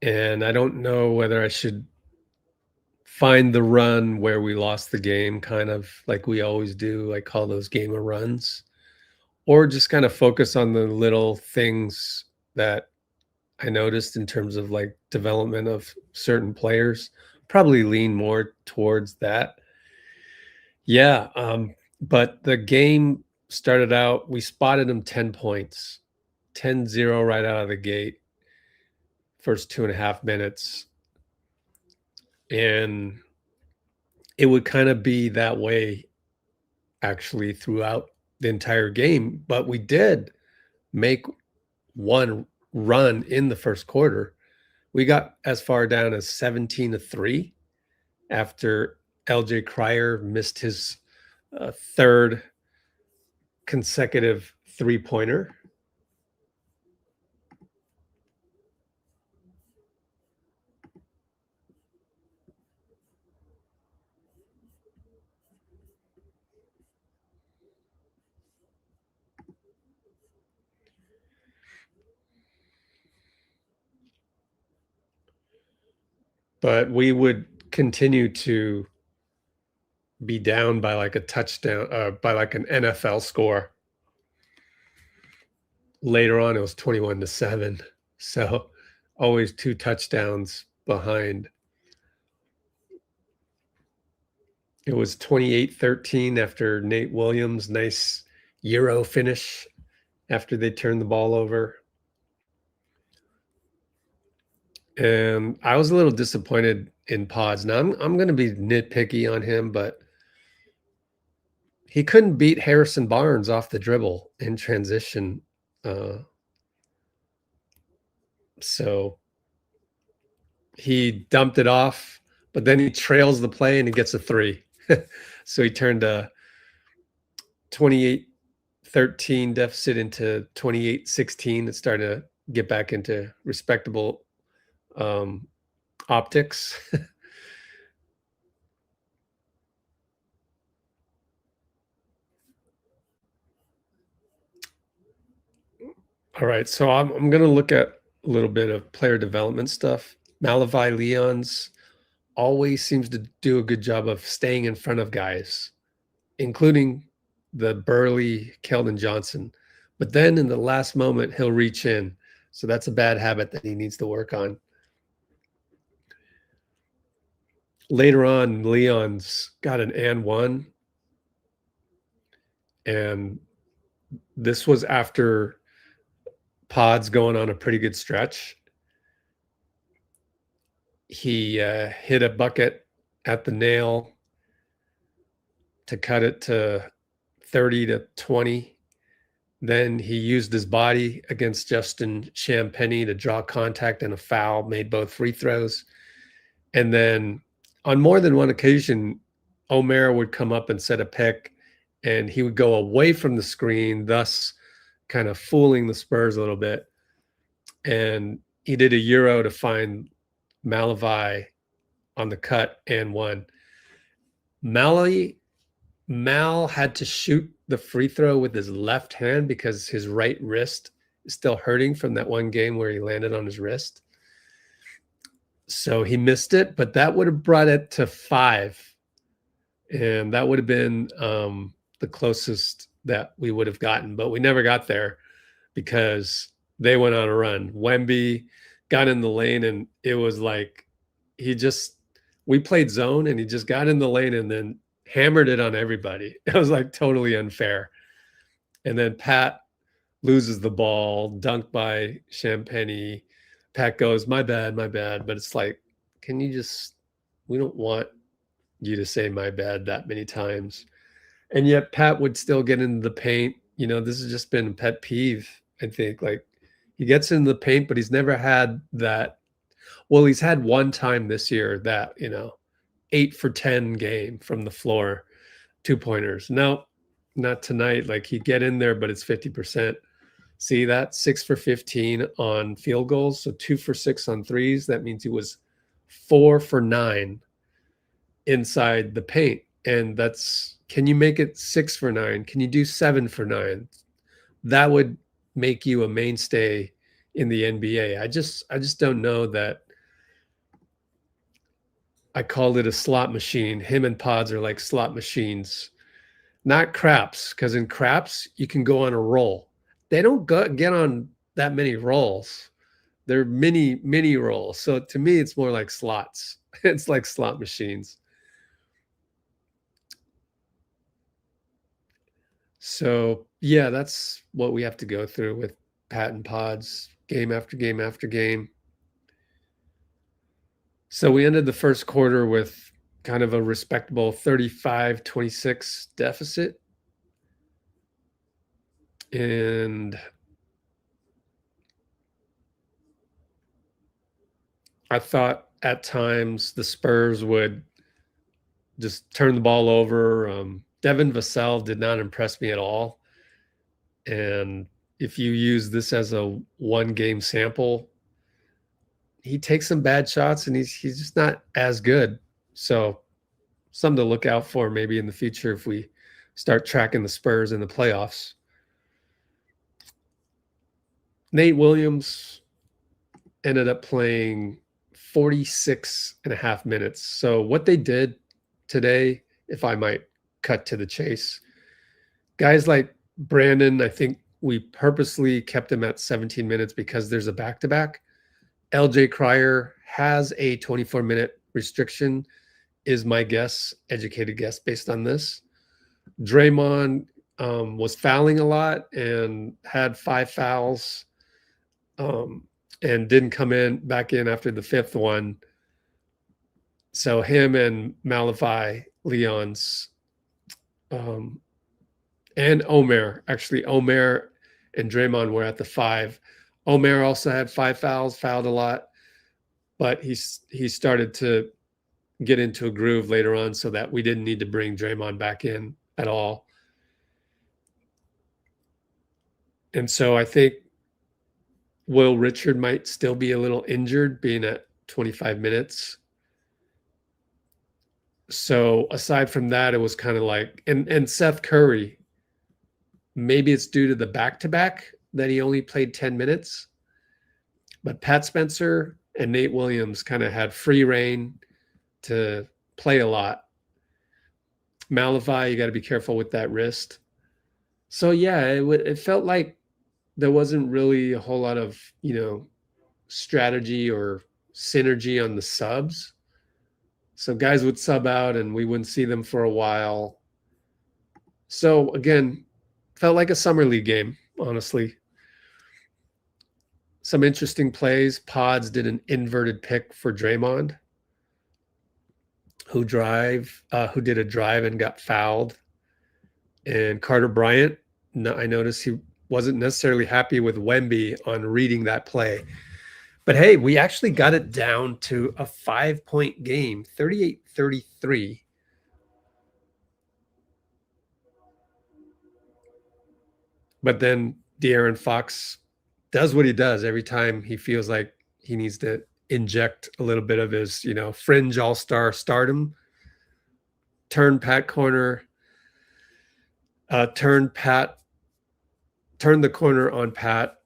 And I don't know whether I should find the run where we lost the game, kind of like we always do, like call those game of runs, or just kind of focus on the little things that I noticed in terms of like development of certain players. Probably lean more towards that. Yeah. But the game started out, we spotted them 10 points, 10-0 right out of the gate, first 2.5 minutes. And it would kind of be that way actually throughout the entire game. But we did make one run in the first quarter. We got as far down as 17-3 after LJ Cryer missed his third consecutive three-pointer. But we would continue to be down by like a touchdown, by like an NFL score. Later on, it was 21-7. So always 2 touchdowns behind. It was 28-13 after Nate Williams' nice Euro finish after they turned the ball over. And I was a little disappointed in Podz. Now I'm going to be nitpicky on him, but he couldn't beat Harrison Barnes off the dribble in transition. So he dumped it off, but then he trails the play and he gets a 3. So he turned a 28-13 deficit into 28-16. It's starting to get back into respectable optics. All right, so I'm going to look at a little bit of player development stuff. Malavi Leons always seems to do a good job of staying in front of guys, including the burly Keldon Johnson. But then in the last moment, he'll reach in. So that's a bad habit that he needs to work on. Later on, Leon's got an and one. And this was after Podz going on a pretty good stretch. He hit a bucket at the nail to cut it to 30-20. Then he used his body against Justin Champagnie to draw contact and a foul, made both free throws. And then on more than one occasion, Omer would come up and set a pick, and he would go away from the screen, thus kind of fooling the Spurs a little bit. And he did a Euro to find Malavi on the cut and one. Mal had to shoot the free throw with his left hand because his right wrist is still hurting from that one game where he landed on his wrist. So he missed it, but that would have brought it to 5. And that would have been the closest that we would have gotten, but we never got there because they went on a run. Wemby got in the lane, and it was like we played zone, and he just got in the lane and then hammered it on everybody. It was like totally unfair. And then Pat loses the ball, dunked by Champagny. Pat goes, my bad. But it's like, we don't want you to say my bad that many times. And yet Pat would still get into the paint. This has just been a pet peeve, I think. Like, he gets in the paint, but he's never had that. Well, he's had one time this year that, 8 for 10 game from the floor, 2-pointers. No, not tonight. Like, he'd get in there, but it's 50%. See that? 6 for 15 on field goals. So 2 for 6 on threes. That means he was 4 for 9 inside the paint. And can you make it 6 for 9? Can you do 7 for 9? That would make you a mainstay in the NBA. I just don't know that. I called it a slot machine. Him and Podz are like slot machines, not craps, because in craps, you can go on a roll. They don't get on that many rolls. They're mini rolls. So to me, it's more like slots. It's like slot machines. So, yeah, that's what we have to go through with Pat and Podz, game after game after game. So we ended the first quarter with kind of a respectable 35-26 deficit. And I thought at times the Spurs would just turn the ball over. Devin Vassell did not impress me at all. And if you use this as a one-game sample, he takes some bad shots, and he's just not as good. So something to look out for maybe in the future if we start tracking the Spurs in the playoffs. Nate Williams ended up playing 46 and a half minutes. So what they did today, if I might cut to the chase, guys like Brandon, I think we purposely kept him at 17 minutes because there's a back-to-back. LJ Cryer has a 24-minute restriction, is my guess, educated guess based on this. Draymond was fouling a lot and had 5 fouls and didn't come back in after the 5th one. So him and Malachi Leons and Omer and Draymond were at the 5. Omer also had 5 fouls, fouled a lot, but he started to get into a groove later on so that we didn't need to bring Draymond back in at all. And so I think Will Richard might still be a little injured being at 25 minutes. So aside from that, it was kind of like, and Seth Curry, maybe it's due to the back-to-back that he only played 10 minutes. But Pat Spencer and Nate Williams kind of had free reign to play a lot. Malachi, you got to be careful with that wrist. So, yeah, it felt like there wasn't really a whole lot of, strategy or synergy on the subs. So guys would sub out and we wouldn't see them for a while. So, again, felt like a summer league game, honestly. Some interesting plays. Podz did an inverted pick for Draymond, who did a drive and got fouled. And Carter Bryant, I noticed he wasn't necessarily happy with Wemby on reading that play. But hey, we actually got it down to a 5-point game, 38-33. But then De'Aaron Fox does what he does every time he feels like he needs to inject a little bit of his, fringe all-star stardom. Turn Pat corner, turn the corner on Pat.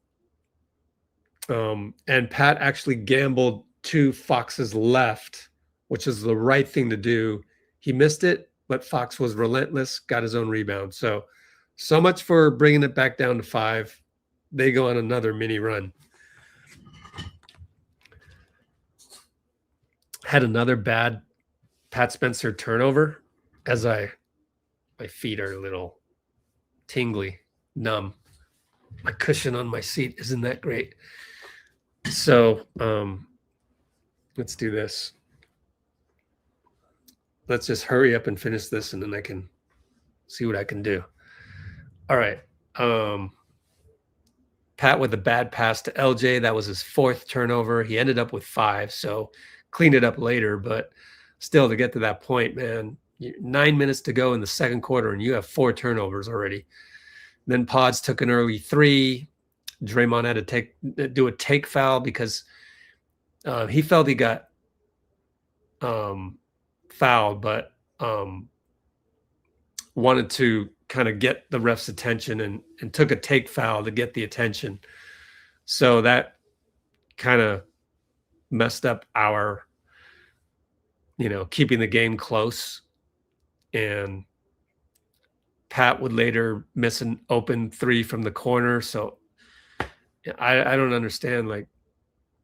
And Pat actually gambled to Fox's left, which is the right thing to do. He missed it, but Fox was relentless, got his own rebound. So much for bringing it back down to 5. They go on another mini run. had another bad Pat Spencer turnover as my feet are a little tingly, numb. My cushion on my seat isn't that great. So let's do this. Let's just hurry up and finish this, and then I can see what I can do. All right. Pat with a bad pass to LJ. That was his 4th turnover. He ended up with 5, so cleaned it up later. But still, to get to that point, man, 9 minutes to go in the second quarter, and you have 4 turnovers already. Then Podz took an early 3. Draymond had to do a take foul because he felt he got fouled, but wanted to kind of get the ref's attention and took a take foul to get the attention. So that kind of messed up our, keeping the game close. And Pat would later miss an open 3 from the corner. So I don't understand, like,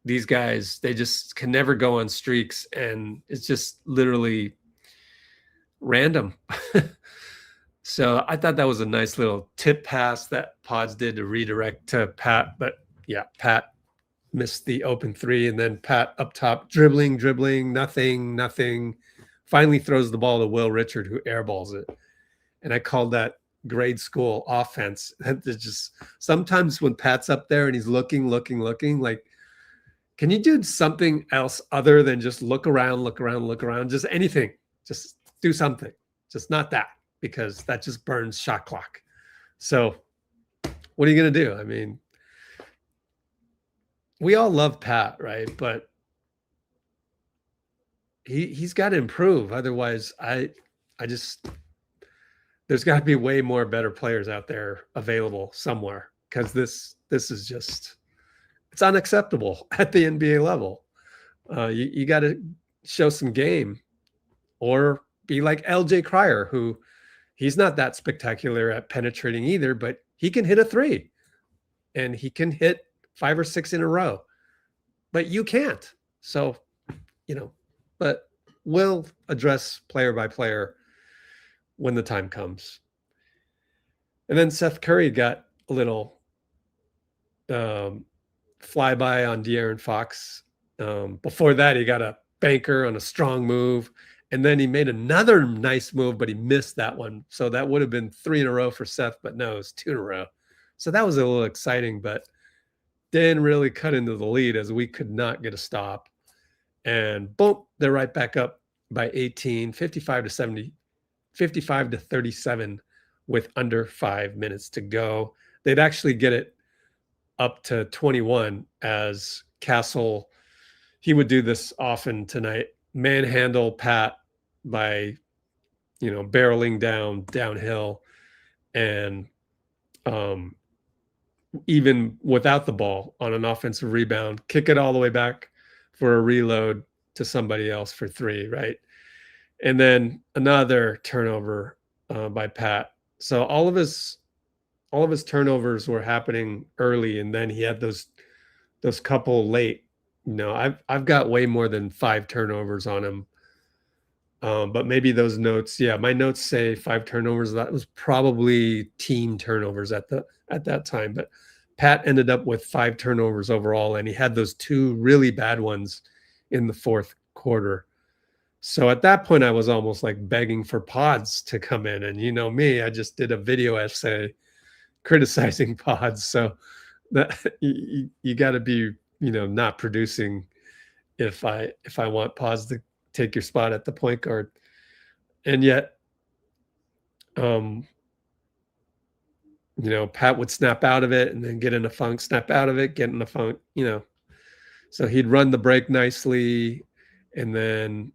these guys, they just can never go on streaks, and it's just literally random. So I thought that was a nice little tip pass that Podz did to redirect to Pat. But yeah, Pat missed the open 3, and then Pat up top dribbling, nothing. Finally throws the ball to Will Richard, who airballs it. And I called that grade school offense. It's just sometimes when Pat's up there and he's looking, like, can you do something else other than just look around, just anything, just do something, just not that, because that just burns shot clock. So what are you going to do? I mean, we all love Pat, right? But he's got to improve. Otherwise, there's got to be way more better players out there available somewhere, because this is just, it's unacceptable at the NBA level. You got to show some game, or be like LJ Cryer, who he's not that spectacular at penetrating either, but he can hit a 3 and he can hit 5 or 6 in a row, but you can't. So, but we'll address player by player when the time comes. And then Seth Curry got a little flyby on De'Aaron Fox. Before that, he got a banker on a strong move, and then he made another nice move, but he missed that one. So that would have been 3 in a row for Seth, but no, it's 2 in a row. So that was a little exciting, but didn't really cut into the lead, as we could not get a stop. And boom, they're right back up by 18, 55 to 37 with under 5 minutes to go. They'd actually get it up to 21 as Castle, he would do this often tonight, manhandle Pat by, barreling downhill, and even without the ball on an offensive rebound, kick it all the way back for a reload to somebody else for 3, right? And then another turnover by Pat. So all of his turnovers were happening early, and then he had those couple late. I've got way more than 5 turnovers on him. But maybe those notes, my notes say 5 turnovers. That was probably team turnovers at that time. But Pat ended up with 5 turnovers overall, and he had those 2 really bad ones in the fourth quarter. So at that point, I was almost like begging for Podz to come in. And me, I just did a video essay criticizing Podz. So that you got to be, not producing if I want Podz to take your spot at the point guard. And yet, Pat would snap out of it and then get in a funk, snap out of it, get in a funk, So he'd run the break nicely, and then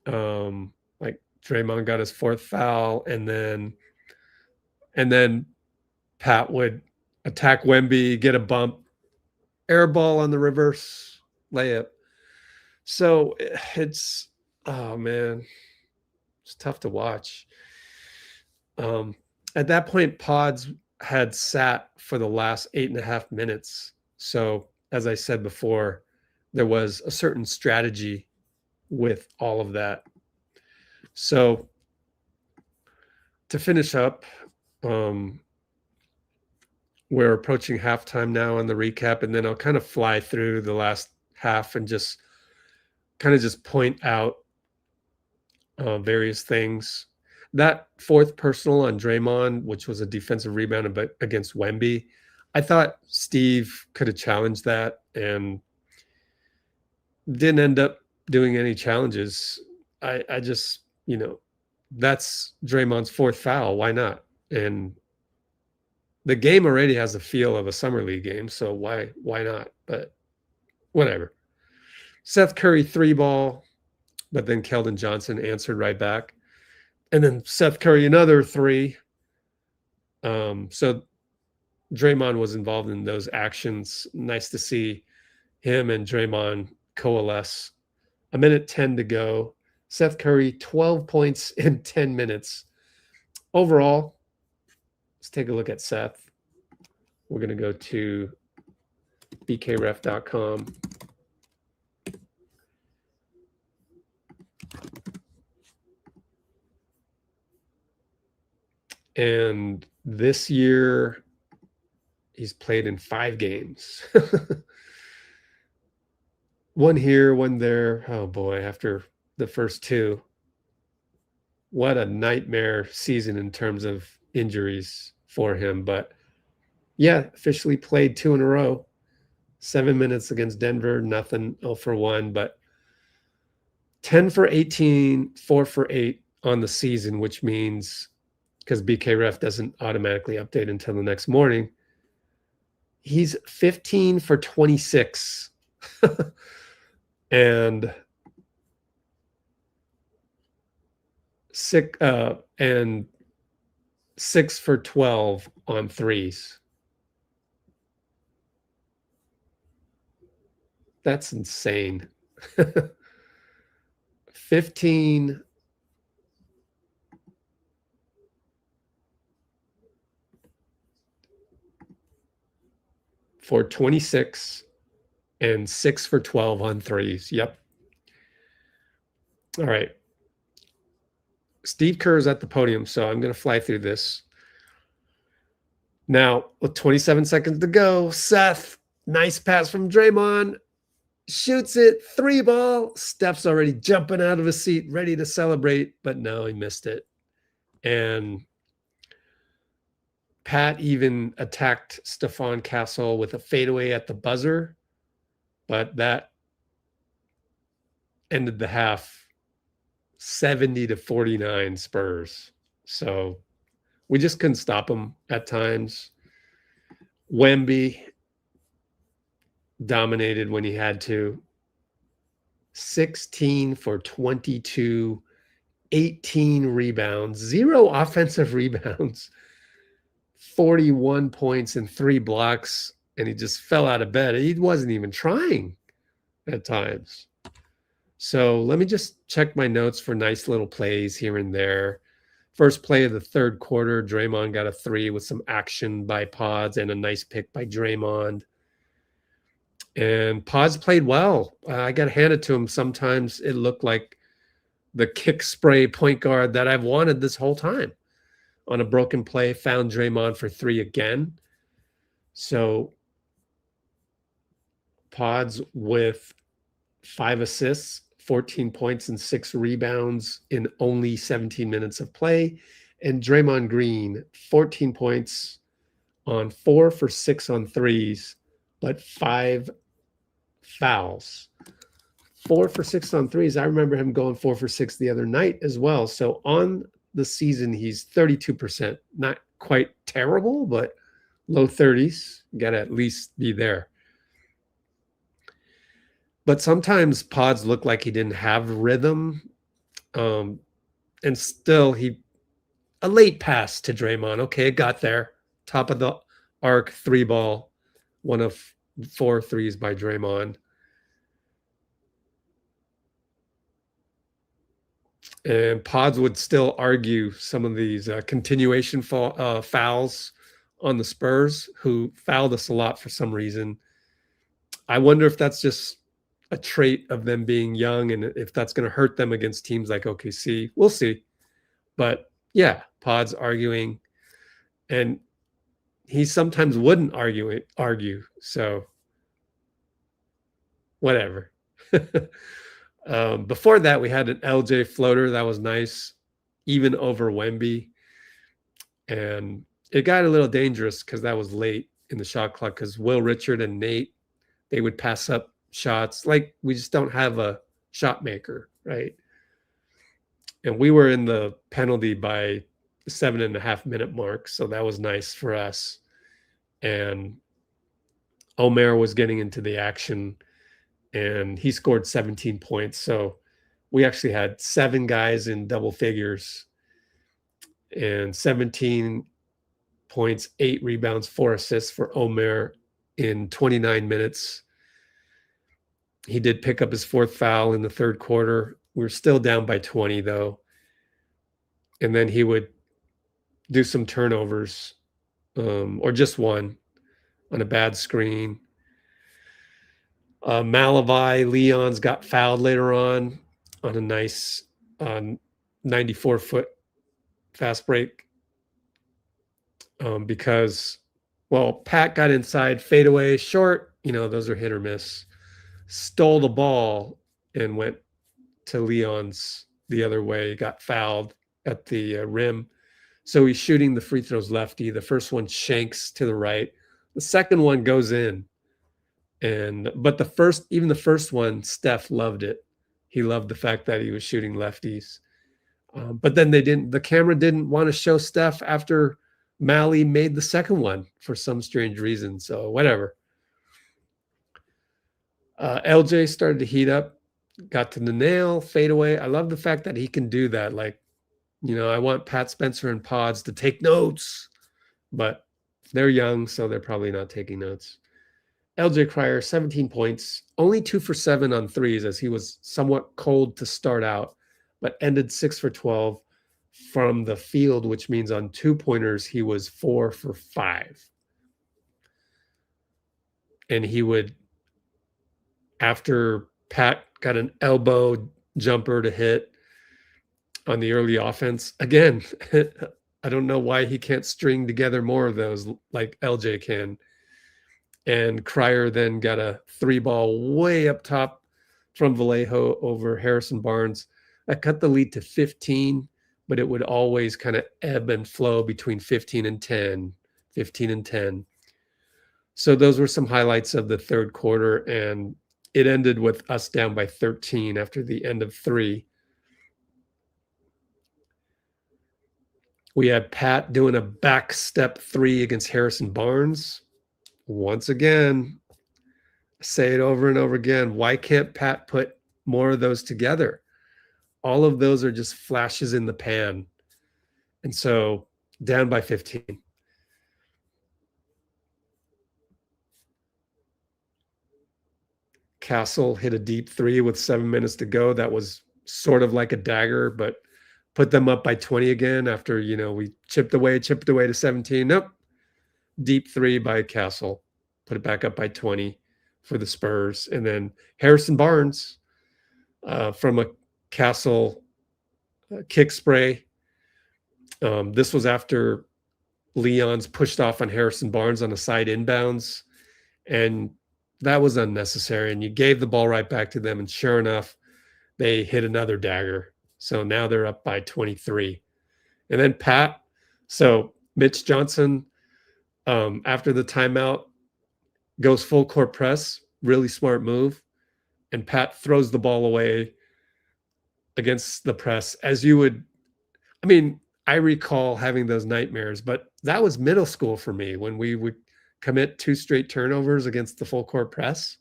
like Draymond got his 4th foul, and then Pat would attack Wemby, get a bump, air ball on the reverse layup. So it's, oh man, it's tough to watch. At that point, Podz had sat for the last 8.5 minutes. So as I said before, there was a certain strategy with all of that. So to finish up, we're approaching halftime now on the recap, and then I'll kind of fly through the last half and just point out various things. That fourth personal on Draymond, which was a defensive rebound against Wemby, I thought Steve could have challenged that and didn't end up doing any challenges. I just, that's Draymond's fourth foul. Why not? And the game already has the feel of a summer league game, so why not? But whatever. Seth Curry 3-ball, but then Keldon Johnson answered right back. And then Seth Curry another 3. So Draymond was involved in those actions. Nice to see him and Draymond coalesce. 1:10 to go. Seth Curry, 12 points in 10 minutes. Overall, let's take a look at Seth. We're going to go to bkref.com. And this year, he's played in 5 games. One here, one there. Oh, boy, after the first 2. What a nightmare season in terms of injuries for him. But, yeah, officially played 2 in a row. 7 minutes against Denver, nothing, 0 for 1. But 10 for 18, 4 for 8 on the season, which means, because BKRef doesn't automatically update until the next morning, he's 15 for 26. And 6 for 12 on threes. That's insane. 15 for 26 and 6 for 12 on threes. Yep. All right. Steve Kerr is at the podium, so I'm going to fly through this. Now, with 27 seconds to go, Seth, nice pass from Draymond, shoots it, 3-ball. Steph's already jumping out of his seat, ready to celebrate, but no, he missed it. And Pat even attacked Stephon Castle with a fadeaway at the buzzer, but that ended the half 70-49 Spurs. So we just couldn't stop them at times. Wemby dominated when he had to. 16 for 22, 18 rebounds, 0 offensive rebounds, 41 points and 3 blocks, and he just fell out of bed. He wasn't even trying at times. So let me just check my notes for nice little plays here and there. First play of the third quarter, Draymond got a 3 with some action by Podz and a nice pick by Draymond. And Podz played well. I got to hand it to him. Sometimes it looked like the kick spray point guard that I've wanted this whole time. On a broken play, found Draymond for 3 again. So Podz with 5 assists, 14 points and 6 rebounds in only 17 minutes of play. And Draymond Green, 14 points on 4 for 6 on threes, but 5 fouls. 4 for 6 on threes. I remember him going 4 for 6 the other night as well. So on the season, he's 32%. Not quite terrible, but low 30s. Got to at least be there. But sometimes Podz looked like he didn't have rhythm. And still, a late pass to Draymond. Okay, it got there. Top of the arc, 3-ball. 1 of 4 threes by Draymond. And Podz would still argue some of these continuation fouls on the Spurs, who fouled us a lot for some reason. I wonder if that's just a trait of them being young, and if that's going to hurt them against teams like OKC, we'll see. But yeah, Podz arguing, and he sometimes wouldn't argue. So whatever. Before that, we had an LJ floater that was nice, even over Wemby, and it got a little dangerous because that was late in the shot clock because Will Richard and Nate, they would pass up shots. Like, we just don't have a shot maker, right? And we were in the penalty by the 7.5 minute mark, so that was nice for us. And Omer was getting into the action, and he scored 17 points. So we actually had 7 guys in double figures, and 17 points, 8 rebounds, 4 assists for Omer in 29 minutes. He did pick up his 4th foul in the 3rd quarter. We were still down by 20, though. And then he would do some turnovers, or just one on a bad screen. Malavai, Leon's got fouled later on a nice 94-foot fast break because, well, Pat got inside, fadeaway, short, those are hit or miss. Stole the ball and went to Leon's the other way, got fouled at the rim. So he's shooting the free throws lefty. The first one shanks to the right. The second one goes in. But the first one, Steph loved it. He loved the fact that he was shooting lefties. But then the camera didn't want to show Steph after Mally made the second one for some strange reason. So whatever. LJ started to heat up, got to the nail, fade away. I love the fact that he can do that. Like, I want Pat Spencer and Podz to take notes, but they're young, so they're probably not taking notes. LJ Cryer, 17 points, only 2 for 7 on threes as he was somewhat cold to start out, but ended 6 for 12 from the field, which means on 2-pointers, he was 4 for 5. And he would, after Pat got an elbow jumper to hit on the early offense, again, I don't know why he can't string together more of those like LJ can. And Cryer then got a 3-ball way up top from Vallejo over Harrison Barnes. That cut the lead to 15, but it would always kind of ebb and flow between 15 and 10. So those were some highlights of the 3rd quarter, and it ended with us down by 13 after the end of 3. We had Pat doing a back step 3 against Harrison Barnes. Once again, say it over and over again. Why can't Pat put more of those together? All of those are just flashes in the pan. And so down by 15. Castle hit a deep 3 with 7 minutes to go. That was sort of like a dagger, but put them up by 20 again after, we chipped away to 17. Nope. Deep 3 by Castle. Put it back up by 20 for the Spurs. And then Harrison Barnes from a Castle kick spray. This was after Leon's pushed off on Harrison Barnes on a side inbounds. And that was unnecessary. And you gave the ball right back to them. And sure enough, they hit another dagger. So now they're up by 23. And then Pat, so Mitch Johnson, after the timeout, goes full court press, really smart move. And Pat throws the ball away against the press as you would. I mean, I recall having those nightmares, but that was middle school for me when we would commit 2 straight turnovers against the full court press.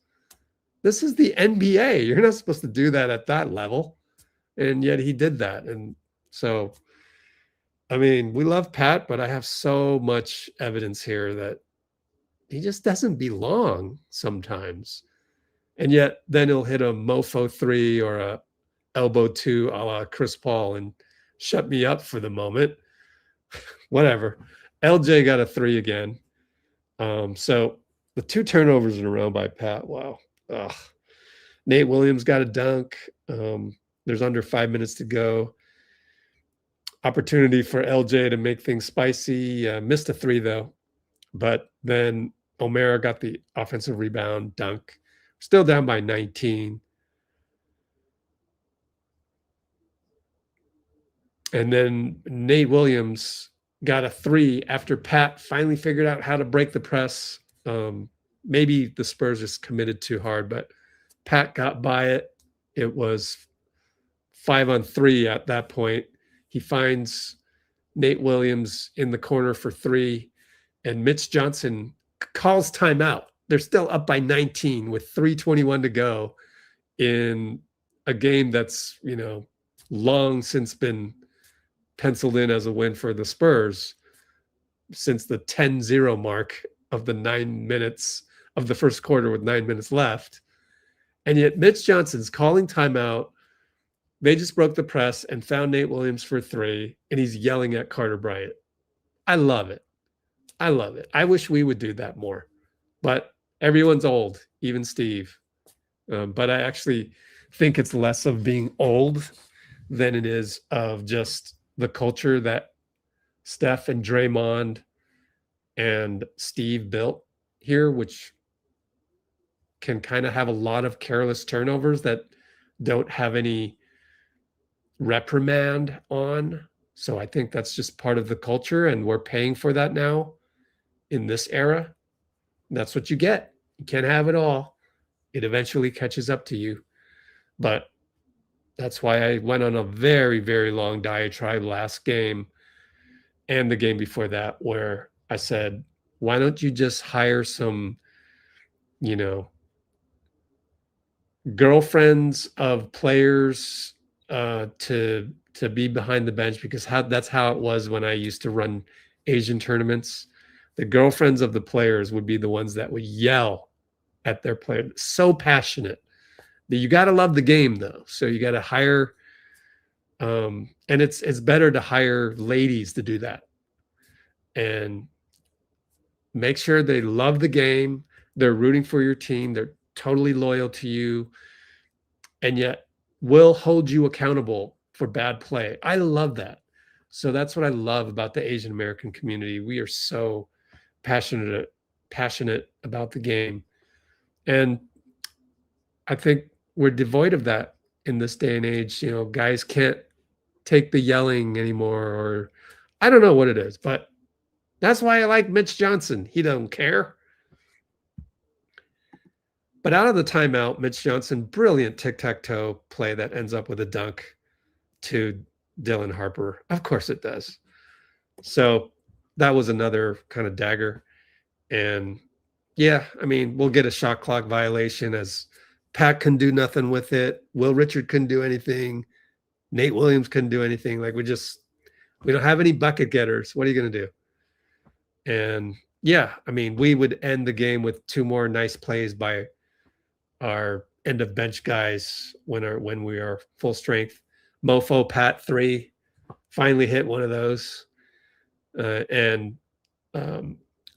This is the NBA. You're not supposed to do that at that level. And yet he did that. And so, I mean, we love Pat, but I have so much evidence here that he just doesn't belong sometimes. And yet then he'll hit a mofo 3 or a elbow 2 a la Chris Paul and shut me up for the moment. Whatever. LJ got a 3 again. So the 2 turnovers in a row by Pat. Wow. Ugh. Nate Williams got a dunk. There's under 5 minutes to go. Opportunity for LJ to make things spicy. Missed a three, though. But then O'Mara got the offensive rebound, dunk. Still down by 19. And then Nate Williams got a three after Pat finally figured out how to break the press. Maybe the Spurs just committed too hard, but Pat got by it. It was 5-on-3 at that point. He finds Nate Williams in the corner for three, and Mitch Johnson calls timeout. They're still up by 19 with 3:21 to go in a game that's, long since been penciled in as a win for the Spurs since the 10-0 mark of the 9 minutes of the first quarter with 9 minutes left. And yet Mitch Johnson's calling timeout. They just broke the press and found Nate Williams for three, and he's yelling at Carter Bryant. I love it. I love it. I wish we would do that more, but everyone's old, even Steve. But I actually think it's less of being old than it is of just the culture that Steph and Draymond and Steve built here, which can kind of have a lot of careless turnovers that don't have any reprimand on. So I think that's just part of the culture, and we're paying for that now in this era. That's what you get. You can't have it all. It eventually catches up to you. But that's why I went on a very, very long diatribe last game and the game before that, where I said, why don't you just hire some, girlfriends of players to be behind the bench, because that's how it was when I used to run Asian tournaments. The girlfriends of the players would be the ones that would yell at their player. So passionate. You got to love the game, though. So you got to hire, and it's better to hire ladies to do that and make sure they love the game. They're rooting for your team. They're totally loyal to you, and yet will hold you accountable for bad play. I love that. So that's what I love about the Asian American community. We are so passionate about the game. And I think we're devoid of that in this day and age. Guys can't take the yelling anymore, or I don't know what it is, but that's why I like Mitch Johnson. He doesn't care. But out of the timeout, Mitch Johnson, brilliant tic-tac-toe play that ends up with a dunk to Dylan Harper. Of course it does. So that was another kind of dagger. And yeah, we'll get a shot clock violation, as Pat couldn't do nothing with it. Will Richard couldn't do anything. Nate Williams couldn't do anything. We don't have any bucket getters. What are you going to do? And yeah, we would end the game with two more nice plays by our end of bench guys when we are full strength. Mofo Pat 3 finally hit one of those. And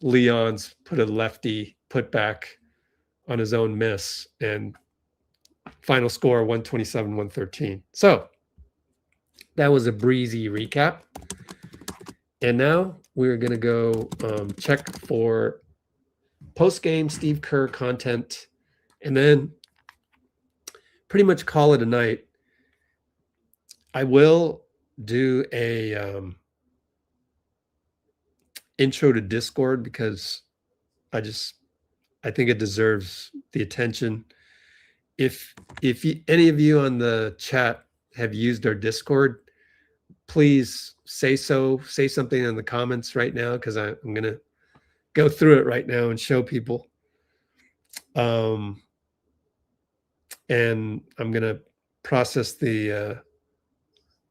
Leon's put a lefty put back on his own miss, and final score 127-113. So that was a breezy recap. And now we're going to go check for post-game Steve Kerr content, and then pretty much call it a night. I will do a intro to Discord, because I think it deserves the attention. If any of you on the chat have used our Discord, please say something in the comments right now, because I'm going to go through it right now and show people. And I'm going to process the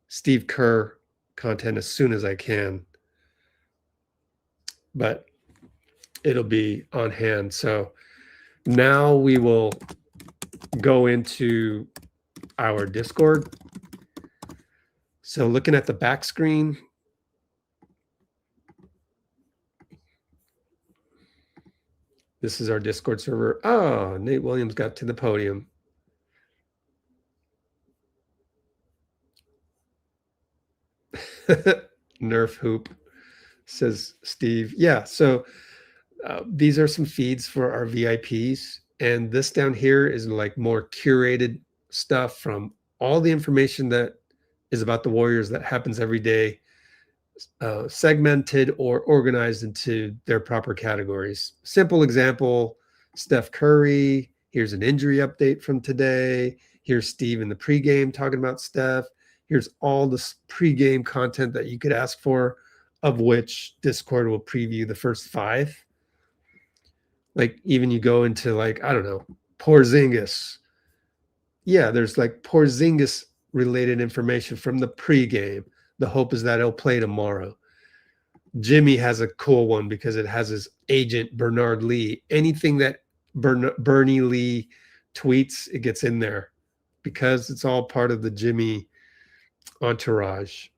Steve Kerr content as soon as I can, but it'll be on hand. So now we will go into our Discord. So looking at the back screen, this is our Discord server. Oh, Nate Williams got to the podium. Nerf hoop, says Steve. Yeah, so these are some feeds for our VIPs. And this down here is like more curated stuff from all the information that is about the Warriors that happens every day, segmented or organized into their proper categories. Simple example, Steph Curry. Here's an injury update from today. Here's Steve in the pregame talking about Steph. Here's all this pregame content that you could ask for, of which Discord will preview the first 5. Like even you go into like, I don't know, Porzingis. Yeah, there's like Porzingis related information from the pregame. The hope is that he'll play tomorrow. Jimmy has a cool one because it has his agent, Bernard Lee. Anything that Bernie Lee tweets, it gets in there because it's all part of the Jimmy entourage.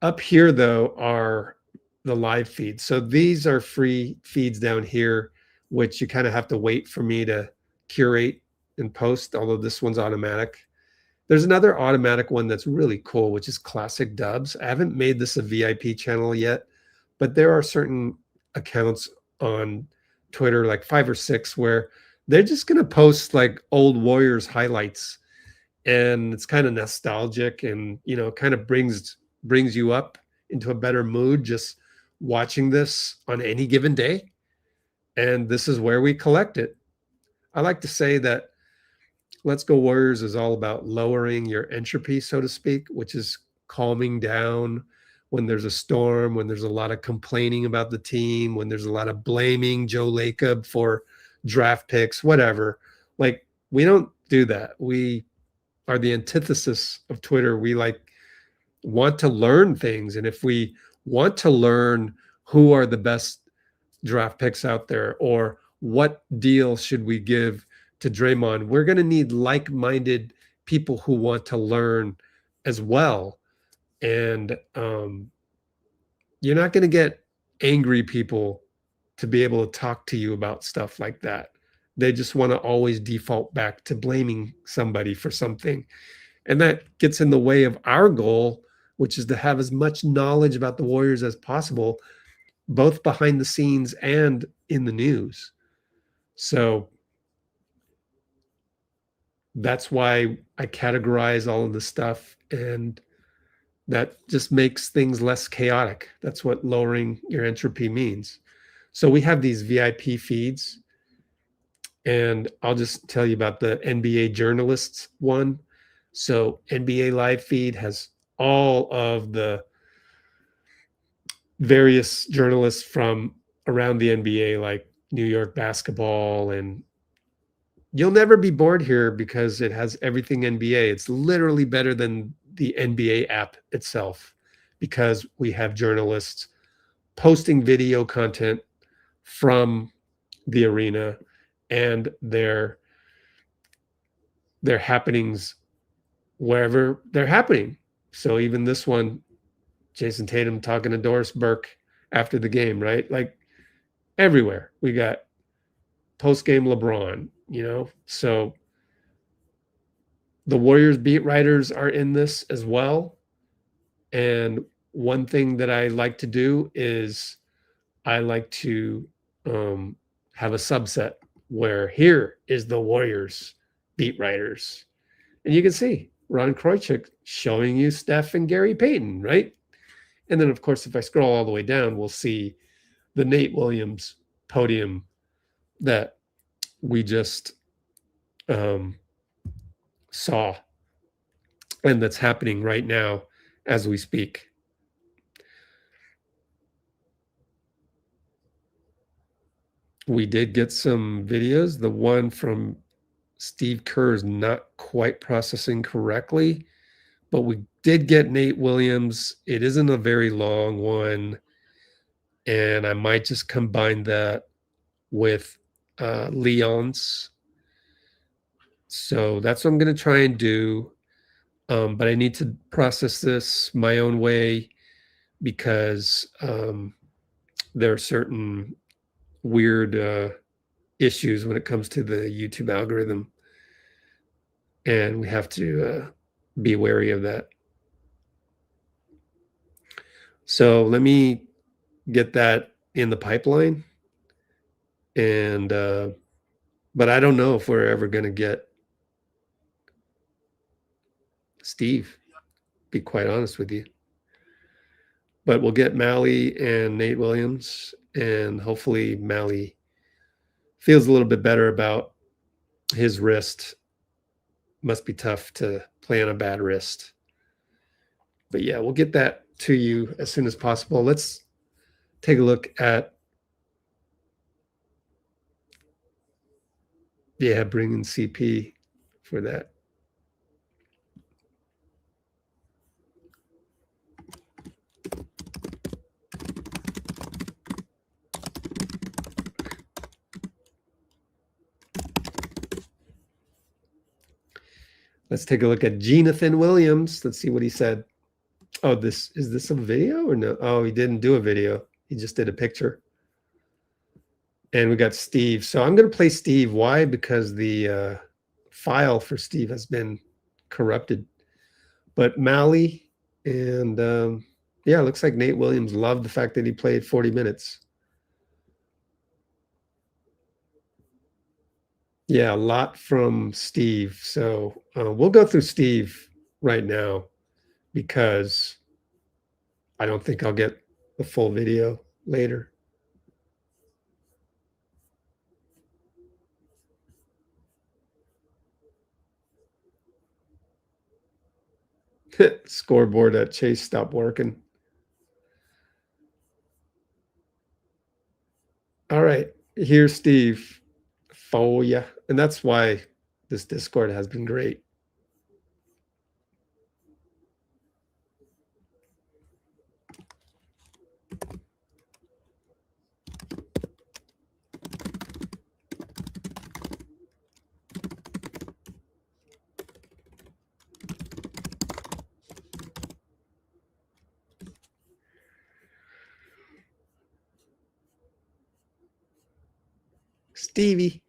Up here, though, are the live feeds. So these are free feeds down here, which you kind of have to wait for me to curate and post, although this one's automatic. There's another automatic one that's really cool, which is Classic Dubs. I haven't made this a VIP channel yet, but there are certain accounts on Twitter, like 5 or 6, where they're just going to post like old Warriors highlights. And it's kind of nostalgic and, you know, kind of brings you up into a better mood just watching this on any given day. And this is where we collect it. I like to say that Let's Go Warriors is all about lowering your entropy, so to speak, which is calming down when there's a storm, when there's a lot of complaining about the team, when there's a lot of blaming Joe Lacob for draft picks, whatever. Like, we don't do that. We are the antithesis of Twitter. We want to learn things. And if we want to learn who are the best draft picks out there or what deal should we give to Draymond, we're going to need like-minded people who want to learn as well. And you're not going to get angry people to be able to talk to you about stuff like that. They just want to always default back to blaming somebody for something. And that gets in the way of our goal, which is to have as much knowledge about the Warriors as possible, both behind the scenes and in the news. So that's why I categorize all of this stuff, and that just makes things less chaotic. That's what lowering your entropy means. So we have these VIP feeds, and I'll just tell you about the NBA journalists one. So NBA live feed has all of the various journalists from around the NBA, like New York basketball, and you'll never be bored here because it has everything NBA. It's literally better than the NBA app itself because we have journalists posting video content from the arena and their happenings wherever they're happening. So even this one, Jason Tatum talking to Doris Burke after the game, right? Like everywhere we got post-game LeBron, you know? So the Warriors beat writers are in this as well. And one thing that I like to do is I like to have a subset where here is the Warriors beat writers. And you can see Ron Kroichik showing you Steph and Gary Payton, right? And then, of course, if I scroll all the way down, we'll see the Nate Williams podium that we just saw, and that's happening right now as we speak. We did get some videos. The one from Steve Kerr is not quite processing correctly, but we did get Nate Williams. It isn't a very long one, and I might just combine that with Leon's. So that's what I'm going to try and do. But I need to process this my own way because there are certain weird issues when it comes to the YouTube algorithm. And we have to be wary of that. So let me get that in the pipeline. And but I don't know if we're ever going to get Steve, be quite honest with you. But we'll get Mally and Nate Williams, and hopefully Mally feels a little bit better about his wrist. Must be tough to play on a bad wrist. But yeah, we'll get that to you as soon as possible. Let's take a look at, bringing CP for that. Let's take a look at Jonathan Williams. Let's see what he said. Oh, is this a video or no? Oh, he didn't do a video. He just did a picture. And we got Steve. So I'm going to play Steve. Why? Because the file for Steve has been corrupted. But Mally and it looks like Nate Williams loved the fact that he played 40 minutes. Yeah, a lot from Steve. So we'll go through Steve right now because I don't think I'll get the full video later. Scoreboard at Chase stopped working. All right, here's Steve for you. And that's why this Discord has been great. Stevie.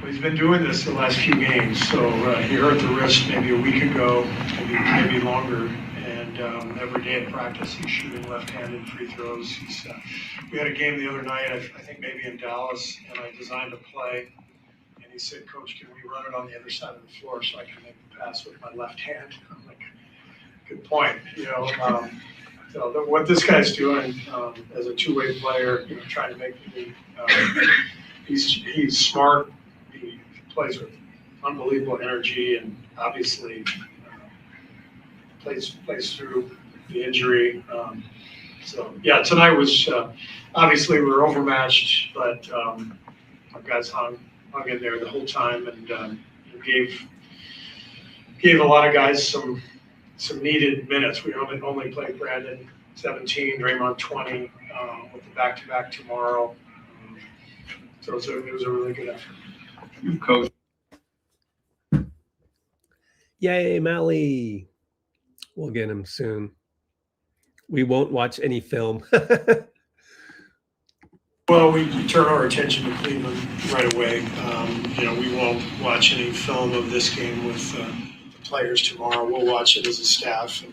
He's been doing this the last few games, so he hurt the wrist maybe a week ago, maybe longer, and every day at practice he's shooting left-handed free throws. We had a game the other night, I think maybe in Dallas, and I designed a play, and he said, "Coach, can we run it on the other side of the floor so I can make the pass with my left hand?" I'm like, good point, So what this guy's doing as a two-way player, trying to make the he's smart. He plays with unbelievable energy, and obviously plays through the injury. Tonight was obviously we were overmatched, but our guys hung in there the whole time and gave a lot of guys some needed minutes. We only played Brandin 17, Draymond 20 with the back-to-back tomorrow. So it was a really good effort. Coach. Yay, Mally. We'll get him soon. We won't watch any film. Well, we turn our attention to Cleveland right away. We won't watch any film of this game with the players tomorrow. We'll watch it as a staff.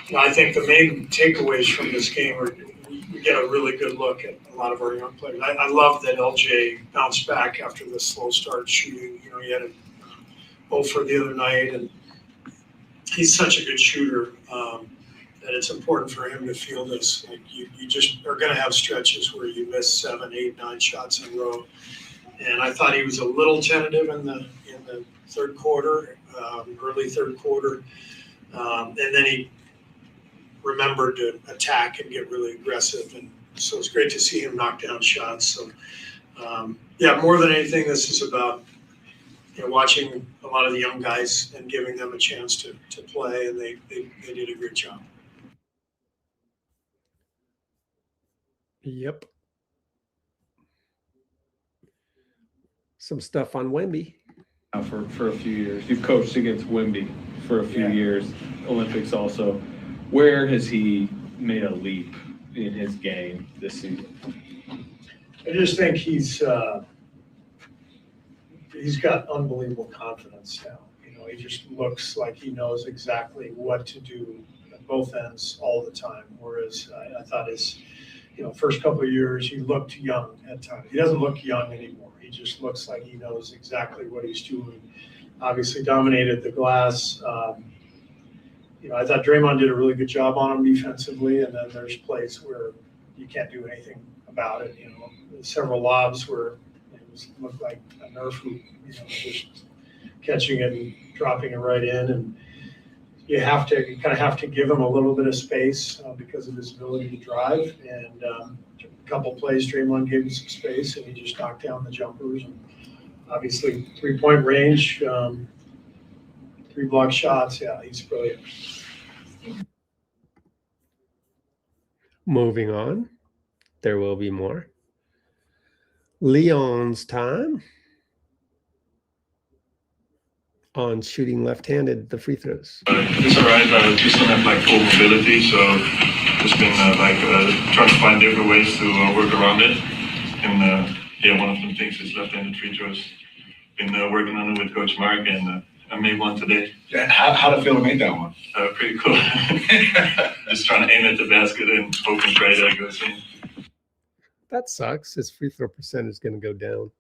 And I think the main takeaways from this game are we get a really good look at a lot of our young players. I love that LJ bounced back after the slow start shooting. He had a 0 for the other night, and he's such a good shooter that it's important for him to feel this. Like you just are going to have stretches where you miss 7, 8, 9 shots in a row. And I thought he was a little tentative in the third quarter, early third quarter, and then he remembered to attack and get really aggressive. And so it's great to see him knock down shots. So, more than anything, this is about watching a lot of the young guys and giving them a chance to play, and they did a great job. Yep. Some stuff on Wemby. For a few years. You've coached against Wemby for a few years, Olympics also. Where has he made a leap in his game this season? I just think he's got unbelievable confidence now. he just looks like he knows exactly what to do at both ends all the time. Whereas I thought his, first couple of years, he looked young at times. He doesn't look young anymore. He just looks like he knows exactly what he's doing. Obviously dominated the glass. I thought Draymond did a really good job on him defensively, and then there's plays where you can't do anything about it. Several lobs where looked like a Nerf hoop, just catching it and dropping it right in. And you kind of have to give him a little bit of space because of his ability to drive. And a couple plays, Draymond gave him some space, and he just knocked down the jumpers. And obviously, 3-point range, 3 block shots. Yeah, he's brilliant. Moving on. There will be more. Leon's time on shooting left-handed the free throws. It's all right. Just don't have full mobility, so just been trying to find different ways to work around it. And one of them things is left-handed free throws. Been working on it with Coach Mark, and I made one today. Yeah, how did it feel to make that one? Pretty cool. Just trying to aim at the basket and hope and pray that it goes in. That sucks. His free throw percentage is going to go down.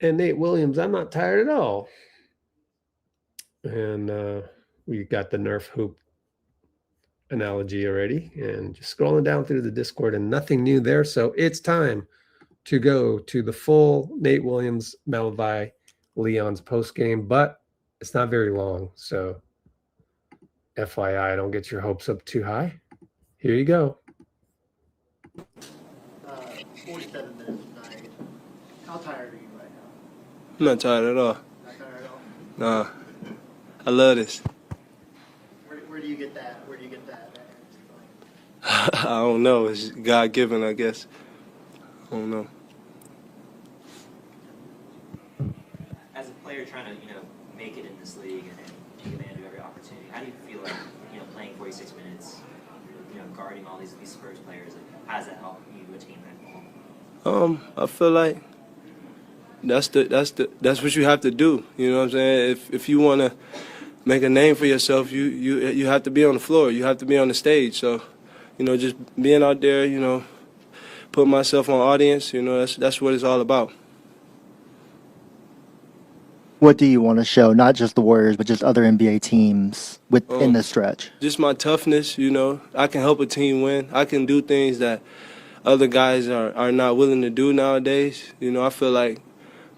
And Nate Williams, I'm not tired at all. And we got the Nerf hoop analogy already. And just scrolling down through the Discord and nothing new there. So it's time to go to the full Nate Williams, Malavi, Leon's post game, but it's not very long. So FYI, don't get your hopes up too high. Here you go. 47 minutes tonight. How tired are you right now? I'm not tired at all. Not tired at all? Nah. I love this. Where do you get that? Where do you get that? I don't know. It's God given, I guess. I don't know. As a player trying to, make it in this league and take advantage of every opportunity, how do you feel like, playing 46 minutes, guarding all these Spurs players? How does that help you attain that goal? I feel like that's what you have to do. You know what I'm saying? If you want to make a name for yourself, you have to be on the floor. You have to be on the stage. So, just being out there, putting myself on audience, that's what it's all about. What do you want to show? Not just the Warriors, but just other NBA teams within this stretch? Just my toughness, I can help a team win. I can do things that other guys are not willing to do nowadays. I feel like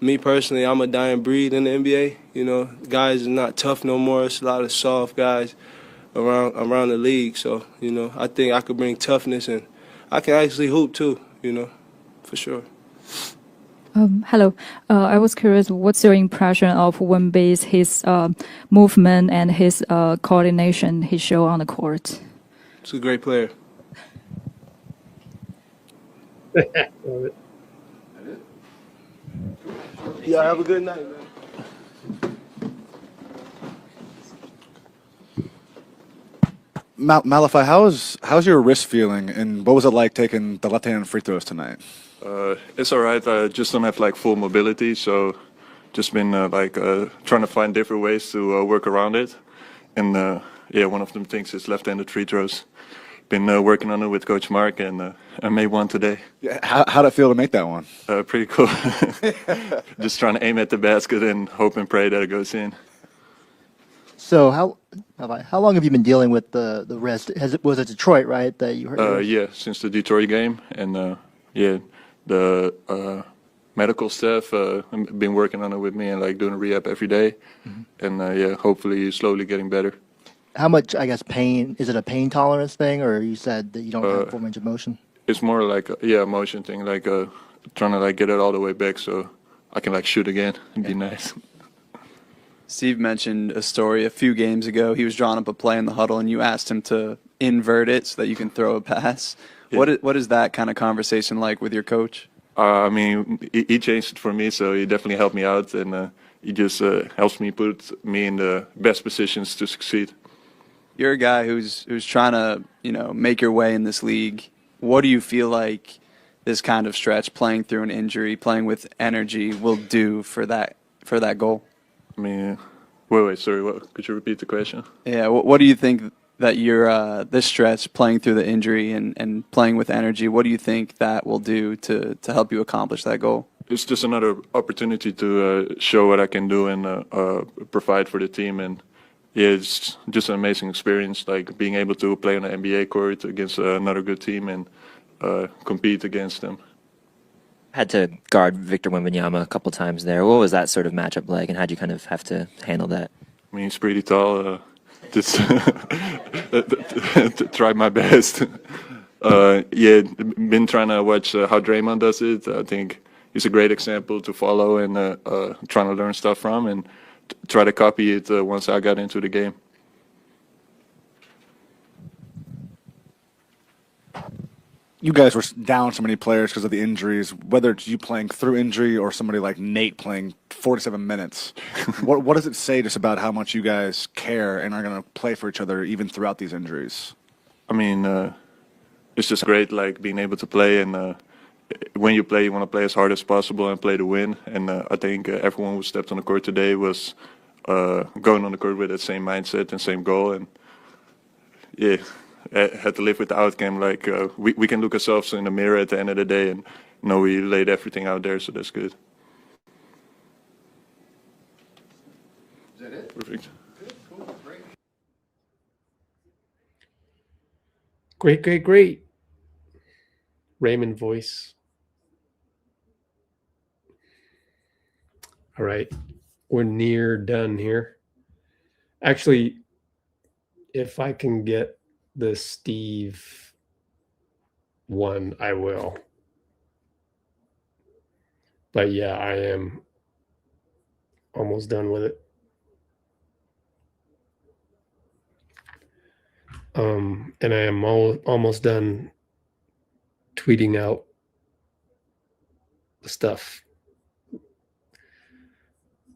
me personally, I'm a dying breed in the NBA. Guys are not tough no more. It's a lot of soft guys around the league. So, I think I could bring toughness, and I can actually hoop too, for sure. Hello. I was curious, what's your impression of Wemby's his movement and his coordination he showed on the court? He's a great player. Love it. Yeah, have a good night, man. Malachi, how's your wrist feeling, and what was it like taking the left-hand free throws tonight? It's all right. I just don't have full mobility, so just been trying to find different ways to work around it. And one of them things is left-handed free throws. Been working on it with Coach Mark, and I made one today. Yeah, how did it feel to make that one? Pretty cool. Just trying to aim at the basket and hope and pray that it goes in. So how long have you been dealing with the wrist? Was it Detroit, right, that you heard? Yeah, since the Detroit game, and the medical staff been working on it with me and doing rehab every day, and hopefully slowly getting better. How much, I guess, pain? Is it a pain tolerance thing, or you said that you don't have full range of motion? It's more like a motion thing, trying to get it all the way back so I can shoot again. It'd be nice. Steve mentioned a story a few games ago. He was drawing up a play in the huddle, and you asked him to invert it so that you can throw a pass. Yeah. What is that kind of conversation like with your coach? He changed it for me, so he definitely helped me out, and he just helps me put me in the best positions to succeed. You're a guy who's trying to make your way in this league. What do you feel like this kind of stretch, playing through an injury, playing with energy, will do for that goal? I mean, wait, sorry. What? Could you repeat the question? Yeah, what do you think that your this stretch, playing through the injury and playing with energy, what do you think that will do to help you accomplish that goal? It's just another opportunity to show what I can do and provide for the team. And yeah, it's just an amazing experience, like being able to play on an NBA court against another good team and compete against them. Had to guard Victor Wembanyama a couple times there. What was that sort of matchup like, and how'd you kind of have to handle that? I mean, it's pretty tall. Just try my best. Yeah, been trying to watch how Draymond does it. I think he's a great example to follow and trying to learn stuff from and try to copy it once I got into the game. You guys were down so many players because of the injuries, whether it's you playing through injury or somebody like Nate playing 47 minutes. What does it say just about how much you guys care and are going to play for each other even throughout these injuries? I mean, it's just great, like being able to play, and when you play, you want to play as hard as possible and play to win. And I think everyone who stepped on the court today was going on the court with that same mindset and same goal. And yeah, I had to live with the outcome. Like we can look ourselves in the mirror at the end of the day and know we laid everything out there, so that's good. Is that it? Perfect. Good, cool, great. Great. Raymond voice. All right. We're near done here. Actually, if I can get the Steve one, I will. But yeah, I am almost done with it. And I am almost done tweeting out the stuff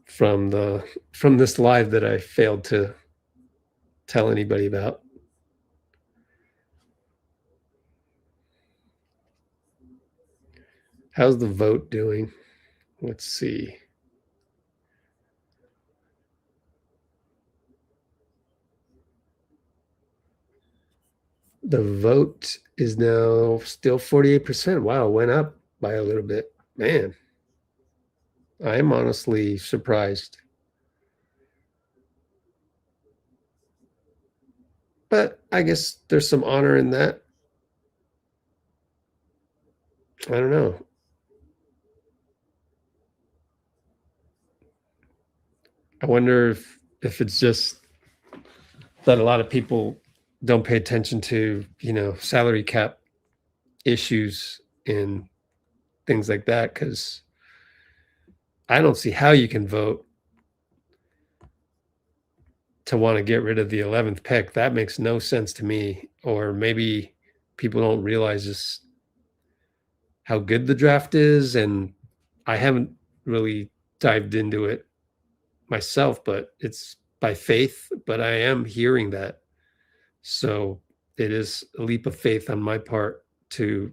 from this live that I failed to tell anybody about. How's the vote doing? Let's see. The vote is now still 48%. Wow, went up by a little bit. Man, I am honestly surprised. But I guess there's some honor in that. I don't know. I wonder if it's just that a lot of people don't pay attention to, salary cap issues and things like that, because I don't see how you can vote to want to get rid of the 11th pick. That makes no sense to me. Or maybe people don't realize just how good the draft is, and I haven't really dived into it myself, but it's by faith, but I am hearing that. So it is a leap of faith on my part to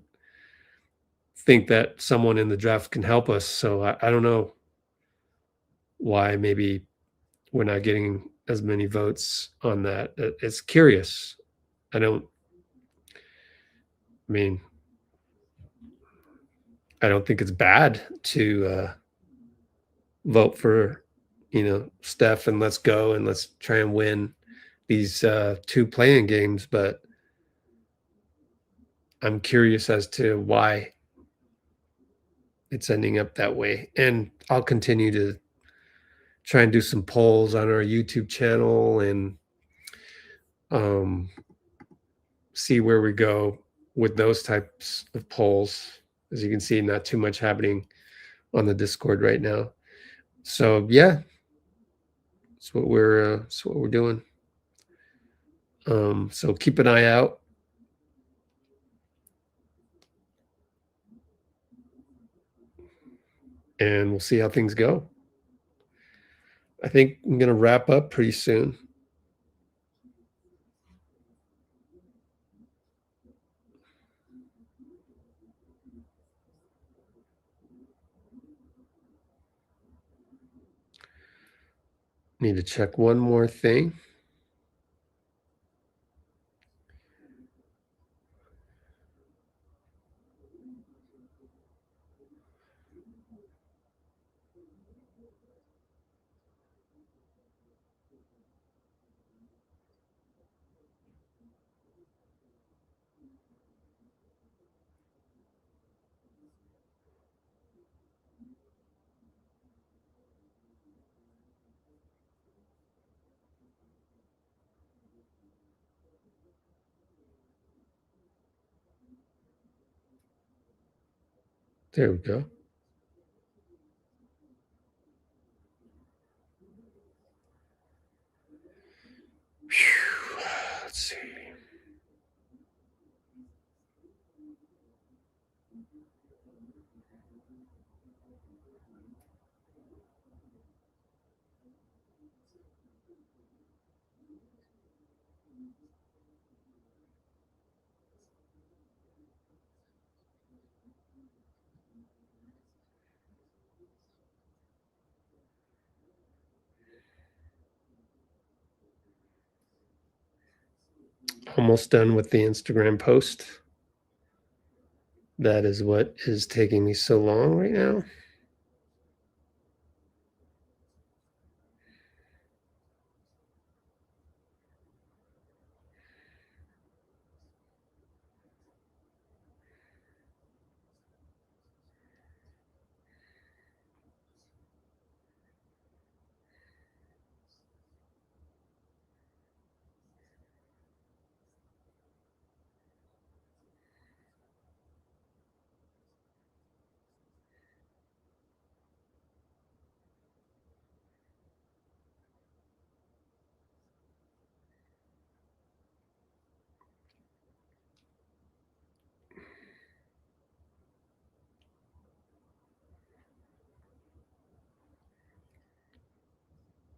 think that someone in the draft can help us. So I don't know why maybe we're not getting as many votes on that. It's curious. I don't think it's bad to vote for, Steph and let's go and let's try and win these 2 playing games. But I'm curious as to why it's ending up that way. And I'll continue to try and do some polls on our YouTube channel and see where we go with those types of polls. As you can see, not too much happening on the Discord right now. So yeah, that's what we're doing. So keep an eye out. And we'll see how things go. I think I'm going to wrap up pretty soon. Need to check one more thing. There we go. Whew. Let's see. Almost done with the Instagram post. That is what is taking me so long right now.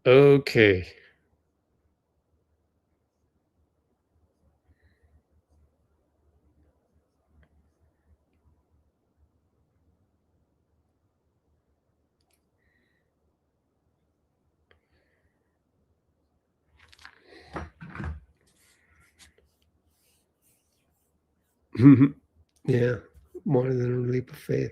Okay. Yeah, more than a leap of faith.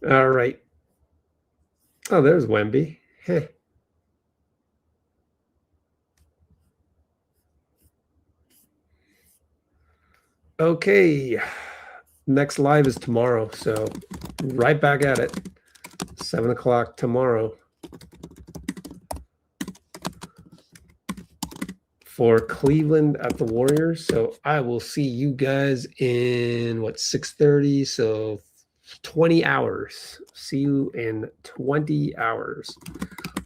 All right. Oh, there's Wemby. Heh. Okay. Next live is tomorrow, so right back at it. 7 o'clock tomorrow. For Cleveland at the Warriors. So I will see you guys in 6:30. So 20 hours. See you in 20 hours.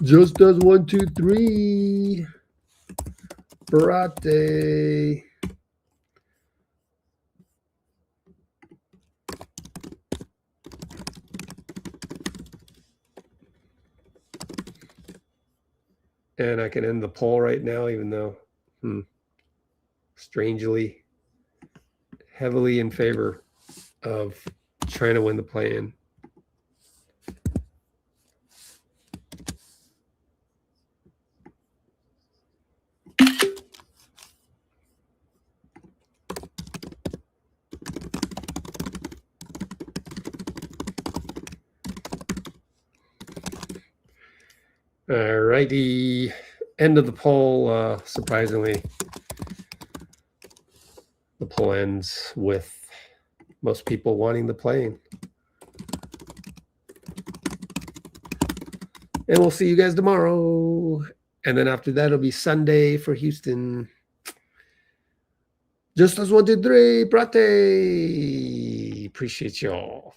Just does 1, 2, 3. Barate. And I can end the poll right now, even though strangely heavily in favor of trying to win the play-in. All righty. End of the poll. Surprisingly, the poll ends with most people wanting the play-in. And we'll see you guys tomorrow. And then after that, it'll be Sunday for Houston. Just as 1, 2, 3, Brate. Appreciate y'all.